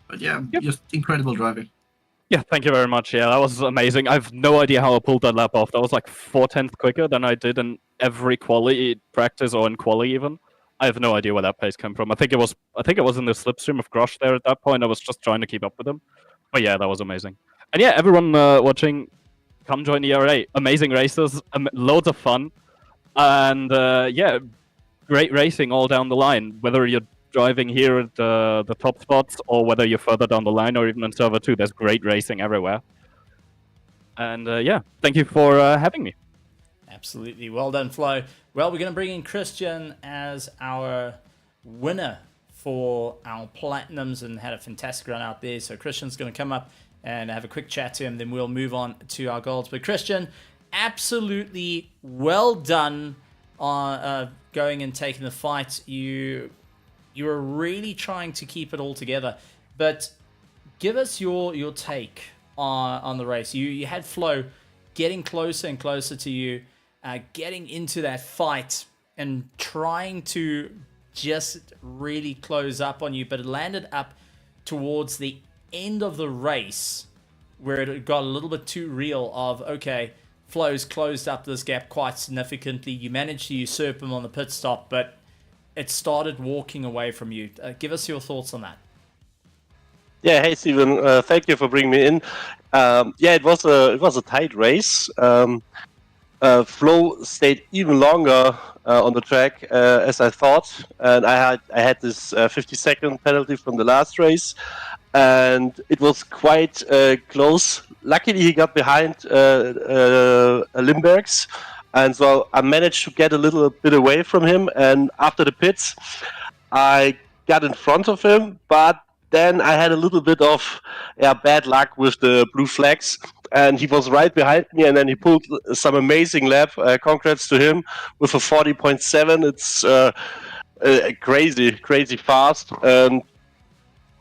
But yeah, Just incredible driving. Yeah, thank you very much. Yeah, that was amazing. I have no idea how I pulled that lap off. That was like 4/10 quicker than I did in every quali practice or in quali even. I have no idea where that pace came from. I think it was in the slipstream of Grosh there at that point. I was just trying to keep up with him. But yeah, that was amazing. And yeah, everyone watching, come join ERA. Amazing races, loads of fun, and great racing all down the line. Whether you're driving here at the top spots or whether you're further down the line or even in server 2, there's great racing everywhere. And thank you for having me. Absolutely. Well done, Flo. Well, we're going to bring in Christian as our winner for our Platinums and had a fantastic run out there. So Christian's going to come up and have a quick chat to him. Then we'll move on to our Golds. But Christian, absolutely well done on going and taking the fight. You were really trying to keep it all together. But give us your take on the race. You had Flo getting closer and closer to you, getting into that fight and trying to just really close up on you, but it landed up towards the end of the race where it got a little bit too real of, okay, Flo's closed up this gap quite significantly. You managed to usurp him on the pit stop, but it started walking away from you. Give us your thoughts on that. Yeah, hey Steven, thank you for bringing me in. It was a tight race. Flo stayed even longer on the track as I thought, and I had this 50-second penalty from the last race, and it was quite close. Luckily, he got behind Limbergs, and so I managed to get a little bit away from him. And after the pits, I got in front of him, but then I had a little bit of bad luck with the blue flags, and he was right behind me, and then he pulled some amazing lap. Congrats to him with a 40.7. It's crazy fast.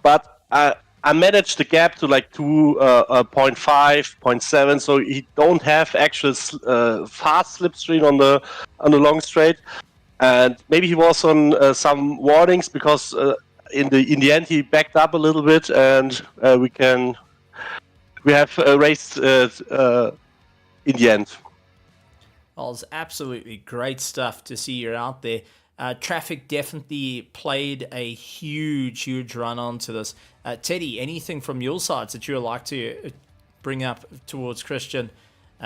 But I managed the gap to like 2.5, 0.7, so he don't have actual fast slipstream on the long straight, and maybe he was on some warnings because in the end he backed up a little bit, and we can we have raced in the end. Well, it's absolutely great stuff to see you out there. Traffic definitely played a huge run onto this. Teddy, anything from your sides that you would like to bring up towards Christian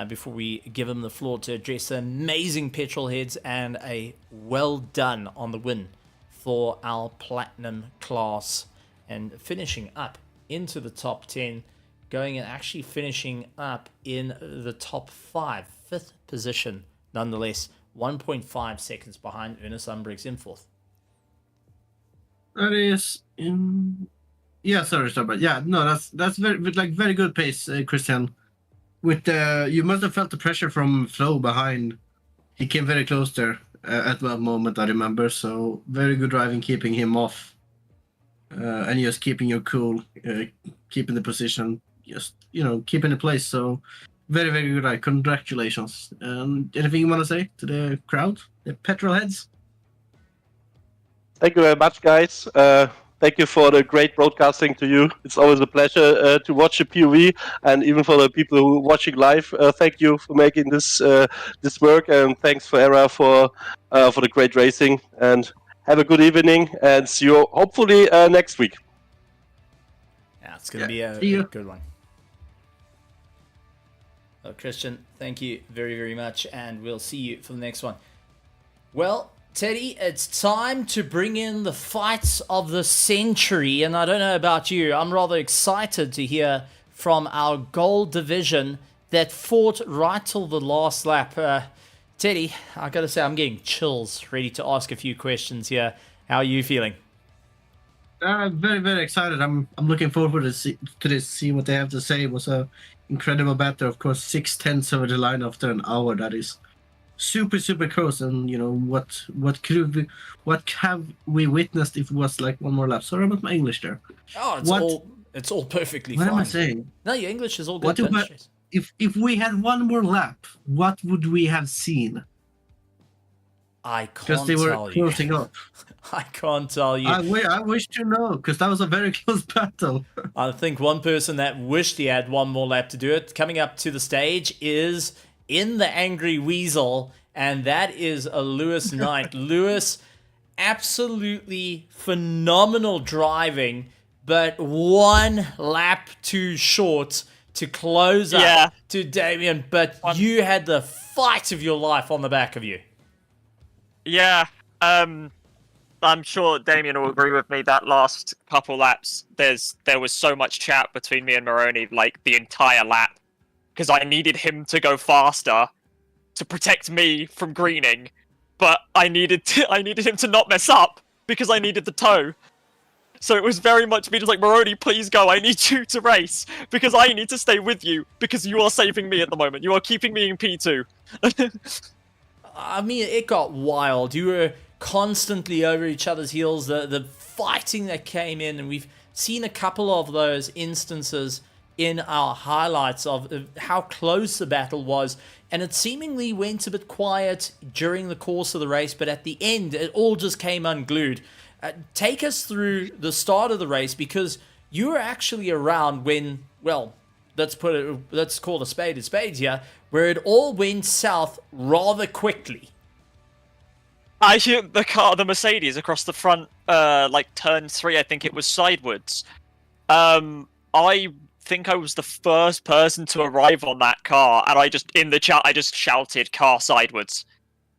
before we give him the floor to address the amazing petrol heads and a well done on the win for our platinum class and finishing up into the top 10, going and actually finishing up in the top 5, 5th position nonetheless, 1.5 seconds behind Ernest Umbriggs in 4th. That is sorry, but yeah, no, that's very good pace, Christian. With you must have felt the pressure from Flo behind. He came very close there at that moment, I remember. So very good driving, keeping him off, and just keeping your cool, keeping the position, just keeping the place. So very good ride. Congratulations. Anything you want to say to the crowd, the petrol heads? Thank you very much, guys. Thank you for the great broadcasting to you. It's always a pleasure to watch the POV, and even for the people who are watching live, thank you for making this this work, and thanks for Era for the great racing. And have a good evening, and see you hopefully next week. Yeah, it's going to be a good one. Well, Christian, thank you very much, and we'll see you for the next one. Well, Teddy, it's time to bring in the fights of the century, and I don't know about you, I'm rather excited to hear from our gold division that fought right till the last lap. Teddy, I gotta say, I'm getting chills, ready to ask a few questions here. How are you feeling? Very excited. I'm looking forward to see what they have to say. It was a incredible battle, of course. 6/10 over the line after an hour. That is super close. And what have we witnessed if it was like one more lap? Sorry about my English there. Oh, it's all perfectly fine. What am I saying? No, your English is all good. If we had one more lap, what would we have seen? I can't because they were closing up. I can't tell you. I wish to know, because that was a very close battle. I think one person that wished he had one more lap to do it, coming up to the stage, is in the Angry Weasel, and that is a Lewis Knight. Lewis, absolutely phenomenal driving, but one lap too short to close up to Damien, but you had the fight of your life on the back of you. Yeah, I'm sure Damien will agree with me that last couple laps, there was so much chat between me and Maroney, like the entire lap, because I needed him to go faster to protect me from greening, but I needed him to not mess up because I needed the tow. So it was very much me just like, Maroney, please go. I need you to race because I need to stay with you because you are saving me at the moment. You are keeping me in P2. I mean, it got wild. You were constantly over each other's heels. The fighting that came in, and we've seen a couple of those instances in our highlights of how close the battle was. And it seemingly went a bit quiet during the course of the race, but at the end, it all just came unglued. Take us through the start of the race, because you were actually around when, well, let's call a spade here, where it all went south rather quickly. I hit the Mercedes across the front, like turn 3, I think it was sidewards. I think I was the first person to arrive on that car, and in the chat, I just shouted car sidewards.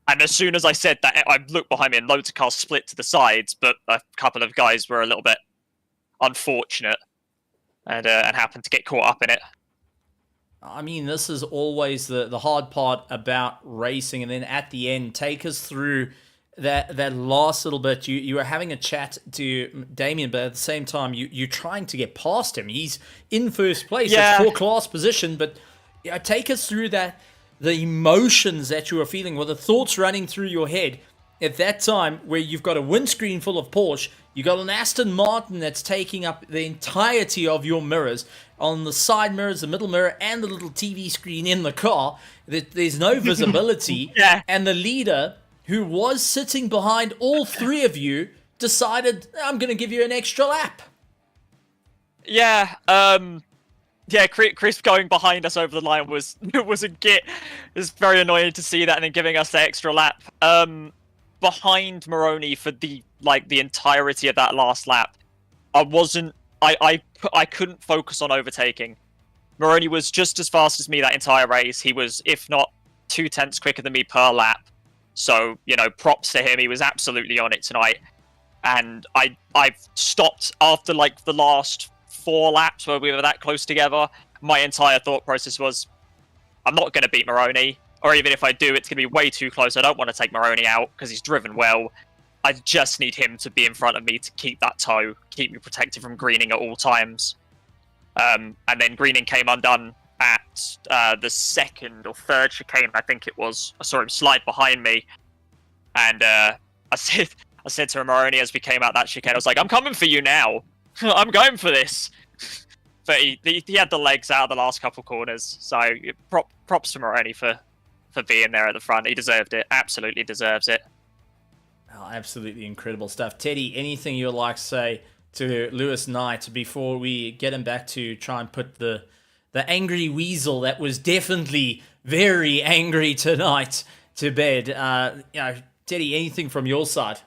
And as soon as I said that, I looked behind me and loads of cars split to the sides, but a couple of guys were a little bit unfortunate and happened to get caught up in it. I mean, this is always the hard part about racing. And then at the end, take us through that last little bit. You were having a chat to Damien, but at the same time, you're trying to get past him. He's in first place. Yeah. It's four-class position, but take us through that. The emotions that you were feeling, or the thoughts running through your head at that time, where you've got a windscreen full of Porsche, you got an Aston Martin that's taking up the entirety of your mirrors, on the side mirrors, the middle mirror, and the little TV screen in the car. There's no visibility, and the leader, who was sitting behind all three of you, decided, I'm going to give you an extra lap. Yeah, Yeah, Chris going behind us over the line was was a git. It was very annoying to see that, and then giving us the extra lap. Behind Maroney for the entirety of that last lap. I couldn't focus on overtaking. Maroney was just as fast as me that entire race. He was, if not 0.2 quicker than me per lap. So, props to him. He was absolutely on it tonight. And I stopped after the last 4 laps where we were that close together. My entire thought process was, I'm not going to beat Maroney. Or even if I do, it's going to be way too close. I don't want to take Maroney out because he's driven well. I just need him to be in front of me to keep that toe, keep me protected from greening at all times. And then greening came undone at the 2nd or 3rd chicane, I think it was. I saw him slide behind me. And I said to Maroney as we came out that chicane, I was like, I'm coming for you now. I'm going for this. But he had the legs out of the last couple corners. So props to Maroney for being there at the front. He deserved it. Absolutely deserves it. Oh, absolutely incredible stuff. Teddy, anything you'd like to say to Lewis Knight before we get him back to try and put the angry weasel that was definitely very angry tonight to bed? Teddy, anything from your side?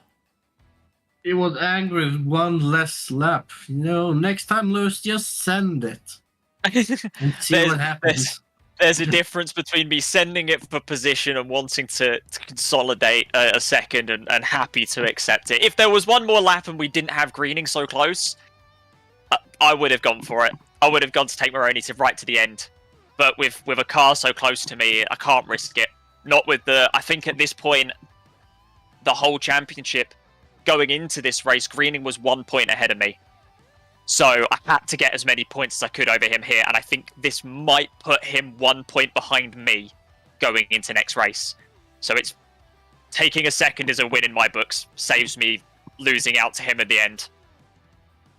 He was angry with one less lap. Next time, Lewis, just send it and see what happens. There's a difference between me sending it for position and wanting to consolidate a second and happy to accept it. If there was one more lap and we didn't have greening so close, I would have gone for it. I would have gone to take Maroney right to the end. But with a car so close to me, I can't risk it. Not with I think at this point, the whole championship going into this race, greening was 1 point ahead of me. So I had to get as many points as I could over him here, and I think this might put him 1 point behind me going into next race. So it's taking a second is a win in my books, saves me losing out to him at the end.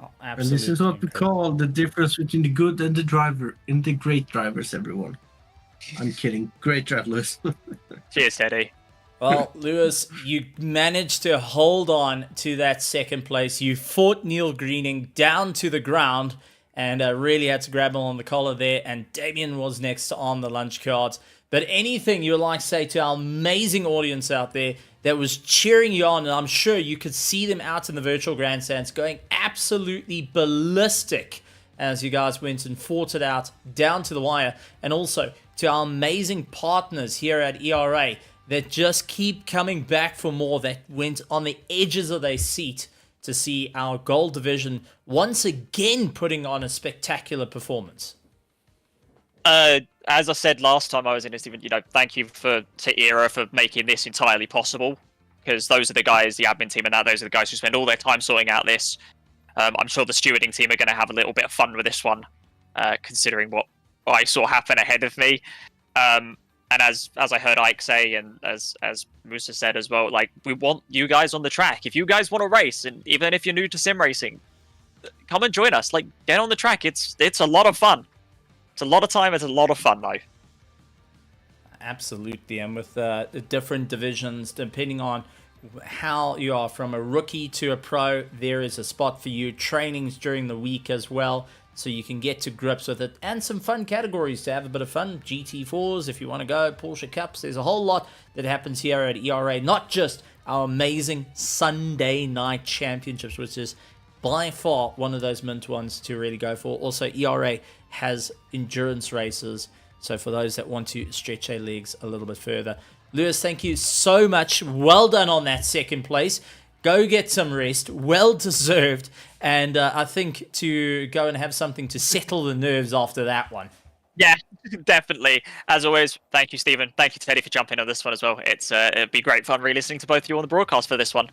Oh, and this is what we call the difference between the good and the great drivers, everyone. I'm kidding. Great travelers. Cheers, Teddy. Well, Lewis, you managed to hold on to that second place. You fought Neil Greening down to the ground and really had to grab him on the collar there. And Damien was next on the lunch cards. But anything you would like to say to our amazing audience out there that was cheering you on, and I'm sure you could see them out in the virtual grandstands going absolutely ballistic as you guys went and fought it out down to the wire. And also to our amazing partners here at ERA that just keep coming back for more, that went on the edges of their seat to see our gold division once again putting on a spectacular performance. As I said last time I was in this event, thank you to ERA for making this entirely possible, because those are the guys, the admin team and those are the guys who spend all their time sorting out this. I'm sure the stewarding team are going to have a little bit of fun with this one, considering what I saw happen ahead of me. And as I heard Ike say, and as Musa said as well, we want you guys on the track. If you guys want to race, and even if you're new to sim racing, come and join us. Get on the track. It's a lot of fun. It's a lot of time. It's a lot of fun, though. Absolutely, and with the different divisions, depending on how you are, from a rookie to a pro, there is a spot for you. Trainings during the week as well, so you can get to grips with it, and some fun categories to have a bit of fun. GT4s if you want to go, Porsche Cups. There's a whole lot that happens here at ERA, not just our amazing Sunday night championships, which is by far one of those mint ones to really go for. Also, ERA has endurance races, so for those that want to stretch their legs a little bit further. Lewis, thank you so much. Well done on that second place. Go get some rest. Well deserved. And I think to go and have something to settle the nerves after that one. Yeah, definitely. As always, thank you, Stephen. Thank you, Teddy, for jumping on this one as well. It'd be great fun re-listening to both of you on the broadcast for this one.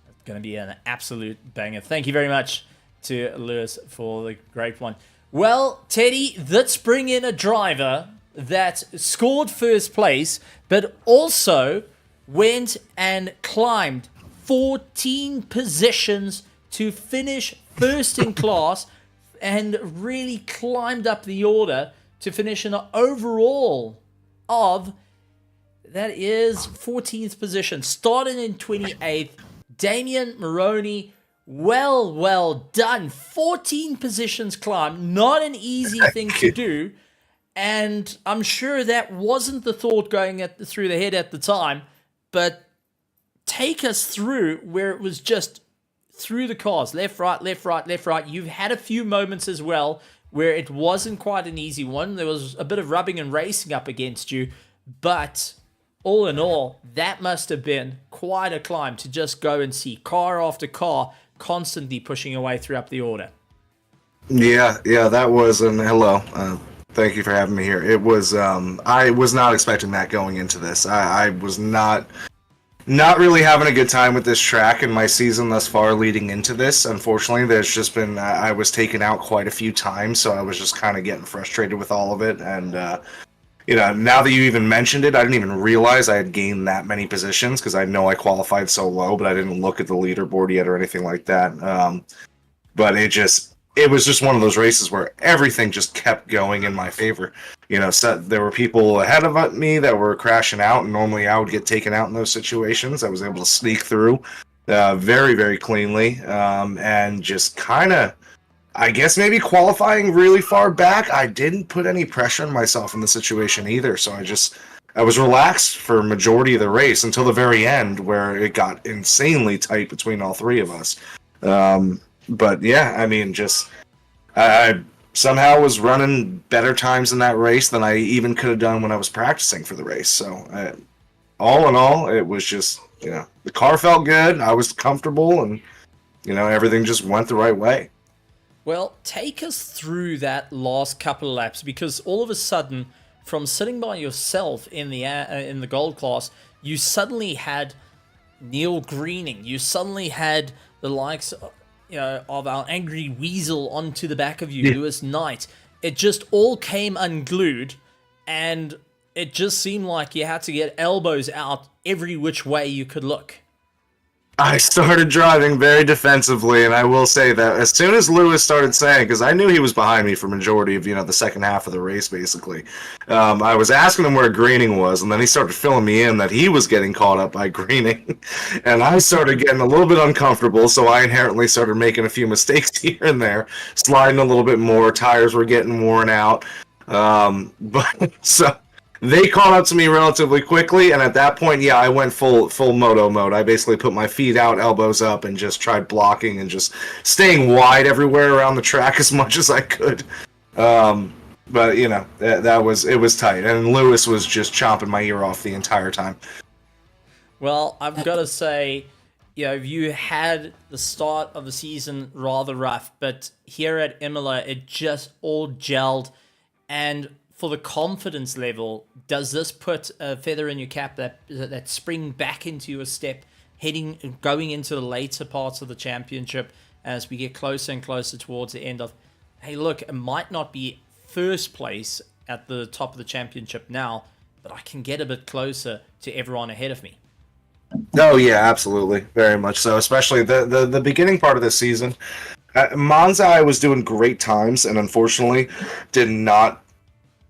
It's going to be an absolute banger. Thank you very much to Lewis for the great one. Well, Teddy, let's bring in a driver that scored first place, but also went and climbed 14 positions to finish first in class and really climbed up the order to finish an overall of, that is 14th position. Starting in 28th, Damien Maroney Well done. 14 positions climb. Not an easy thing to do. And I'm sure that wasn't the thought going through the head at the time. But take us through where it was just through the cars. Left, right, left, right, left, right. You've had a few moments as well where it wasn't quite an easy one. There was a bit of rubbing and racing up against you. But all in all, that must have been quite a climb to just go and see car after car constantly pushing away through up the order. Yeah, that was an hello. Thank you for having me here. It was I was not expecting that going into this. I was not really having a good time with this track in my season thus far leading into this. Unfortunately, there's just been I was taken out quite a few times, so I was just kind of getting frustrated with all of it. And now that you even mentioned it, I didn't even realize I had gained that many positions because I know I qualified so low, but I didn't look at the leaderboard yet or anything like that. But it was just one of those races where everything just kept going in my favor. So there were people ahead of me that were crashing out, and normally I would get taken out in those situations. I was able to sneak through very, very cleanly, and just kind of, I guess maybe qualifying really far back. I didn't put any pressure on myself in the situation either, so I was relaxed for majority of the race until the very end where it got insanely tight between all three of us. But yeah, I mean, I somehow was running better times in that race than I even could have done when I was practicing for the race. So all in all, it was just, the car felt good. I was comfortable, and, everything just went the right way. Well, take us through that last couple of laps, because all of a sudden, from sitting by yourself in the gold class, you suddenly had Neil Greening. You suddenly had the likes of our angry weasel onto the back of you, Lewis Knight. It just all came unglued, and it just seemed like you had to get elbows out every which way you could look. I started driving very defensively, and I will say that as soon as Lewis started saying, because I knew he was behind me for majority of the second half of the race, basically, I was asking him where Greening was, and then he started filling me in that he was getting caught up by Greening, and I started getting a little bit uncomfortable, so I inherently started making a few mistakes here and there, sliding a little bit more, tires were getting worn out, but so they caught up to me relatively quickly, and at that point, I went full moto mode. I basically put my feet out, elbows up, and just tried blocking and just staying wide everywhere around the track as much as I could. But it was tight, and Lewis was just chomping my ear off the entire time. Well, I've got to say, you had the start of the season rather rough, but here at Imola, it just all gelled, and for the confidence level, does this put a feather in your cap that spring back into your step, going into the later parts of the championship as we get closer and closer towards the end of, hey, look, it might not be first place at the top of the championship now, but I can get a bit closer to everyone ahead of me. Oh yeah, absolutely, very much so. Especially the beginning part of the season, Monza, I was doing great times, and unfortunately, did not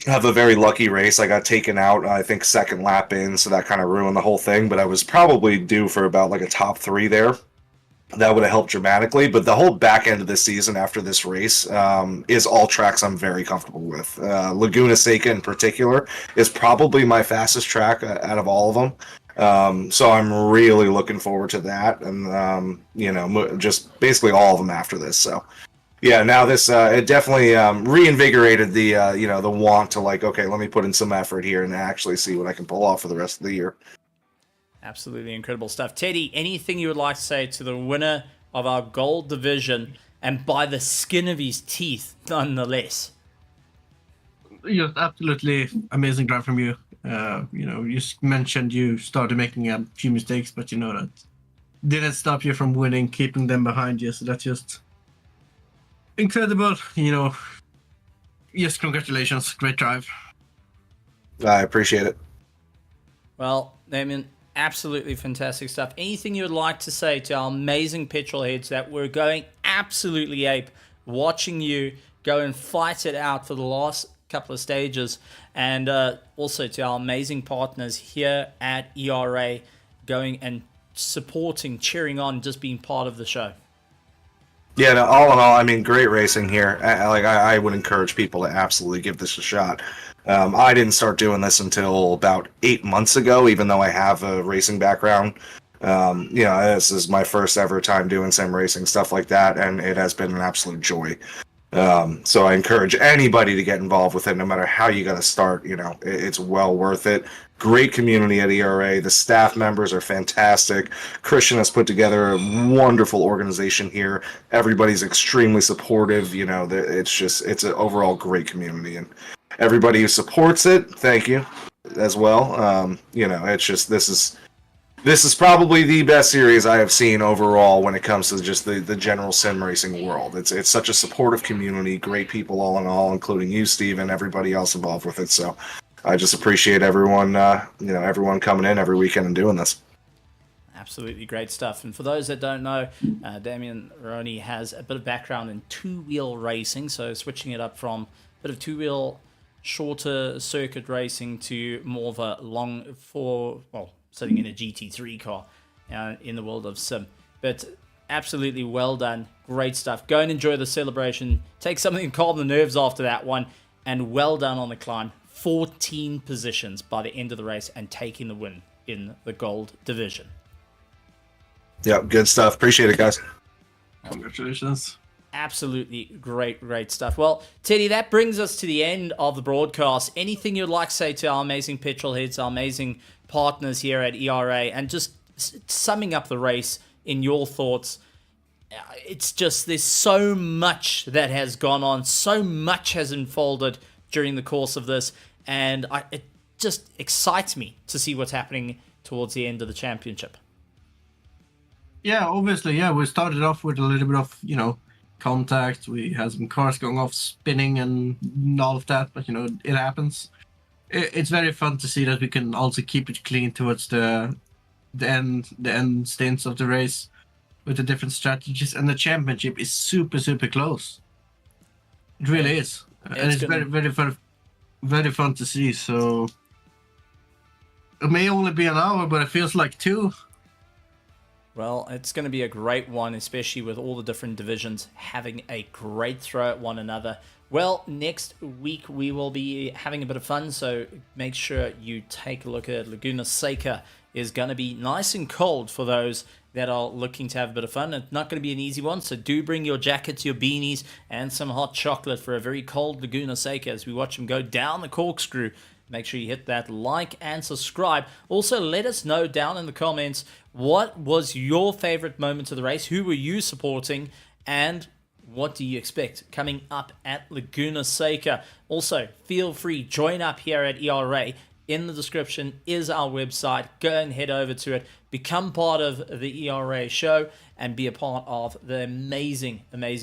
have a very lucky race. I got taken out, I think, second lap in, so that kind of ruined the whole thing, but I was probably due for about like a top 3 there. That would have helped dramatically, but the whole back end of this season after this race is all tracks I'm very comfortable with. Laguna Seca in particular is probably my fastest track out of all of them. So I'm really looking forward to that, and just basically all of them after this. So yeah, now this it definitely reinvigorated the the want to okay, let me put in some effort here and actually see what I can pull off for the rest of the year. Absolutely incredible stuff. Teddy, anything you would like to say to the winner of our gold division, and by the skin of his teeth, nonetheless? Just absolutely amazing drive from you. You mentioned you started making a few mistakes, but that didn't stop you from winning, keeping them behind you. So that's just incredible. Yes, congratulations. Great drive. I appreciate it. Well, Damien, absolutely fantastic stuff. Anything you would like to say to our amazing petrol heads that were going absolutely ape, watching you go and fight it out for the last couple of stages, and also to our amazing partners here at ERA, going and supporting, cheering on, just being part of the show? Yeah, no, all in all, I mean, great racing here. I would encourage people to absolutely give this a shot. I didn't start doing this until about 8 months ago, even though I have a racing background. This is my first ever time doing sim racing, stuff like that, and it has been an absolute joy. So I encourage anybody to get involved with it, no matter how you got to start. It's well worth it. Great community at ERA. The staff members are fantastic. Christian has put together a wonderful organization here. Everybody's extremely supportive. It's an overall great community, and everybody who supports it, thank you as well. This is probably the best series I have seen overall when it comes to just the general sim racing world. It's such a supportive community, great people all in all, including you, Steve, and everybody else involved with it. So I just appreciate everyone, everyone coming in every weekend and doing this. Absolutely great stuff. And for those that don't know, Damien Roney has a bit of background in two-wheel racing, so switching it up from a bit of two-wheel, shorter circuit racing to more of a sitting in a GT3 car in the world of sim. But absolutely well done. Great stuff. Go and enjoy the celebration. Take something to calm the nerves after that one. And well done on the climb. 14 positions by the end of the race and taking the win in the gold division. Yep, good stuff. Appreciate it, guys. Congratulations. Absolutely great stuff. Well, Teddy, that brings us to the end of the broadcast. Anything you'd like to say to our amazing petrol heads, our amazing partners here at ERA, and just summing up the race in your thoughts? It's just, there's so much that has gone on, so much has unfolded during the course of this, and it just excites me to see what's happening towards the end of the championship. Yeah, obviously, we started off with a little bit of, contact. We had some cars going off, spinning and all of that, but, it happens. It's very fun to see that we can also keep it clean towards the end stints of the race with the different strategies, and the championship is super close. It really is, and it's very fun to see. So it may only be an hour, but it feels like 2. Well, it's going to be a great one, especially with all the different divisions having a great throw at one another. Well, next week we will be having a bit of fun, so make sure you take a look at it. Laguna Seca is going to be nice and cold for those that are looking to have a bit of fun. It's not going to be an easy one, so do bring your jackets, your beanies, and some hot chocolate for a very cold Laguna Seca as we watch them go down the corkscrew. Make sure you hit that like and subscribe. Also, let us know down in the comments, what was your favorite moment of the race? Who were you supporting? And what do you expect coming up at Laguna Seca? Also, feel free, join up here at ERA. In the description is our website. Go and head over to it. Become part of the ERA show and be a part of the amazing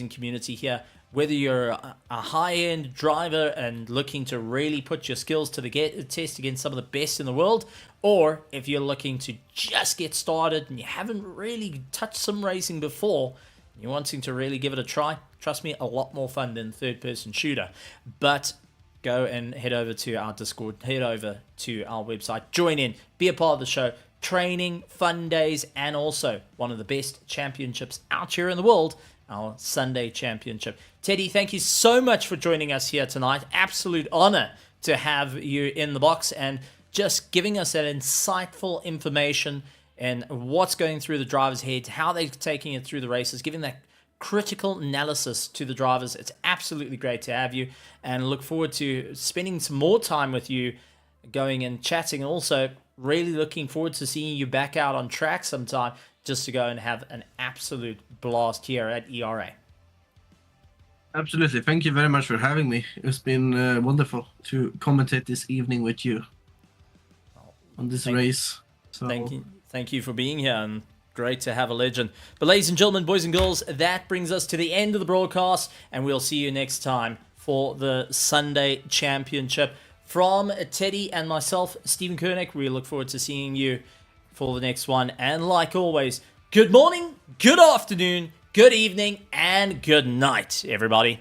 community here. Whether you're a high-end driver and looking to really put your skills to the test against some of the best in the world, or if you're looking to just get started and you haven't really touched sim racing before, you're wanting to really give it a try, trust me, a lot more fun than third-person shooter. But go and head over to our Discord, head over to our website, join in, be a part of the show, training, fun days, and also one of the best championships out here in the world, our Sunday Championship. Teddy, thank you so much for joining us here tonight. Absolute honor to have you in the box and just giving us that insightful information and what's going through the drivers' heads, how they're taking it through the races, giving that critical analysis to the drivers. It's absolutely great to have you, and look forward to spending some more time with you going and chatting, and also really looking forward to seeing you back out on track sometime just to go and have an absolute blast here at ERA. Absolutely. Thank you very much for having me. It's been wonderful to commentate this evening with you on this race. So... Thank you for being here, and great to have a legend. But ladies and gentlemen, boys and girls, that brings us to the end of the broadcast, and we'll see you next time for the Sunday Championship. From Teddy and myself, Stephen Koenig, we look forward to seeing you for the next one. And like always, good morning, good afternoon, good evening, and good night, everybody.